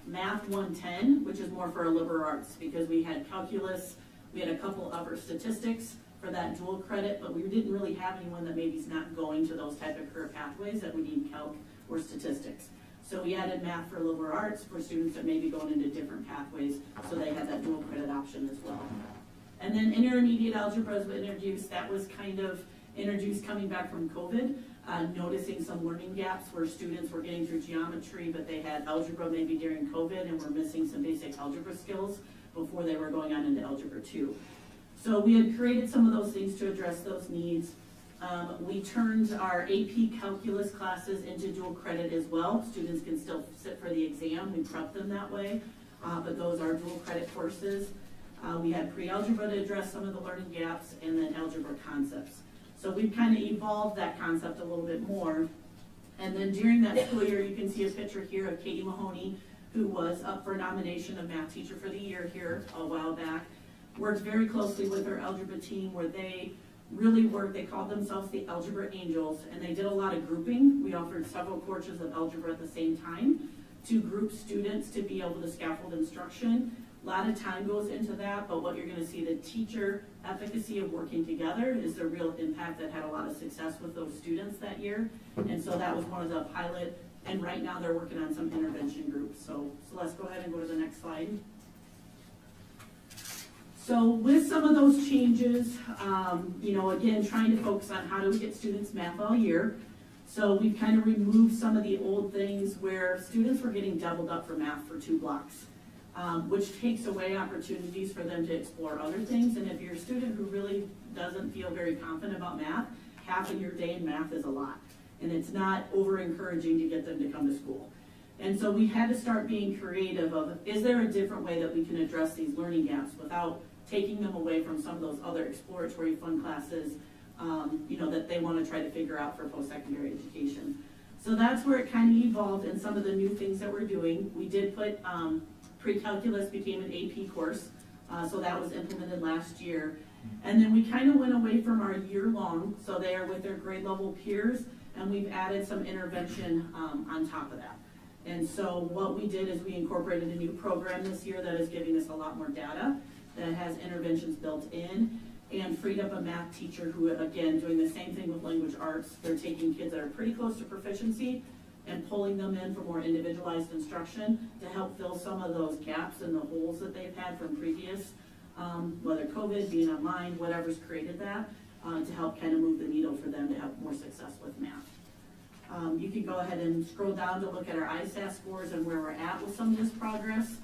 Speaker 5: Math 110, which is more for our liberal arts, because we had calculus, we had a couple of our statistics for that dual credit, but we didn't really have anyone that maybe is not going to those type of career pathways that would need calc or statistics. So we added math for liberal arts for students that may be going into different pathways, so they had that dual credit option as well. And then intermediate algebra was introduced. That was kind of introduced coming back from COVID, noticing some learning gaps where students were getting through geometry, but they had algebra maybe during COVID and were missing some basic algebra skills before they were going on into Algebra 2. So we had created some of those things to address those needs. We turned our AP Calculus classes into dual credit as well. Students can still sit for the exam. We prep them that way, but those are dual credit courses. We had pre-algebra to address some of the learning gaps, and then algebra concepts. So we've kind of evolved that concept a little bit more. And then during that school year, you can see a picture here of Katie Mahoney, who was up for nomination of Math Teacher for the Year here a while back. Worked very closely with our algebra team, where they really worked. They called themselves the Algebra Angels, and they did a lot of grouping. We offered several courses of algebra at the same time to group students to be able to scaffold instruction. A lot of time goes into that, but what you're going to see, the teacher efficacy of working together is the real impact that had a lot of success with those students that year. And so that was one of the pilot, and right now they're working on some intervention groups. So let's go ahead and go to the next slide. So with some of those changes, you know, again, trying to focus on how do we get students math all year. So we've kind of removed some of the old things where students were getting doubled up for math for 2 blocks, which takes away opportunities for them to explore other things. And if you're a student who really doesn't feel very confident about math, half of your day in math is a lot. And it's not over-encouraging to get them to come to school. And so we had to start being creative of, is there a different way that we can address these learning gaps without taking them away from some of those other exploratory fun classes, that they want to try to figure out for post-secondary education. So that's where it kind of evolved in some of the new things that we're doing. We did put pre-calculus became an AP course, so that was implemented last year. And then we kind of went away from our year-long, so they are with their grade level peers, and we've added some intervention on top of that. And so what we did is we incorporated a new program this year that is giving us a lot more data, that has interventions built in, and freed up a math teacher who, again, doing the same thing with language arts. They're taking kids that are pretty close to proficiency and pulling them in for more individualized instruction to help fill some of those gaps and the holes that they've had from previous, whether COVID, being online, whatever's created that, to help kind of move the needle for them to have more success with math. You can go ahead and scroll down to look at our ISAT scores and where we're at with some of this progress.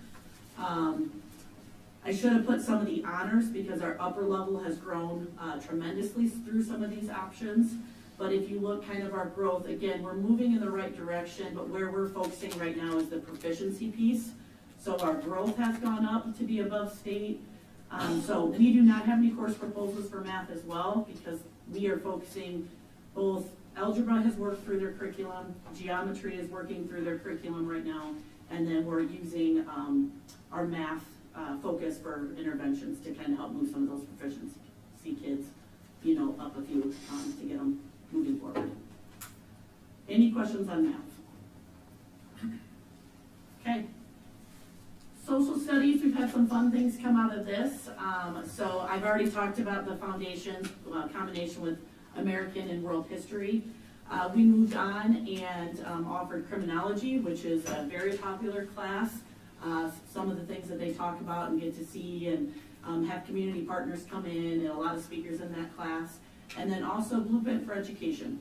Speaker 5: I should have put some of the honors because our upper level has grown tremendously through some of these options. But if you look kind of our growth, again, we're moving in the right direction, but where we're focusing right now is the proficiency piece. So our growth has gone up to be above state. So we do not have any course proposals for math as well because we are focusing both algebra has worked through their curriculum, geometry is working through their curriculum right now, and then we're using our math focus for interventions to kind of help move some of those proficiency kids, up a few to get them moving forward. Any questions on math? Okay. Social studies, we've had some fun things come out of this. So I've already talked about the foundation combination with American and world history. We moved on and offered criminology, which is a very popular class. Some of the things that they talk about and get to see and have community partners come in and a lot of speakers in that class. And then also Blueprint for Education.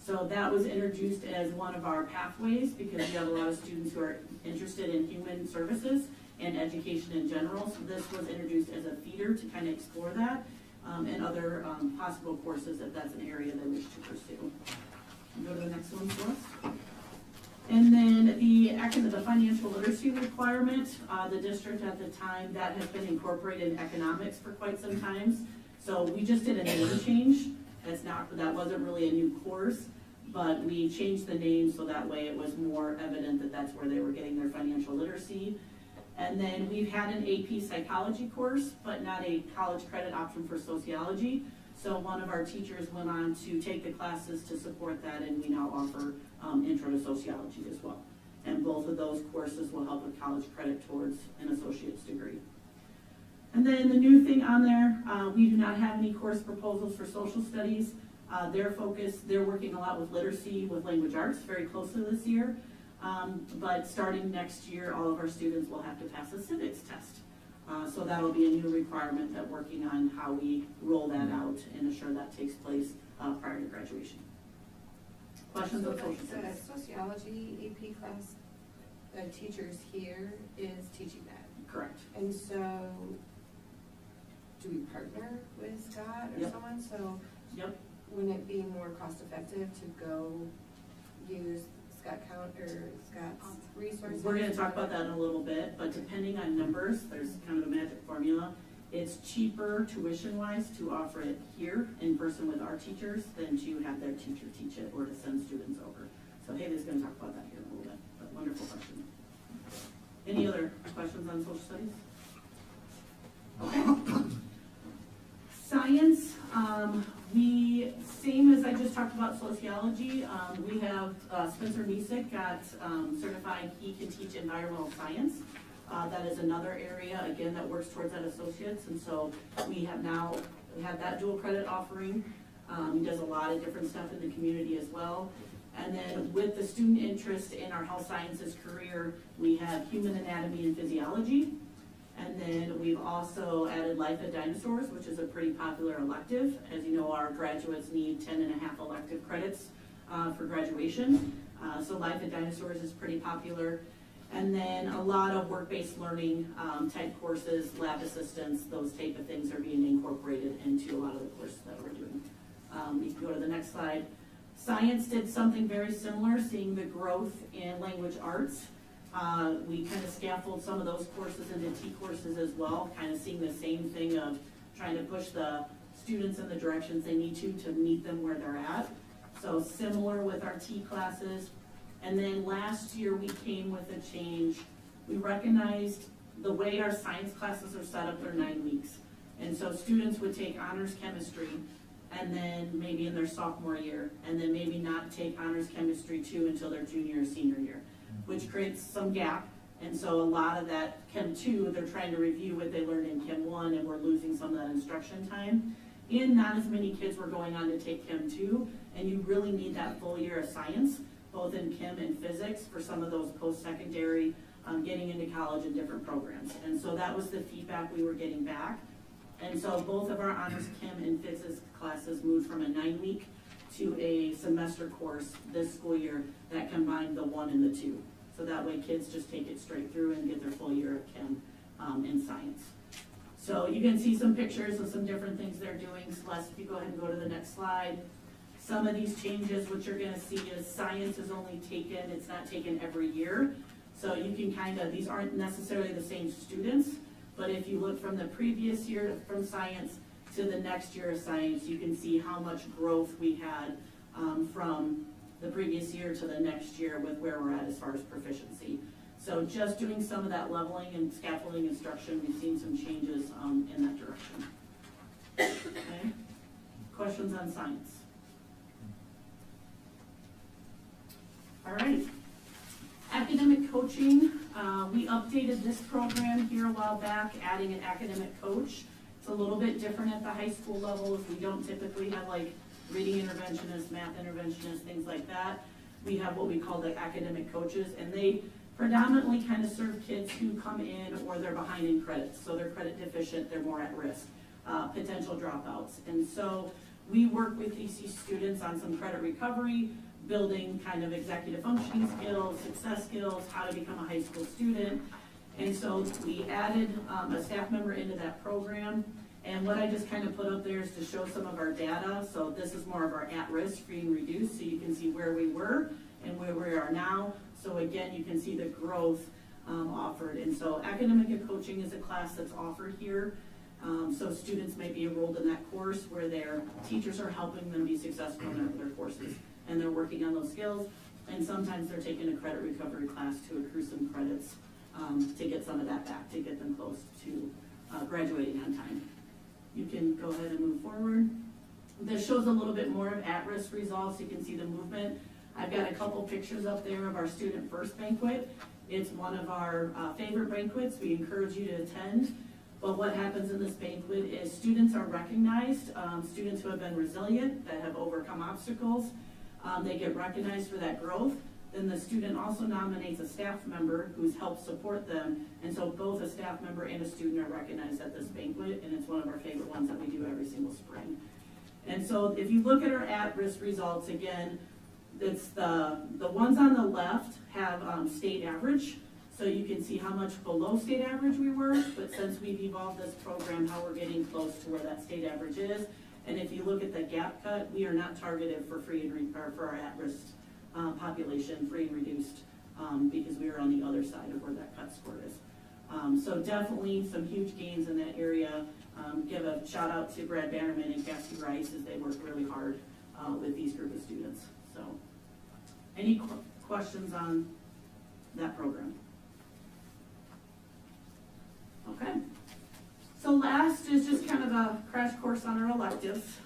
Speaker 5: So that was introduced as one of our pathways because we have a lot of students who are interested in human services and education in general. So this was introduced as a feeder to kind of explore that and other possible courses if that's an area they wish to pursue. Go to the next one for us. And then the financial literacy requirement, the district at the time, that has been incorporated in economics for quite some time. So we just did a name change. That wasn't really a new course, but we changed the name so that way it was more evident that that's where they were getting their financial literacy. And then we've had an AP psychology course, but not a college credit option for sociology. So one of our teachers went on to take the classes to support that, and we now offer intro to sociology as well. And both of those courses will help with college credit towards an associate's degree. And then the new thing on there, we do not have any course proposals for social studies. They're working a lot with literacy, with language arts very closely this year. But starting next year, all of our students will have to pass a civics test. So that'll be a new requirement that working on how we roll that out and ensure that takes place prior to graduation. Questions on social studies?
Speaker 3: The sociology AP class, the teachers here is teaching that.
Speaker 5: Correct.
Speaker 3: And so, do we partner with Scott or
Speaker 5: Yep.
Speaker 3: someone? So,
Speaker 5: Yep.
Speaker 3: wouldn't it be more cost effective to go use Scott's resources?
Speaker 5: We're gonna talk about that in a little bit, but depending on numbers, there's kind of a magic formula. It's cheaper tuition-wise to offer it here in person with our teachers than to have their teacher teach it or to send students over. So Haley's gonna talk about that here in a little bit, but wonderful question. Any other questions on social studies? Okay. Science, same as I just talked about sociology, we have Spencer Misick got certified, he can teach environmental science. That is another area, again, that works towards that associates, and so we have that dual credit offering. He does a lot of different stuff in the community as well. And then with the student interest in our health sciences career, we have human anatomy and physiology. And then we've also added Life of Dinosaurs, which is a pretty popular elective. As you know, our graduates need 10.5 elective credits for graduation. So Life at Dinosaurs is pretty popular. And then a lot of work-based learning type courses, lab assistance, those type of things are being incorporated into a lot of the courses that we're doing. You can go to the next slide. Science did something very similar, seeing the growth in language arts. We kind of scaffold some of those courses into T courses as well, kind of seeing the same thing of trying to push the students in the directions they need to meet them where they're at. So similar with our T classes. And then last year we came with a change. We recognized the way our science classes are set up, they're 9 weeks. And so students would take honors chemistry and then maybe in their sophomore year, and then maybe not take honors chemistry 2 until their junior or senior year, which creates some gap. And so a lot of that Chem 2, they're trying to review what they learned in Chem 1, and we're losing some of that instruction time. And not as many kids were going on to take Chem 2, and you really need that full year of science, both in chem and physics, for some of those post-secondary, getting into college and different programs. And so that was the feedback we were getting back. And so both of our honors chem and physics classes moved from a 9-week to a semester course this school year that combined the 1 and the 2. So that way kids just take it straight through and get their full year of chem and science. So you can see some pictures of some different things they're doing. Celeste, if you go ahead and go to the next slide. Some of these changes, what you're gonna see is science is only taken, it's not taken every year. So you can kind of, these aren't necessarily the same students, but if you look from the previous year from science to the next year of science, you can see how much growth we had from the previous year to the next year with where we're at as far as proficiency. So just doing some of that leveling and scaffolding instruction, we've seen some changes in that direction. Okay. Questions on science? All right. Academic coaching, we updated this program here a while back, adding an academic coach. It's a little bit different at the high school level. We don't typically have like reading interventionists, math interventionists, things like that. We have what we call the academic coaches, and they predominantly kind of serve kids who come in or they're behind in credits. So they're credit deficient, they're more at risk, potential dropouts. And so we work with these students on some credit recovery, building kind of executive functioning skills, success skills, how to become a high school student. And so we added a staff member into that program. And what I just kind of put up there is to show some of our data. So this is more of our at-risk, free and reduced, so you can see where we were and where we are now. So again, you can see the growth offered. And so academic and coaching is a class that's offered here. So students may be enrolled in that course where their teachers are helping them be successful in their courses. And they're working on those skills, and sometimes they're taking a credit recovery class to accrue some credits to get some of that back, to get them close to graduating on time. You can go ahead and move forward. This shows a little bit more of at-risk results. You can see the movement. I've got a couple pictures up there of our Student First Banquet. It's one of our favorite banquets. We encourage you to attend. But what happens in this banquet is students are recognized, students who have been resilient, that have overcome obstacles. They get recognized for that growth. Then the student also nominates a staff member who's helped support them. And so both a staff member and a student are recognized at this banquet, and it's one of our favorite ones that we do every single spring. And so if you look at our at-risk results, again, it's the ones on the left have state average. So you can see how much below state average we were, but since we've evolved this program, how we're getting close to where that state average is. And if you look at the gap cut, we are not targeted for for our at-risk population, free and reduced, because we are on the other side of where that cut score is. So definitely some huge gains in that area. Give a shout out to Brad Bannerman and Cassie Rice as they work really hard with these group of students. So any questions on that program? Okay. So last is just kind of a crash course on our electives.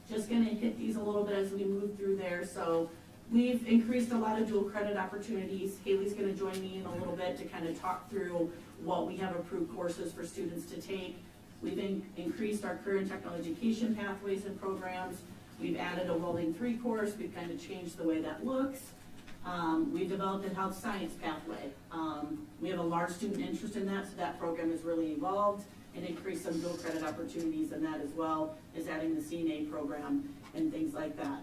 Speaker 5: Just gonna hit these a little bit as we move through there. So we've increased a lot of dual credit opportunities. Haley's gonna join me in a little bit to kind of talk through what we have approved courses for students to take. We've increased our career and technical education pathways and programs. We've added a welding 3 course. We've kind of changed the way that looks. We've developed a health science pathway. We have a large student interest in that, so that program has really evolved and increased some dual credit opportunities in that, as well as adding the CNA program and things like that.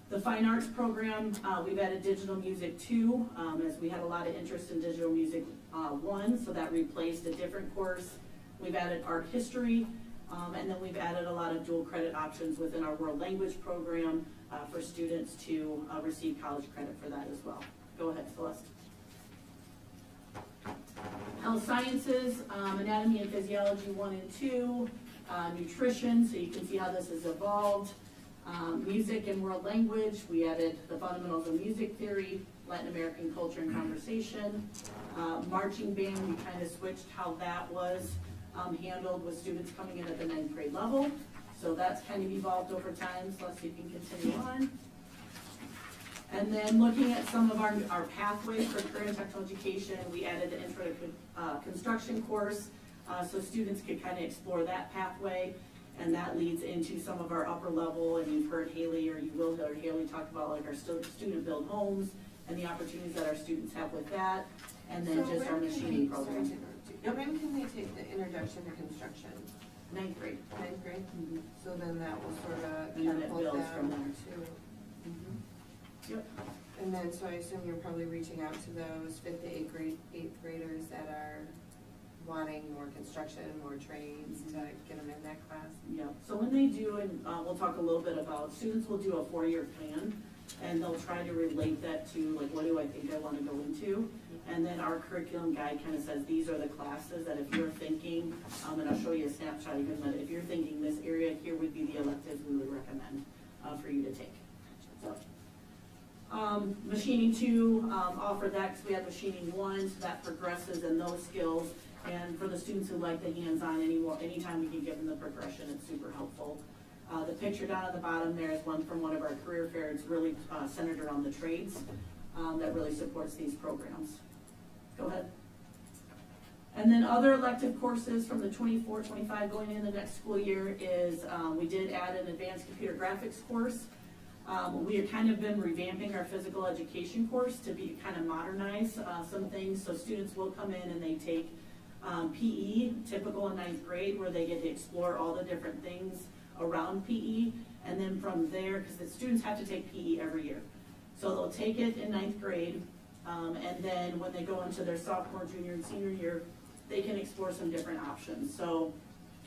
Speaker 5: The fine arts program, we've added digital music 2, as we had a lot of interest in digital music 1, so that replaced a different course. We've added art history, and then we've added a lot of dual credit options within our world language program for students to receive college credit for that as well. Go ahead, Celeste. Health sciences, anatomy and physiology 1 and 2, nutrition, so you can see how this has evolved. Music and world language, we added the fundamentals of music theory, Latin American culture and conversation. Marching band, we kind of switched how that was handled with students coming in at the 9th grade level. So that's kind of evolved over time, so let's see if we can continue on. And then looking at some of our pathways for career and technical education, we added the intro to construction course, so students could kind of explore that pathway. And that leads into some of our upper level, and you've heard Haley, or you will hear Haley talk about like our student build homes and the opportunities that our students have with that, and then just our machining program.
Speaker 3: When can they take the introduction to construction?
Speaker 5: 9th grade.
Speaker 3: 9th grade?
Speaker 5: Mhm.
Speaker 3: So then that will sort of
Speaker 5: And then it
Speaker 3: catapult
Speaker 5: builds from
Speaker 3: them
Speaker 5: there.
Speaker 3: to.
Speaker 5: Yep.
Speaker 3: And then, so I assume you're probably reaching out to those 5th to 8th graders that are wanting more construction, more trades to get them in that class.
Speaker 5: Yeah, so when they do, and we'll talk a little bit about, students will do a 4-year plan, and they'll try to relate that to, like, what do I think I want to go into? And then our curriculum guide kind of says, these are the classes that if you're thinking, and I'll show you a snapshot even, but if you're thinking this area here would be the electives we would recommend for you to take. So, machining 2, offer that because we have machining 1, so that progresses in those skills. And for the students who like the hands-on anytime we can give them the progression, it's super helpful. The picture down at the bottom there is one from one of our career fairs. It's really centered around the trades that really supports these programs. Go ahead. And then other elective courses from the 24-25 going in the next school year is we did add an advanced computer graphics course. We have kind of been revamping our physical education course to be kind of modernize some things. So students will come in and they take PE, typical in 9th grade, where they get to explore all the different things around PE. And then from there, because the students have to take PE every year. So they'll take it in 9th grade, and then when they go into their sophomore, junior, and senior year, they can explore some different options. So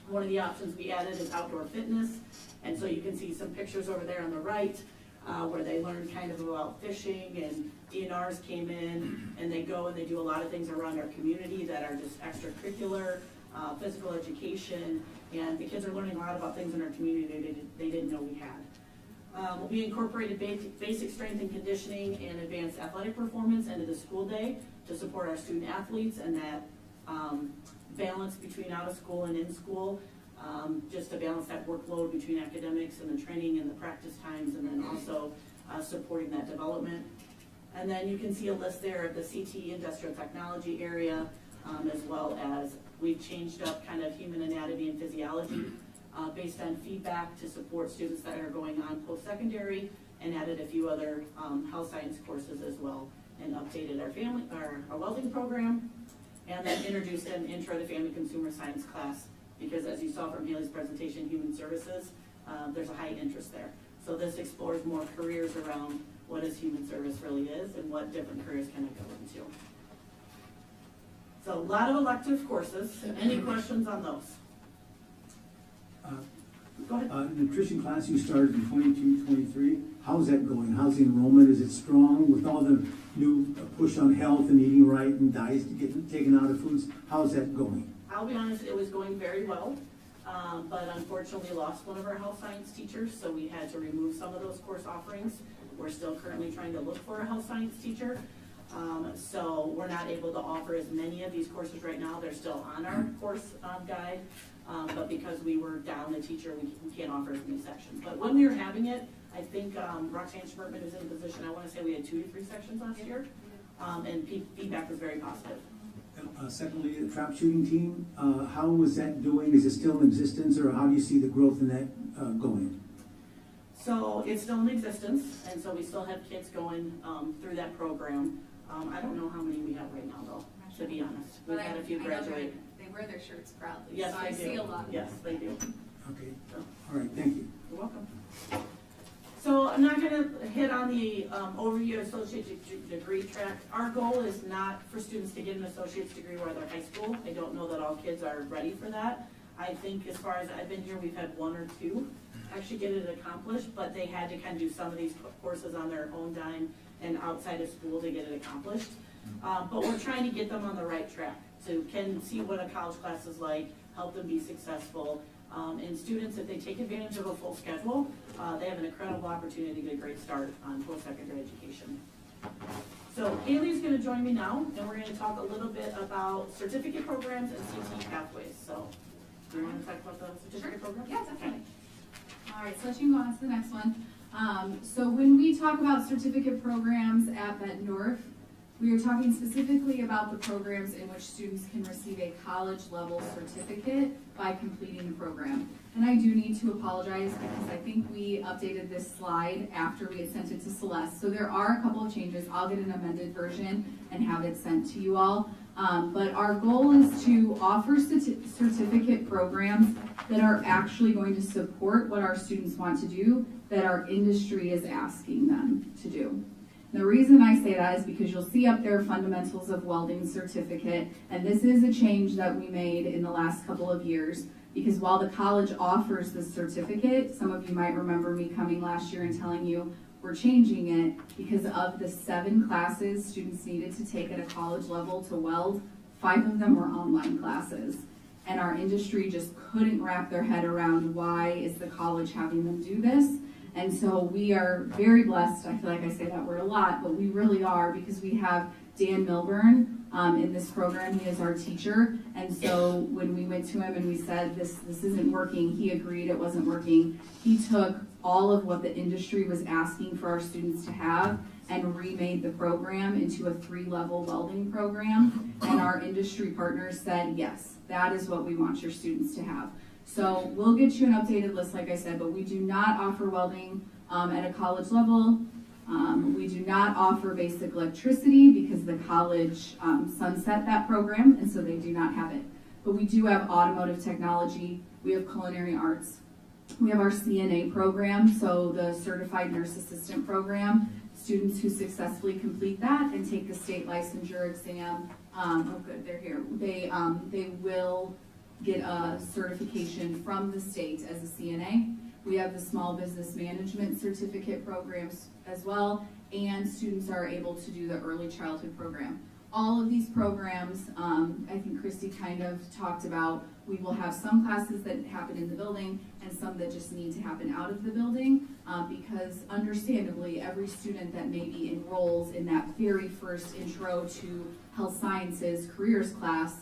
Speaker 5: one of the options we added is outdoor fitness. And so you can see some pictures over there on the right, where they learn kind of about fishing, and DNRs came in, and they go and they do a lot of things around our community that are just extracurricular, physical education, and the kids are learning a lot about things in our community they didn't know we had. We incorporated basic strength and conditioning and advanced athletic performance into the school day to support our student athletes, and that balance between out of school and in school. Just to balance that workload between academics and the training and the practice times, and then also supporting that development. And then you can see a list there of the CT industrial technology area, as well as we've changed up kind of human anatomy and physiology based on feedback to support students that are going on post-secondary, and added a few other health science courses as well, and updated our welding program, and then introduced an intro to family consumer science class. Because as you saw from Haley's presentation, human services, there's a high interest there. So this explores more careers around what is human service really is and what different careers can it go into. So a lot of elective courses. Any questions on those? Go ahead.
Speaker 6: Nutrition class you started in 22-23. How's that going? How's the enrollment? Is it strong with all the new push on health and eating right and diets to get taken out of foods? How's that going?
Speaker 5: I'll be honest, it was going very well, but unfortunately lost one of our health science teachers, so we had to remove some of those course offerings. We're still currently trying to look for a health science teacher, so we're not able to offer as many of these courses right now. They're still on our course guide, but because we were down a teacher, we can't offer as many sections. But when we were having it, I think Roxanne Schmertman is in a position, I want to say we had 2 to 3 sections last year, and feedback was very positive.
Speaker 6: Secondly, the trap shooting team, how is that doing? Is it still in existence, or how do you see the growth in that going?
Speaker 5: So it's still in existence, and so we still have kids going through that program. I don't know how many we have right now, though, to be honest. We've had a few graduate.
Speaker 3: They wear their shirts proudly,
Speaker 5: Yes,
Speaker 3: so
Speaker 5: they
Speaker 3: I
Speaker 5: do.
Speaker 3: see a lot.
Speaker 5: Yes, they do.
Speaker 6: Okay,
Speaker 5: So,
Speaker 6: all right, thank you.
Speaker 5: you're welcome. So I'm not gonna on the overview of associate degree track, our goal is not for students to get an associate's degree while they're high school. I don't know that all kids are ready for that. I think as far as I've been here, we've had one or two actually get it accomplished, but they had to kind of do some of these courses on their own dime and outside of school to get it accomplished. But we're trying to get them on the right track, so can see what a college class is like, help them be successful. And students, if they take advantage of a full schedule, they have an incredible opportunity to get a great start on post-secondary education. So Haley's gonna join me now, and we're gonna talk a little bit about certificate programs and CTE pathways. So, do you wanna talk about the certificate program?
Speaker 9: Yeah, definitely. All right, so let's go on to the next one. So when we talk about certificate programs at Bettendorf, we are talking specifically about the programs in which students can receive a college level certificate by completing the program. And I do need to apologize because I think we updated this slide after we had sent it to Celeste. So there are a couple of changes. I'll get an amended version and have it sent to you all. But our goal is to offer certificate programs that are actually going to support what our students want to do, that our industry is asking them to do. The reason I say that is because you'll see up there fundamentals of welding certificate, and this is a change that we made in the last couple of years, because while the college offers the certificate, some of you might remember me coming last year and telling you we're changing it because of the 7 classes students needed to take at a college level to weld, 5 of them were online classes. And our industry just couldn't wrap their head around why is the college having them do this. And so we are very blessed. I feel like I say that word a lot, but we really are, because we have Dan Milburn in this program. He is our teacher. And so when we went to him and we said, this isn't working, he agreed it wasn't working. He took all of what the industry was asking for our students to have and remade the program into a 3-level welding program. And our industry partners said, yes, that is what we want your students to have. So we'll get you an updated list, like I said, but we do not offer welding at a college level. We do not offer basic electricity because the college sunset that program, and so they do not have it. But we do have automotive technology. We have culinary arts. We have our CNA program, so the Certified Nurse Assistant program. Students who successfully complete that and take the state licensure exam, oh good, they're here. They will get a certification from the state as a CNA. We have the small business management certificate programs as well, and students are able to do the early childhood program. All of these programs, I think Christy kind of talked about, we will have some classes that happen in the building and some that just need to happen out of the building, because understandably, every student that maybe enrolls in that very first intro to health sciences careers class,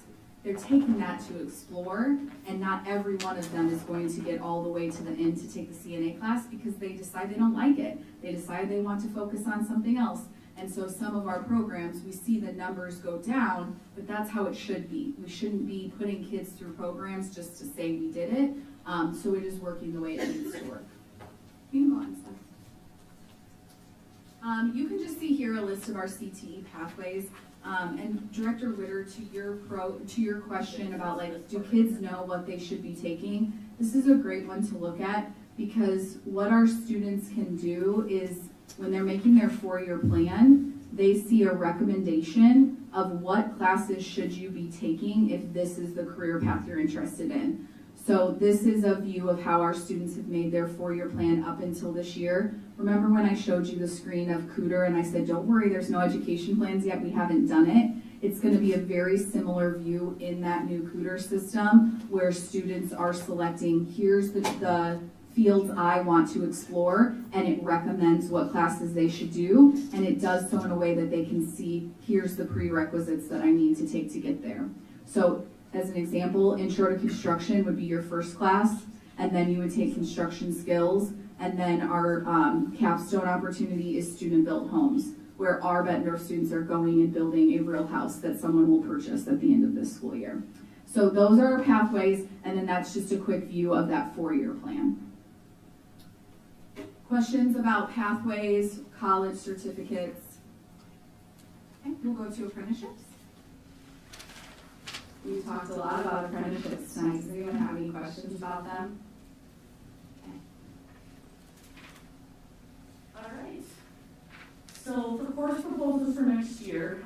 Speaker 9: they're taking that to explore, and not every one of them is going to get all the way to the end to take the CNA class because they decide they don't like it. They decide they want to focus on something else. And so some of our programs, we see the numbers go down, but that's how it should be. We shouldn't be putting kids through programs just to say we did it. So it is working the way it needs to work. You can go on, Steph. You can just see here a list of our CTE pathways. And Director Witter, to your question about like, do kids know what they should be taking? This is a great one to look at, because what our students can do is when they're making their 4-year plan, they see a recommendation of what classes should you be taking if this is the career path you're interested in. So this is a view of how our students have made their 4-year plan up until this year. Remember when I showed you the screen of Cooter and I said, don't worry, there's no education plans yet, we haven't done it. It's going to be a very similar view in that new Cooter system where students are selecting, here's the fields I want to explore, and it recommends what classes they should do, and it does so in a way that they can see, here's the prerequisites that I need to take to get there. So as an example, Intro to Construction would be your first class, and then you would take construction skills, and then our capstone opportunity is student-built homes, where our Bettendorf students are going and building a real house that someone will purchase at the end of this school year. So those are our pathways, and then that's just a quick view of that 4-year plan. Questions about pathways, college certificates? Okay, we'll go to apprenticeships. We talked a lot about apprenticeships tonight. Does anyone have any questions about them? Okay.
Speaker 5: All right. proposals for next year.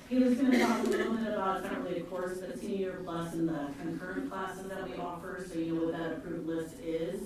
Speaker 5: Kayla's gonna talk a little bit about, it's not really a course, but Senior Year Plus and the concurrent classes that we offer, so you know what that approved list is.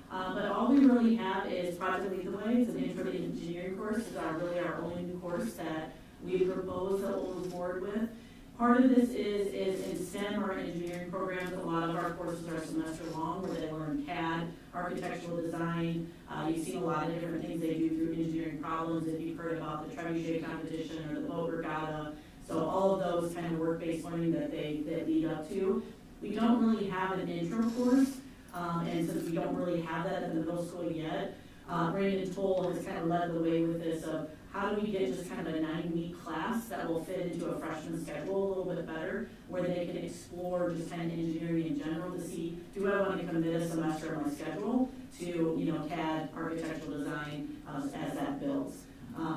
Speaker 5: But all we really have is Project Lead the Way. It's an intro to engineering course. It's really our only new course that we propose that we'll move forward with. Part of this is in STEM or engineering programs, a lot of our courses are semester long where they learn CAD, architectural design. You've seen a lot of different things they do through engineering problems. If you've heard about the trebuchet competition or the boat regatta. So all of those kind of work-based learning that lead up to. We don't really have an intro course. And since we don't really have that in the middle school yet, Brandon Toll has kind of led the way with this of how do we get just kind of a 9-week class that will fit into a freshman schedule a little bit better, where they can explore just kind of engineering in general to see, do I want to commit a semester of my schedule to, you know, CAD, architectural design, as that builds.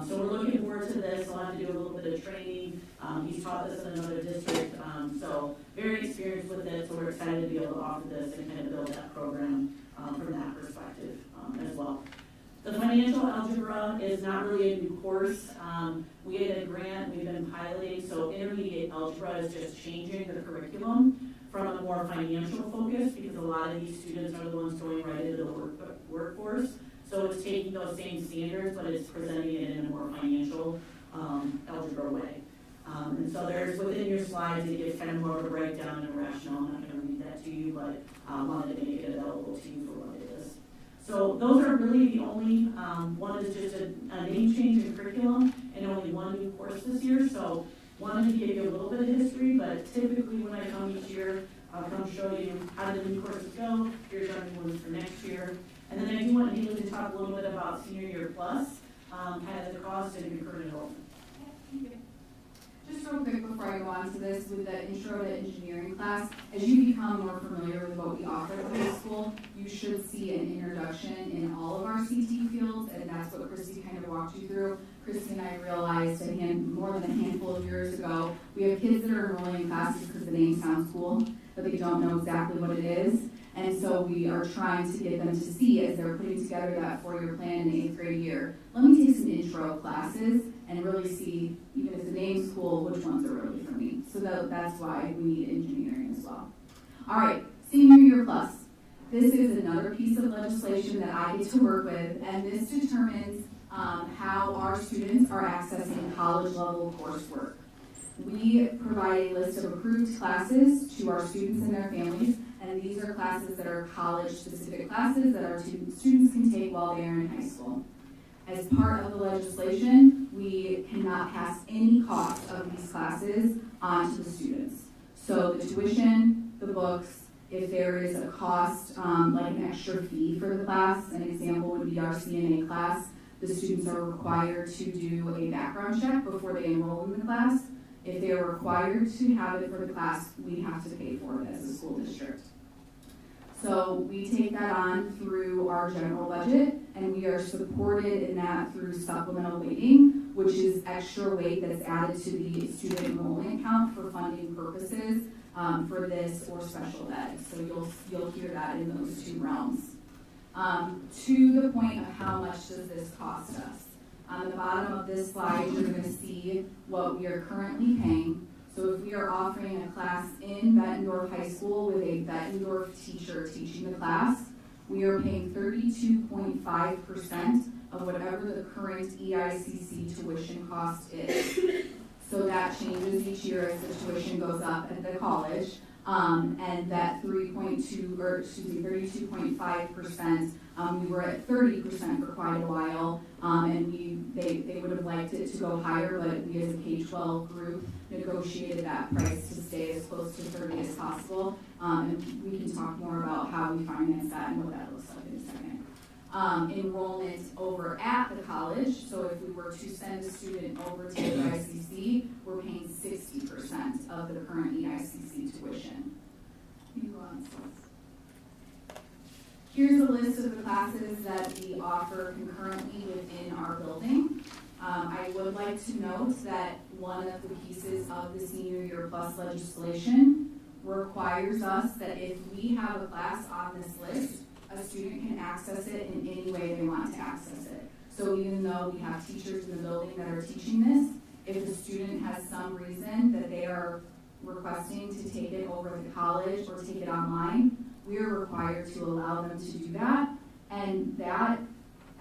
Speaker 5: So we're looking forward to this. We'll have to do a little bit of training. He's taught this in another district, so very experienced with it. So we're excited to be able to offer this and kind of build that program from that perspective as well. The financial algebra is not really a new course. We had a grant we've been piloting, so intermediate algebra is just changing the curriculum from a more financial focus because a lot of these students are the ones going right into the workforce. So it's taking those same standards, but it's presenting it in a more financial algebra way. And so there's, within your slides, it gives kind of more of a breakdown and a rationale. I'm not going to read that to you, but I wanted to make it available to you for what it is. So those are really the only, one is just a name change in curriculum and only one new course this year. So wanted to give you a little bit of history, but typically when I come each year, I'll come show you how the new courses go. Here's our new ones for next year. And then I do want Haley to talk a little bit about Senior Year Plus, kind of the cost and concurrent enrollment.
Speaker 9: Just real quick before I go on to this, with the intro to engineering class, as you become more familiar with what we offer at the school, you should see an introduction in all of our CT fields, and that's what Christy kind of walked you through. Christy and I realized more than a handful of years ago, we have kids that are enrolling in classes because the name sounds cool, but they don't know exactly what it is. And so we are trying to get them to see, as they're putting together that 4-year plan in the 8th grade year, let me take some intro classes and really see, even if the name's cool, which ones are really for me. So that's why we need engineering as well. All right, Senior Year Plus. This is another piece of legislation that I get to work with, and this determines how our students are accessing college-level coursework. We provide a list of approved classes to our students and their families, and these are classes that are college-specific classes that our students can take while they are in high school. As part of the legislation, we cannot pass any cost of these classes on to the students. So the tuition, the books, if there is a cost, like an extra fee for the class, an example would be our CNA class, the students are required to do a background check before they enroll in the class. If they are required to have it for the class, we have to pay for it as a school district. So we take that on through our general budget, and we are supported in that through supplemental weighting, which is extra weight that's added to the student enrollment account for funding purposes for this or special ed. So you'll hear that in those two realms. To the point of how much does this cost us? On the bottom of this slide, you're going to see what we are currently paying. So if we are offering a class in Bettendorf High School with a Bettendorf teacher teaching the class, we are paying 32.5% of whatever the current EICC tuition cost is. So that changes each year as the tuition goes up at the college. And that 32.5%, we were at 30% for quite a while, and they would have liked it to go higher, but we as a K-12 group negotiated that price to stay as close to 30 as possible. And we can talk more about how we finance that and what that looks like in a second. Enrollment over at the college, so if we were to send a student over to EICC, we're paying 60% of the current EICC tuition. Here's a list of the classes that we offer concurrently within our building. I would like to note that one of the pieces of the Senior Year Plus legislation requires us that if we have a class on this list, a student can access it in any way they want to access it. So even though we have teachers in the building that are teaching this, if the student has some reason that they are requesting to take it over at the college or take it online, we are required to allow them to do that. And that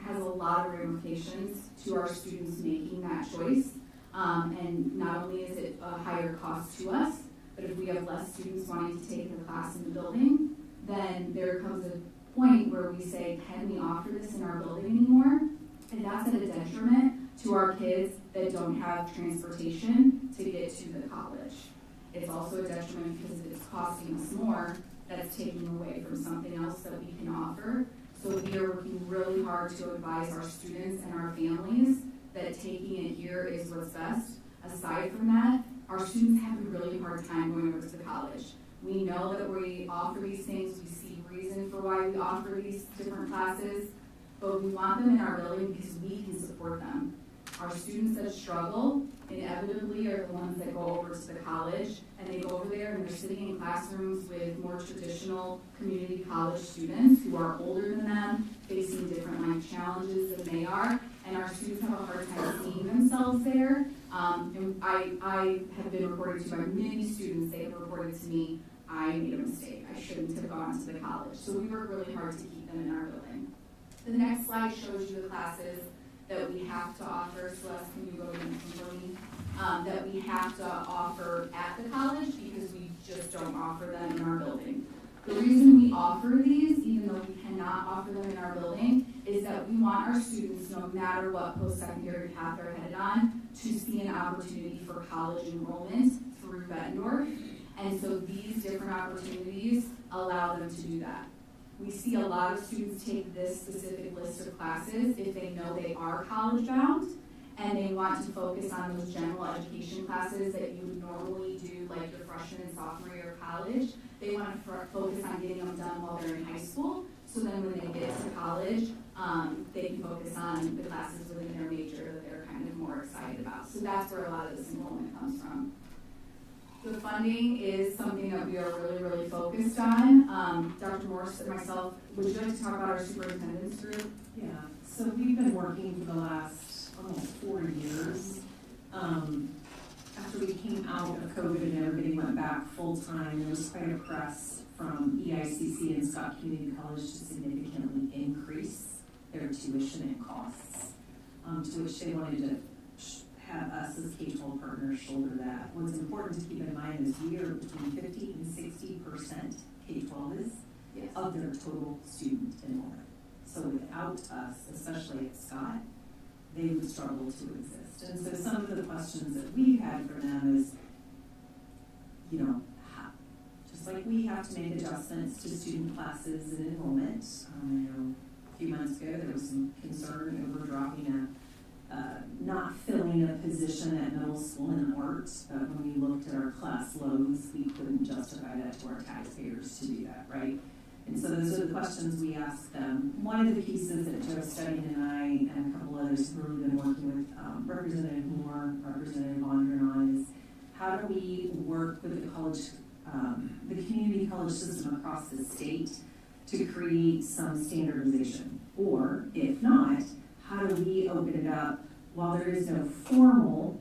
Speaker 9: has a lot of ramifications to our students making that choice. And not only is it a higher cost to us, but if we have less students wanting to take the class in the building, then there comes a point where we say, can we offer this in our building anymore? And that's at a detriment to our kids that don't have transportation to get to the college. It's also a detriment because it's costing us more, that's taking away from something else that we can offer. So we are working really hard to advise our students and our families that taking it here is what's best. Aside from that, our students have a really hard time going over to the college. We know that we offer these things, we see reason for why we offer these different classes, but we want them in our building because we can support them. Our students that struggle inevitably are the ones that go over to the college, and they go over there and they're sitting in classrooms with more traditional community college students who are older than them, facing different life challenges than they are, and our students have a hard time seeing themselves there. And I have been reported to by many students, they have reported to me, I made a mistake, I shouldn't have gone to the college. So we work really hard to keep them in our building. The next slide shows you the classes that we have to offer. Celeste, can you go to the next one for me? That we have to offer at the college because we just don't offer them in our building. The reason we offer these, even though we cannot offer them in our building, is that we want our students, no matter what post-secondary path they're headed on, to see an opportunity for college enrollment through Bettendorf. And so these different opportunities allow them to do that. We see a lot of students take this specific list of classes if they know they are college bound and they want to focus on those general education classes that you would normally do like your freshman and sophomore year of college. They want to focus on getting them done while they're in high school, so then when they get to college, they can focus on the classes within their major that they're kind of more excited about. So that's where a lot of this enrollment comes from. The funding is something that we are really, really focused on. Dr. Morse and myself, would you like to talk about our superintendent's group?
Speaker 11: Yeah, so we've been working for the last almost 4 years. After we came out of COVID and everybody went back full-time, there was quite a press from EICC and Scott Community College to significantly increase their tuition and costs, to which they wanted to have us as K-12 partners shoulder that. What's important to keep in mind is we are between 50 and 60% K-12 is
Speaker 9: Yes.
Speaker 11: of their total student enrollment. So without us, especially at Scott, they would struggle to exist. And so some of the questions that we've had for them is, you know, just like we have to make adjustments to student classes and enrollment. I know a few months ago there was some concern over dropping not filling a position at middle school in art, but when we looked at our class loads, we couldn't justify that to our taxpayers to do that, right? And so those are the questions we asked them. One of the pieces that Joe Studying and I and a couple others have really been working with Representative Moore, Representative Vondran on is how do we work with the college, the community college system across the state to create some standardization? Or if not, how do we open it up while there is no formal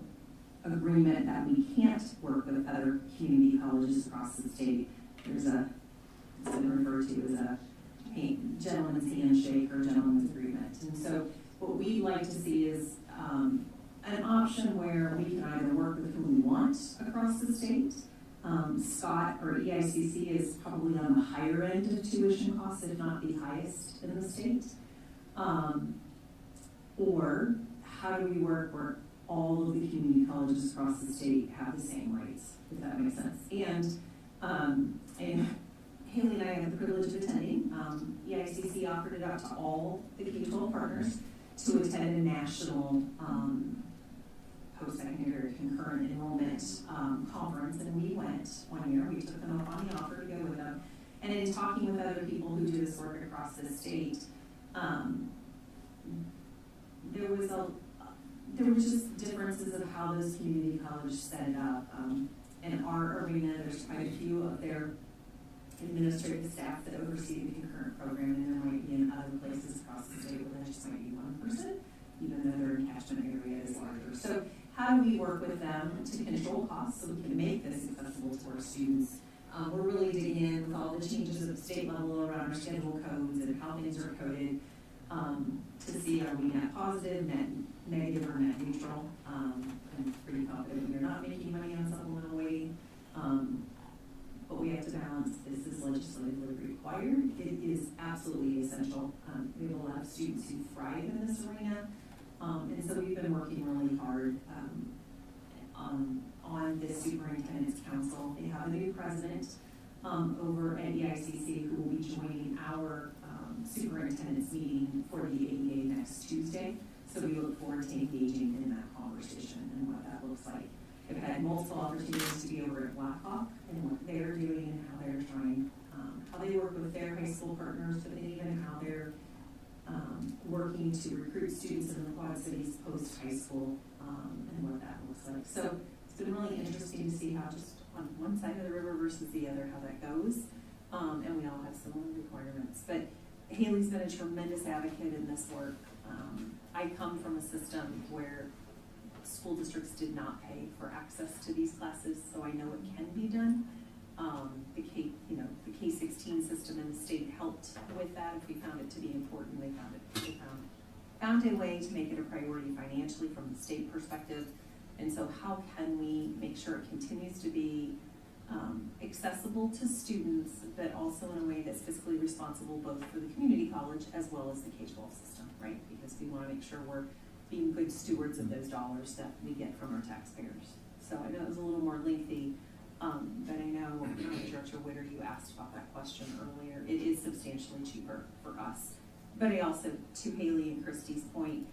Speaker 11: agreement that we can't work with other community colleges across the state? There's it's been referred to as a gentleman's handshake or gentleman's agreement. And so what we'd like to see is an option where we can either work with who we want across the state. Scott or EICC is probably on the higher end of tuition costs, if not the highest in the state. Or how do we work where all of the community colleges across the state have the same rates, if that makes sense? And Haley and I had the privilege of attending. EICC offered it out to all the K-12 partners to attend a national post-secondary concurrent enrollment conference, and we went one year. We took them up on the offer to go with them. And in talking with other people who do this work across the state, there was just differences of how those community colleges set it up. In our arena, there's quite a few of their administrative staff that oversee the concurrent program, and there might be in other places across the state where there just might be one person work with them to control costs so we can make this accessible to our students. We're really digging in with all the changes at the state level around our schedule codes and how things are coded to see are we net positive, net negative, or net neutral. I'm pretty confident we're not making money on supplemental weighting. But we have to balance, this is legislatively required. It is absolutely essential. We have a lot of students who thrive in this arena. And so we've been working really hard on this superintendent's council. They have a new president over at EICC who will be joining our superintendent's meeting for the AEA next Tuesday. So we look forward to engaging in that conversation and what that looks like. I've had multiple opportunities to be over at Blackhawk and what they're doing and how they're trying, how they work with their high school partners, but even how they're working to recruit students in the Quad Cities post-high school and what that looks like. So it's been really interesting to see how just on one side of the river versus the other, how that goes. And we all have similar requirements. But Haley's been a tremendous advocate in this work. I come from a system where school districts did not pay for access to these classes, so I know it can be done. The K-16 system in the state helped with that. If we found it to be important, they found a way to make it a priority financially from the state perspective. And so how can we make sure it continues to be accessible to students, but also in a way that's fiscally responsible both for the community college as well as the K-12 system, right? Because we want to make sure we're being good stewards of those dollars that we get from our taxpayers. So I know it was a little more lengthy, but I know Director Witter, you asked about that question earlier. It is substantially cheaper for us. But I also, to Haley and Christy's point,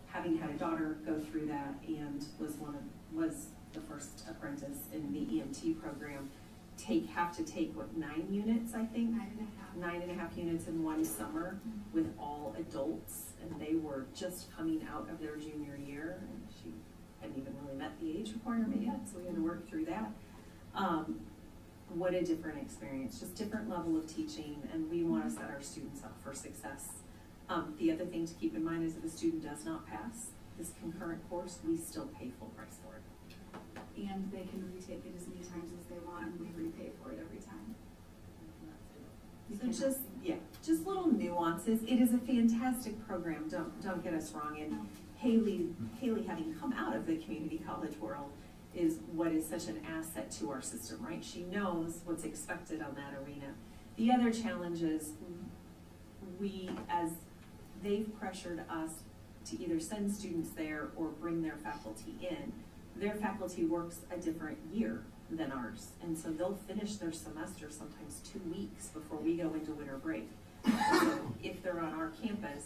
Speaker 11: having had a daughter go through that and was the first apprentice in the EMT program, have to take 9 units, I think? 9.5 units in one summer with all adults, and they were just coming out of their junior year, and she hadn't even really met the age requirement yet, so we had to work through that. What a different experience, just different level of teaching, and we want to set our students up for success. The other thing to keep in mind is if a student does not pass this concurrent course, we still pay full price for it.
Speaker 9: And they can retake it as many times as they want, and we repay for it every time.
Speaker 11: So just little nuances. It is a fantastic program. Don't get us wrong. And Haley, having come out of the community college world, is what is such an asset to our system, right? She knows what's expected on that arena. The other challenge is as they've pressured us to either send students there or bring their faculty in, their faculty works a different year than ours. And so they'll finish their semester sometimes 2 weeks before we go into winter break. So if they're on our campus,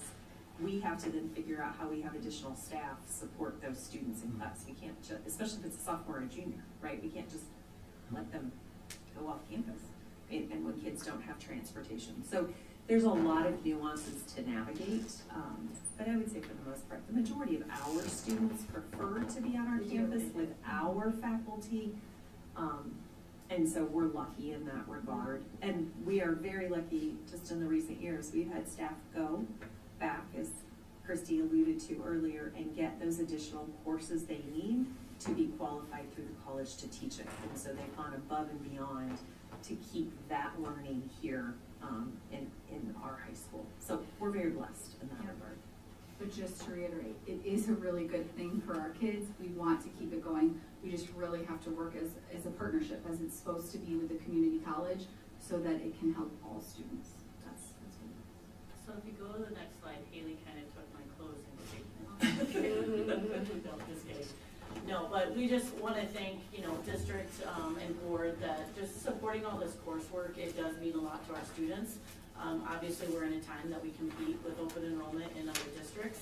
Speaker 11: we have to then figure out how we have additional staff support those students in class. We can't just, especially if it's a sophomore or a junior, right? We can't just let them go off campus and when kids don't have transportation. So there's a lot of nuances to navigate, but I would say for the most part, the majority of our students prefer to be on our campus with our faculty. And so we're lucky in that regard. And we are very lucky just in the recent years. We've had staff go back, as Christy alluded to earlier, and get those additional courses they need to be qualified through the college to teach it. And so they've gone above and beyond to keep that learning here in our high school. So we're very blessed in that regard.
Speaker 9: But just to reiterate, it is a really good thing for our kids. We want to keep it going. We just really have to work as a partnership, as it's supposed to be with the community college, so that it can help all students. That's what it is.
Speaker 5: So if you go to the next slide, Haley kind of took my clothes and taken no, just kidding. No, but we just want to thank, district and board that just supporting all this coursework. It does mean a lot to our students. Obviously, we're in a time that we compete with open enrollment in other districts.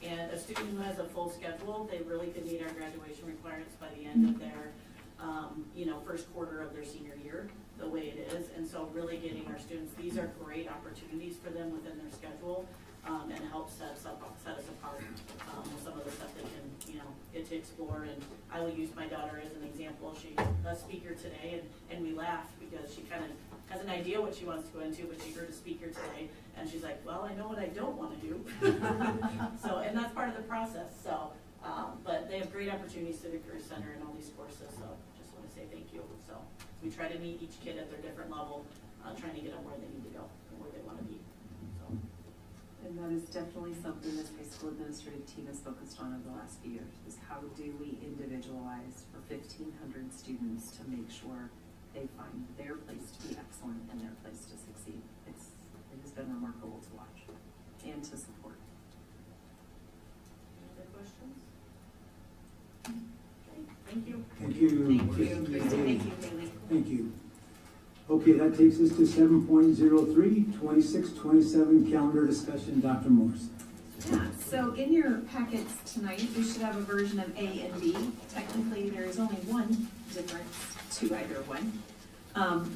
Speaker 5: And a student who has a full schedule, they really could meet our graduation requirements by the end of their, first quarter of their senior year, the way it is. And so really getting our students, these are great opportunities for them within their schedule, and help set us apart with some of the stuff they can, get to explore. And I will use my daughter as an example. She's a speaker today, and we laughed because she kind of has an idea what she wants to go into, but she heard a speaker today, and she's like, well, I know what I don't want to do. So, and that's part of the process. So, but they have great opportunities through the Career Center and all these courses, so just want to say thank you. So we try to meet each kid at their different level, trying to get them where they need to go and where they want to be. So.
Speaker 11: And that is definitely something this high school administrative team has focused on over the last few years, is how do we individualize for 1,500 students to make sure they find their place to be excellent and their place to succeed. It has been remarkable to watch and to support.
Speaker 5: Any other questions? Okay, thank you.
Speaker 6: Thank you.
Speaker 11: Thank you,
Speaker 6: Christy.
Speaker 11: Christy. Thank you, Haley.
Speaker 6: Thank you. Okay, that takes us to 7.03, 26-27 calendar discussion. Dr. Morris.
Speaker 8: Yeah, so in your packets tonight, you should have a version of A and B. Technically, there is only one difference to either one.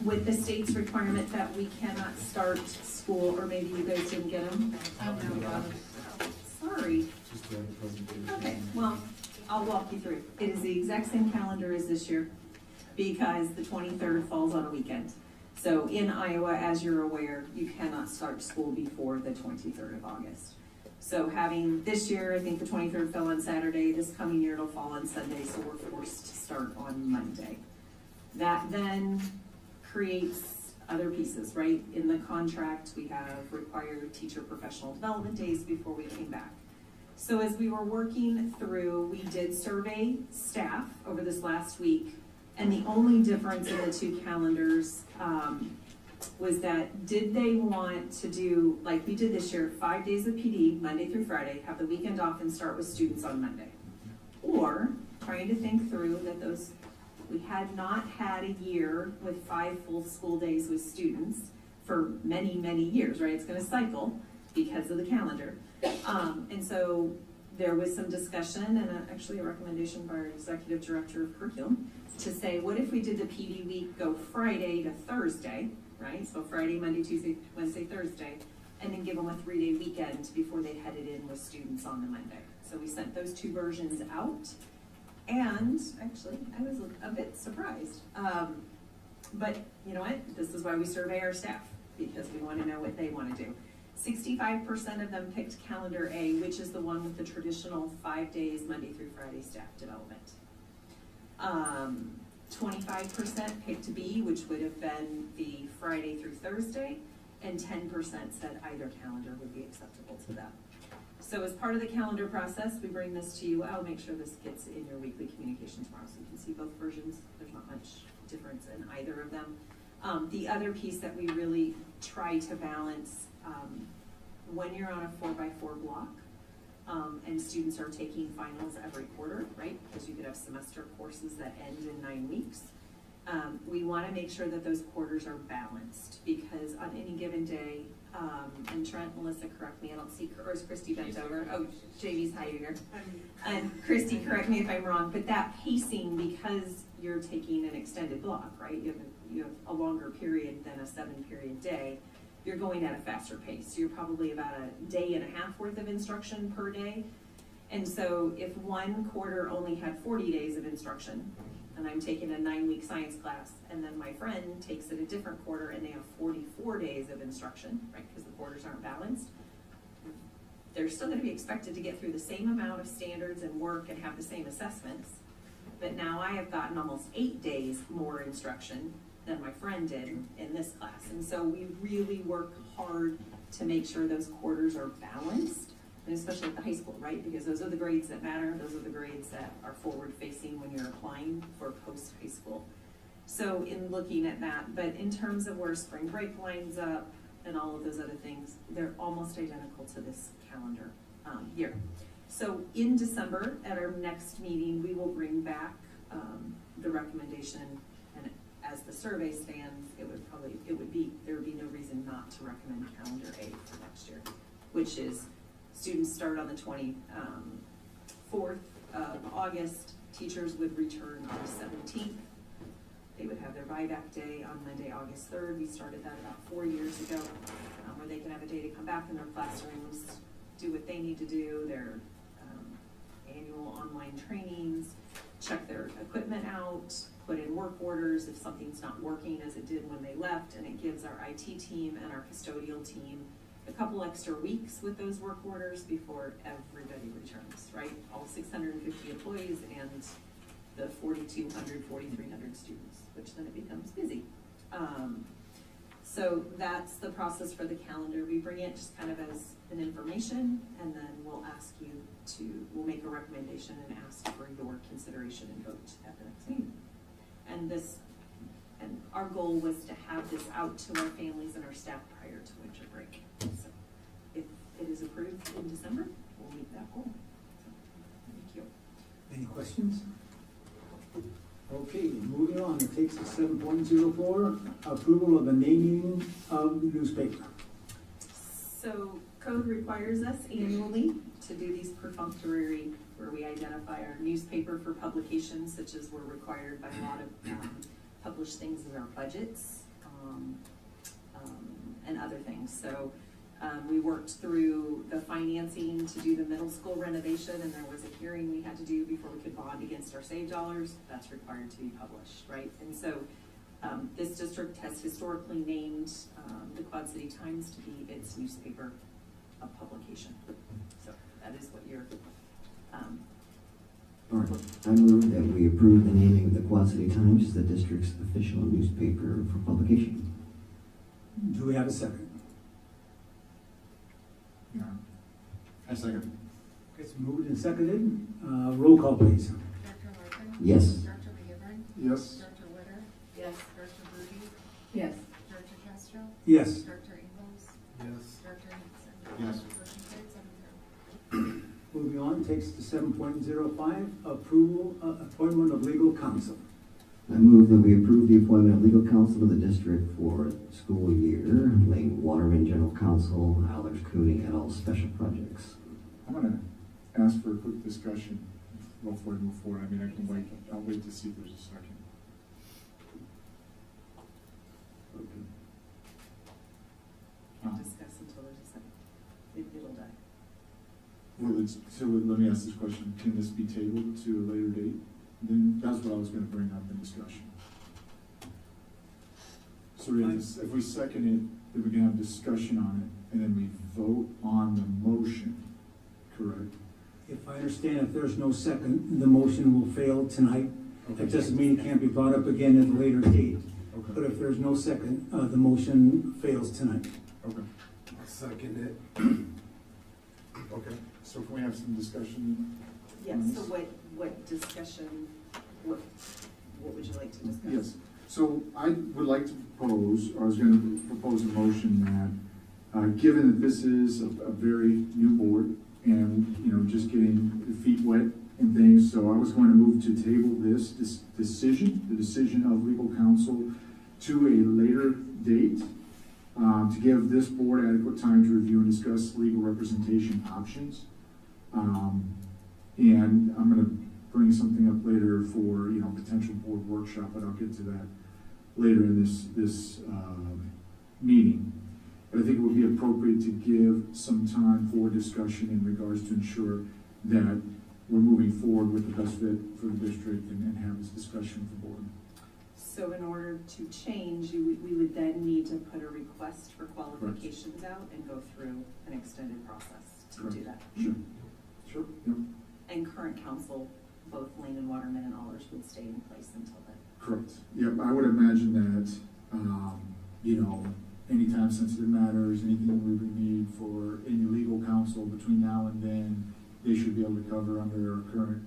Speaker 8: With the state's requirement that we cannot start school, or maybe you guys didn't get them. Sorry. Okay, well, I'll walk you through. It is the exact same calendar as this year because the 23rd falls on a weekend. So in Iowa, as you're aware, you cannot start school before the 23rd of August. So having this year, I think the 23rd fell on Saturday, this coming year it'll fall on Sunday, so we're forced to start on Monday. That then creates other pieces, right? In the contract, we have required teacher professional development days before we came back. So as we were working through, we did survey staff over this last week, and the only difference in the two calendars was that did they want to do, like we did this year, 5 days of PD, Monday through Friday, have the weekend off and start with students on Monday? Or trying to think through that we had not had a year with 5 full school days with students for many, many years, right? It's gonna cycle because of the calendar. And so there was some discussion and actually a recommendation by our executive director of curriculum to say, what if we did the PD week go Friday to Thursday, right? So Friday, Monday, Tuesday, Wednesday, Thursday, and then give them a 3-day weekend before they headed in with students on the Monday. So we sent those two versions out. And actually, I was a bit surprised. But you know what? This is why we survey our staff, because we want to know what they want to do. 65% of them picked calendar A, which is the one with the traditional 5 days, Monday through Friday staff development. 25% picked B, which would have been the Friday through Thursday, and 10% said either calendar would be acceptable to them. So as part of the calendar process, we bring this to you. I'll make sure this gets in your weekly communication tomorrow so you can see both versions. There's not much difference in either of them. The other piece that we really try to balance, when you're on a 4x4 block, and students are taking finals every quarter, right? Because you could have semester courses that end in 9 weeks. We want to make sure that those quarters are balanced, because on any given day, and Trent, Melissa, correct me, I don't see, or is Christy bent over? Oh, JV's hiding her. And Christy, correct me if I'm wrong, but that pacing, because you're taking an extended block, right? You have a longer period than a 7-period day. You're going at a faster pace. So you're probably about a day and a half worth of instruction per day. And so if one quarter only had 40 days of instruction, and I'm taking a 9-week science class, and then my friend takes it a different quarter and they have 44 days of instruction, right, because the quarters aren't balanced, they're still going to be expected to get through the same amount of standards and work and have the same assessments. But now I have gotten almost 8 days more instruction than my friend did in this class. And so we really work hard to make sure those quarters are balanced, and especially at the high school, right? Because those are the grades that matter. Those are the grades that are forward-facing when you're applying for post-high school. So in looking at that, but in terms of where spring break lines up and all of those other things, they're almost identical to this calendar year. So in December, at our next meeting, we will bring back the recommendation, and as the survey stands, there would be no reason not to recommend calendar A for next year, which is students start on the 24th of August, teachers would return on the 17th. They would have their buyback day on Monday, August 3rd. We started that about 4 years ago, where they can have a day to come back in their classrooms, do what they need to do, their annual online trainings, check their equipment out, put in work orders if something's not working as it did when they left, and it gives our IT team and our custodial team a
Speaker 11: couple extra weeks with those work orders before everybody returns, right? All 650 employees and the 4,200, 4,300 students, which then it becomes busy. So that's the process for the calendar. We bring it just kind of as an information, and then we'll ask you we'll make a recommendation and ask for your consideration and vote at the next meeting. And our goal was to have this out to our families and our staff prior to winter break. So if it is approved in December, we'll meet that goal. So, thank you.
Speaker 6: Any questions? Okay, moving on, it takes us to 7.04, approval of the naming of newspaper.
Speaker 11: So code requires us annually to do these perfunctory, where we identify our newspaper for publications, such as we're required by a lot of published things in our budgets and other things. So we worked through the financing to do the middle school renovation, and there was a hearing we had to do before we could bond against our save dollars. That's required to be published, right? And so this district has historically named the Quad City Times to be its newspaper of publication. So that is what you're.
Speaker 1: All right, I move that we approve the naming of the Quad City Times as the district's official newspaper for publication.
Speaker 6: Do we have a second?
Speaker 7: Yeah. I second.
Speaker 6: It's moved and seconded. Roll call, please.
Speaker 3: Dr. Larkin?
Speaker 1: Yes.
Speaker 3: Dr. McGivern?
Speaker 7: Yes.
Speaker 3: Dr. Witter?
Speaker 10: Yes.
Speaker 3: Dr. Rudy?
Speaker 9: Yes.
Speaker 3: Dr. Castro?
Speaker 6: Yes.
Speaker 3: Dr. Ingles?
Speaker 7: Yes.
Speaker 3: Dr. Henson?
Speaker 7: Yes.
Speaker 3: Motion carried 7-0.
Speaker 6: Moving on, takes to 7.05, approval, appointment of legal counsel.
Speaker 1: I move that we approve the appointment of legal counsel of the district for school year, Lane Waterman General Counsel, Alex Cooney, et al. Special projects.
Speaker 4: I'm gonna ask for a quick discussion before we move forward. I mean, I can wait, I'll wait to see if there's a second.
Speaker 11: Discuss until there's a second. It'll die.
Speaker 4: Well, so let me ask this question, can this be tabled to a later date? Then that's what I was gonna bring up in discussion. So we have this, if we second it, then we can have discussion on it, and then we vote on the motion, correct?
Speaker 6: If I understand, if there's no second, the motion will fail tonight. That doesn't mean it can't be brought up again at a later date. But
Speaker 4: Okay,
Speaker 6: if there's no second, the motion fails tonight.
Speaker 4: okay.
Speaker 7: I'll second it.
Speaker 4: Okay, so can we have some discussion?
Speaker 11: Yes, so what discussion, what would you like to discuss?
Speaker 4: Yes, so I would like to propose, or I was gonna propose a motion that, given that this is a very new board and, you know, just getting the feet wet and things, so I was going to move to table this decision, the decision of legal counsel, to a later date, to give this board adequate time to review and discuss legal representation options. And I'm gonna bring something up later for, you know, potential board workshop, but I'll get to that later in this meeting. But I think it would be appropriate to give some time for discussion in regards to ensure that we're moving forward with the best fit for the district and have this discussion with the board.
Speaker 11: So in order to change, we would then need to put a request for qualifications out and go through an extended process to do that.
Speaker 4: Sure. Sure, yep,
Speaker 11: And current council, both Lane and Waterman and Allers would stay in place until then.
Speaker 4: correct. Yep, I would imagine that, you know, any time sensitive matters, anything we would need for any legal counsel between now and then, they should be able to cover under our current,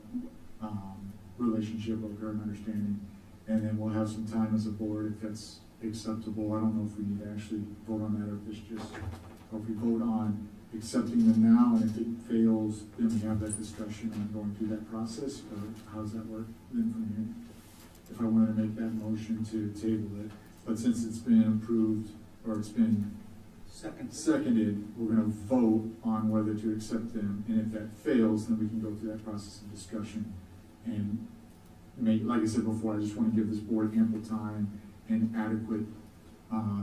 Speaker 4: relationship or current understanding. And then we'll have some time as a board if that's acceptable. I don't know if we need to actually vote on that or if it's just, or if we vote on accepting them now, and if it fails, then we have that discussion on going through that process, or how does that work then from here? If I wanted to make that motion to table it, but since it's been approved, or it's been seconded, we're gonna vote on whether to accept them, and if that fails, then we can go through that process of discussion and make, like I said before, I just wanna give this board ample time and adequate,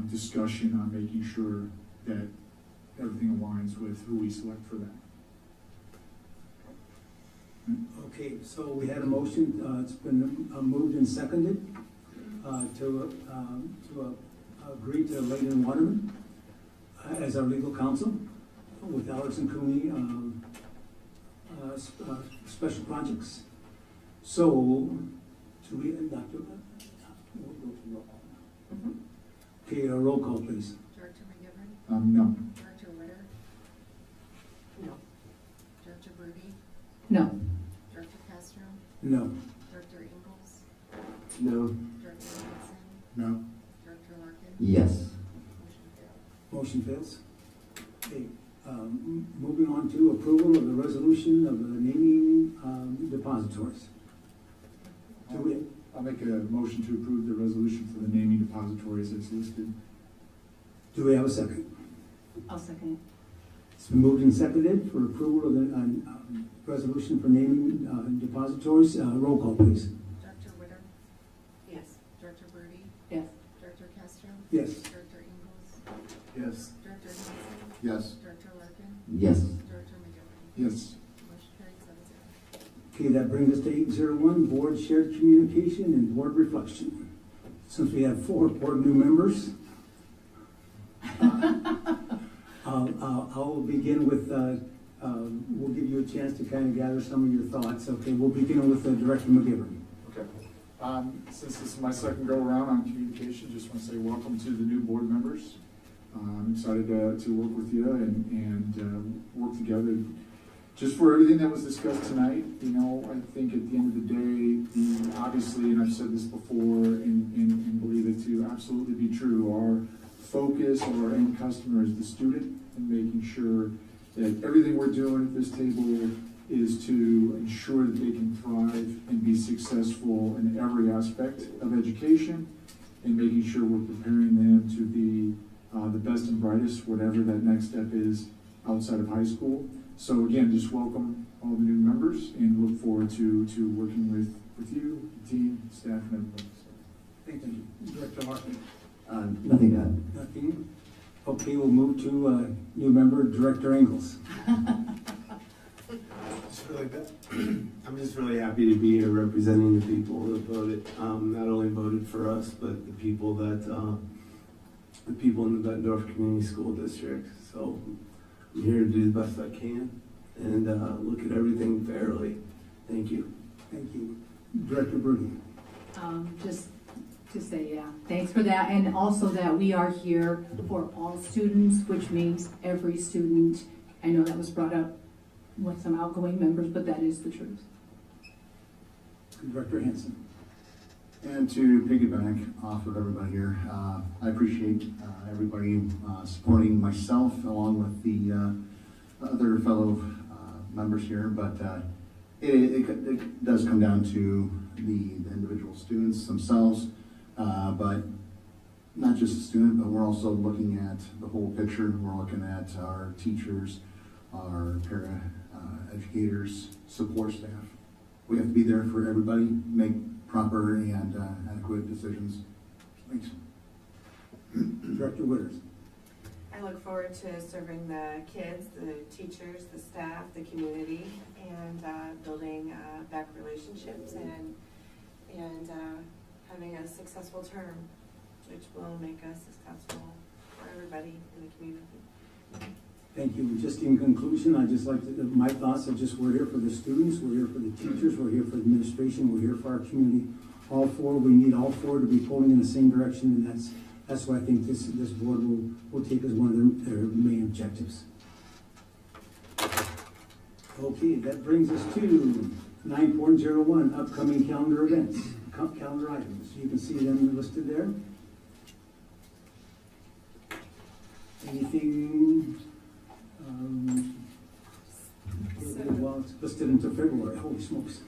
Speaker 4: discussion on making sure that everything aligns with who we select for that.
Speaker 6: Okay, so we had a motion, it's been moved and seconded to agree to Lane and Waterman. as our legal counsel with Allison Cooney, Special Projects. So, to read, Dr. We'll go to roll call.
Speaker 8: Mhm.
Speaker 6: Okay, roll call, please.
Speaker 10: Director McGivern,
Speaker 4: No.
Speaker 10: Director Witter,
Speaker 3: No.
Speaker 10: Director Brody,
Speaker 9: No.
Speaker 10: Director Castro,
Speaker 6: No.
Speaker 10: Director Ingles,
Speaker 7: No.
Speaker 10: Director Hanson,
Speaker 4: No.
Speaker 10: Director Larkin.
Speaker 1: Yes.
Speaker 10: Motion failed.
Speaker 6: Motion fails. Okay, moving on to approval of the resolution of the naming depositories. Do we,
Speaker 4: I'll make a motion to approve the resolution for the naming depositories as listed.
Speaker 6: do we have a second?
Speaker 8: I'll second
Speaker 6: It's been moved and seconded for approval of the resolution for naming depositories. Roll call, please.
Speaker 10: Director Witter,
Speaker 3: Yes.
Speaker 10: Director Brody,
Speaker 8: it. Yes.
Speaker 10: Director Castro,
Speaker 6: Yes.
Speaker 10: Director Ingles,
Speaker 7: Yes.
Speaker 10: Director Hanson,
Speaker 7: Yes.
Speaker 10: Director Larkin,
Speaker 1: Yes.
Speaker 10: Director McGivern.
Speaker 4: Yes.
Speaker 10: Motion carried 7-0.
Speaker 6: Okay, that brings us to 801, Board Shared Communication and Board Reflection. Since we have 4 board new members, I'll begin with, we'll give you a chance to kind of gather some of your thoughts. Okay, we'll begin with Director McGivern.
Speaker 4: Okay. Since this is my second go around on communication, just want to say welcome to the new board members. I'm excited to work with you and work together. Just for everything that was discussed tonight, you know, I think at the end of the day, obviously, and I've said this before and believe it to absolutely be true, our focus of our end customer is the student and making sure that everything we're doing at this table is to ensure that they can thrive and be successful in every aspect of education and making sure we're preparing them to be the best and brightest, whatever that next step is outside of high school. So again, just welcome all the new members and look forward to working with you, the team, staff, and everybody.
Speaker 6: Thank you. Director Larkin?
Speaker 1: Nothing to add.
Speaker 6: Nothing? Okay, we'll move to new member, Director Ingles.
Speaker 7: I'm just really happy to be here representing the people that voted. Not only voted for us, but the people that the people in the Bettendorf Community School District. So I'm here to do the best I can and look at everything fairly. Thank you.
Speaker 6: Thank you. Director Brody?
Speaker 10: Just to say, yeah, thanks for that, and also that we are here for all students, which means every student. I know that was brought up with some outgoing members, but that is the truth.
Speaker 6: Director Hanson?
Speaker 12: And to piggyback off of everybody here, I appreciate everybody supporting myself along with the other fellow members here, but it does come down to the individual students themselves, but not just the student, but we're also looking at the whole picture. We're looking at our teachers, our educators, support staff. We have to be there for everybody, make proper and adequate decisions. Thanks.
Speaker 6: Director Witters?
Speaker 3: I look forward to serving the kids, the teachers, the staff, the community, and building back relationships and having a successful term, which will make us successful for everybody in the community.
Speaker 6: Thank you. Just in conclusion, I'd just like to, my thoughts are just we're here for the students, we're here for the teachers, we're here for the administration, we're here for our community. All 4, we need all 4 to be pulling in the same direction, and that's what I think this board will take as one of their main objectives. Okay, that brings us to 9.01, upcoming calendar events, calendar items. You can see them listed there. Anything? Well, it's listed until February. Holy smokes.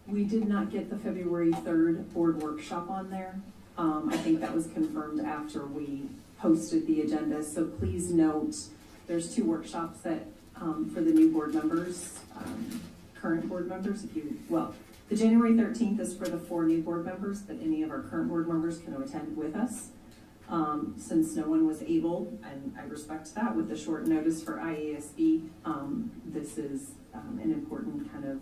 Speaker 8: We did not get the February 3rd board workshop on there. I think that was confirmed after we posted the agenda, so please note, there's 2 workshops that, for the new board members, current board members, the January 13th is for the 4 new board members, but any of our current board members can attend with us. Since no one was able, and I respect that, with the short notice for IASB, this is an important kind of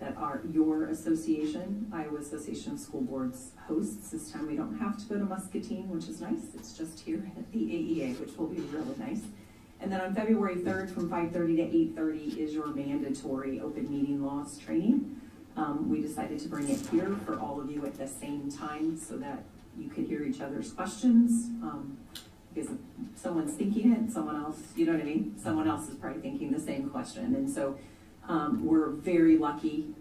Speaker 8: that your association, Iowa Association of School Boards, hosts. This time we don't have to go to Muscatine, which is nice. It's just here at the AEA, which will be really nice. And then on February 3rd from 5:30 to 8:30 is your mandatory open meeting laws training. We decided to bring it here for all of you at the same time so that you could hear each other's questions. Because if someone's thinking it, someone else, you know what I mean? Someone else is probably thinking the same question. And so we're very lucky.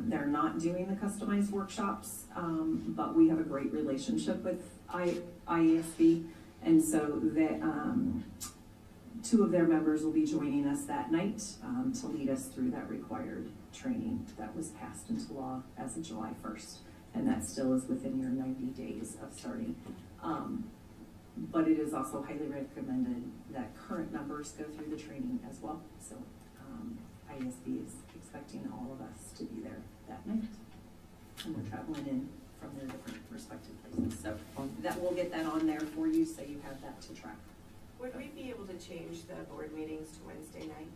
Speaker 8: They're not doing the customized workshops, but we have a great relationship with IASB. And so that two of their members will be joining us that night to lead us through that required training that was passed into law as of July 1st. And that still is within your 90 days of starting. But it is also highly recommended that current members go through the training as well. So ISB is expecting all of us to be there that night. And we're traveling in from their different respective places. So that we'll get that on there for you so you have that to track.
Speaker 3: Would we be able to change the board meetings to Wednesday night?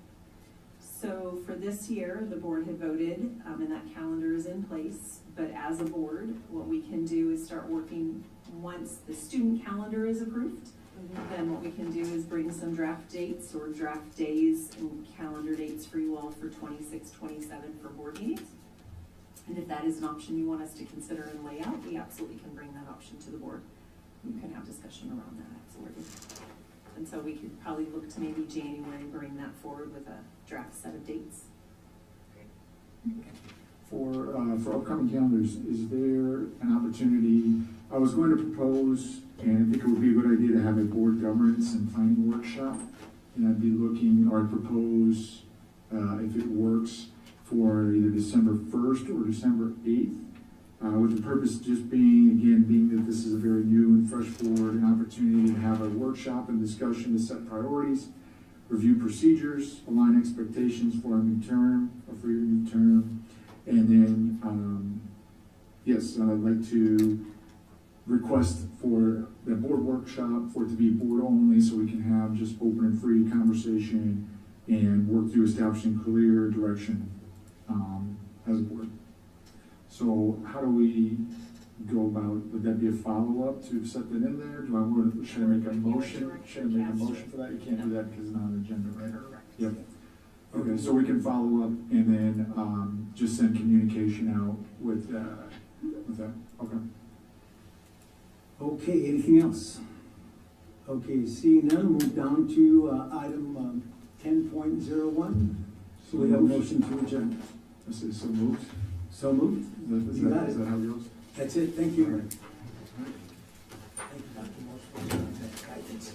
Speaker 8: So for this year, the board had voted, and that calendar is in place. But as a board, what we can do is start working once the student calendar is approved. Then what we can do is bring some draft dates or draft days and calendar dates for you all for 26, 27 for board meetings. And if that is an option you want us to consider and lay out, we absolutely can bring that option to the board. We can have discussion around that, absolutely. And so we could probably look to maybe January, bring that forward with a draft set of dates.
Speaker 4: For upcoming calendars, is there an opportunity, I was going to propose, and I think it would be a good idea to have a board governance and planning workshop. And I'd be looking, or I'd propose, if it works, for either December 1st or December 8th. With the purpose just being that this is a very new and fresh board, an opportunity to have a workshop and discussion to set priorities, review procedures, align expectations for a new term, or for your new term. And then, yes, I'd like to request for the board workshop for it to be board only so we can have just open and free conversation and work through establishing clear direction as a board. So how do we go about, would that be a follow-up to set that in there? Should I make a motion? Should I make a motion for that? You can't do that because it's not on the agenda, right? Yep. Okay, so we can follow up and then just send communication out with that. Okay.
Speaker 6: Okay, anything else? Okay, seeing none, move down to item 10.01. So we have a motion to adjourn.
Speaker 4: I say so moved.
Speaker 6: So moved.
Speaker 4: Is
Speaker 6: You got
Speaker 4: that
Speaker 6: it.
Speaker 4: how it goes?
Speaker 6: That's it, thank you.
Speaker 4: All right.
Speaker 6: Thank you, Dr. Morse, for that guidance.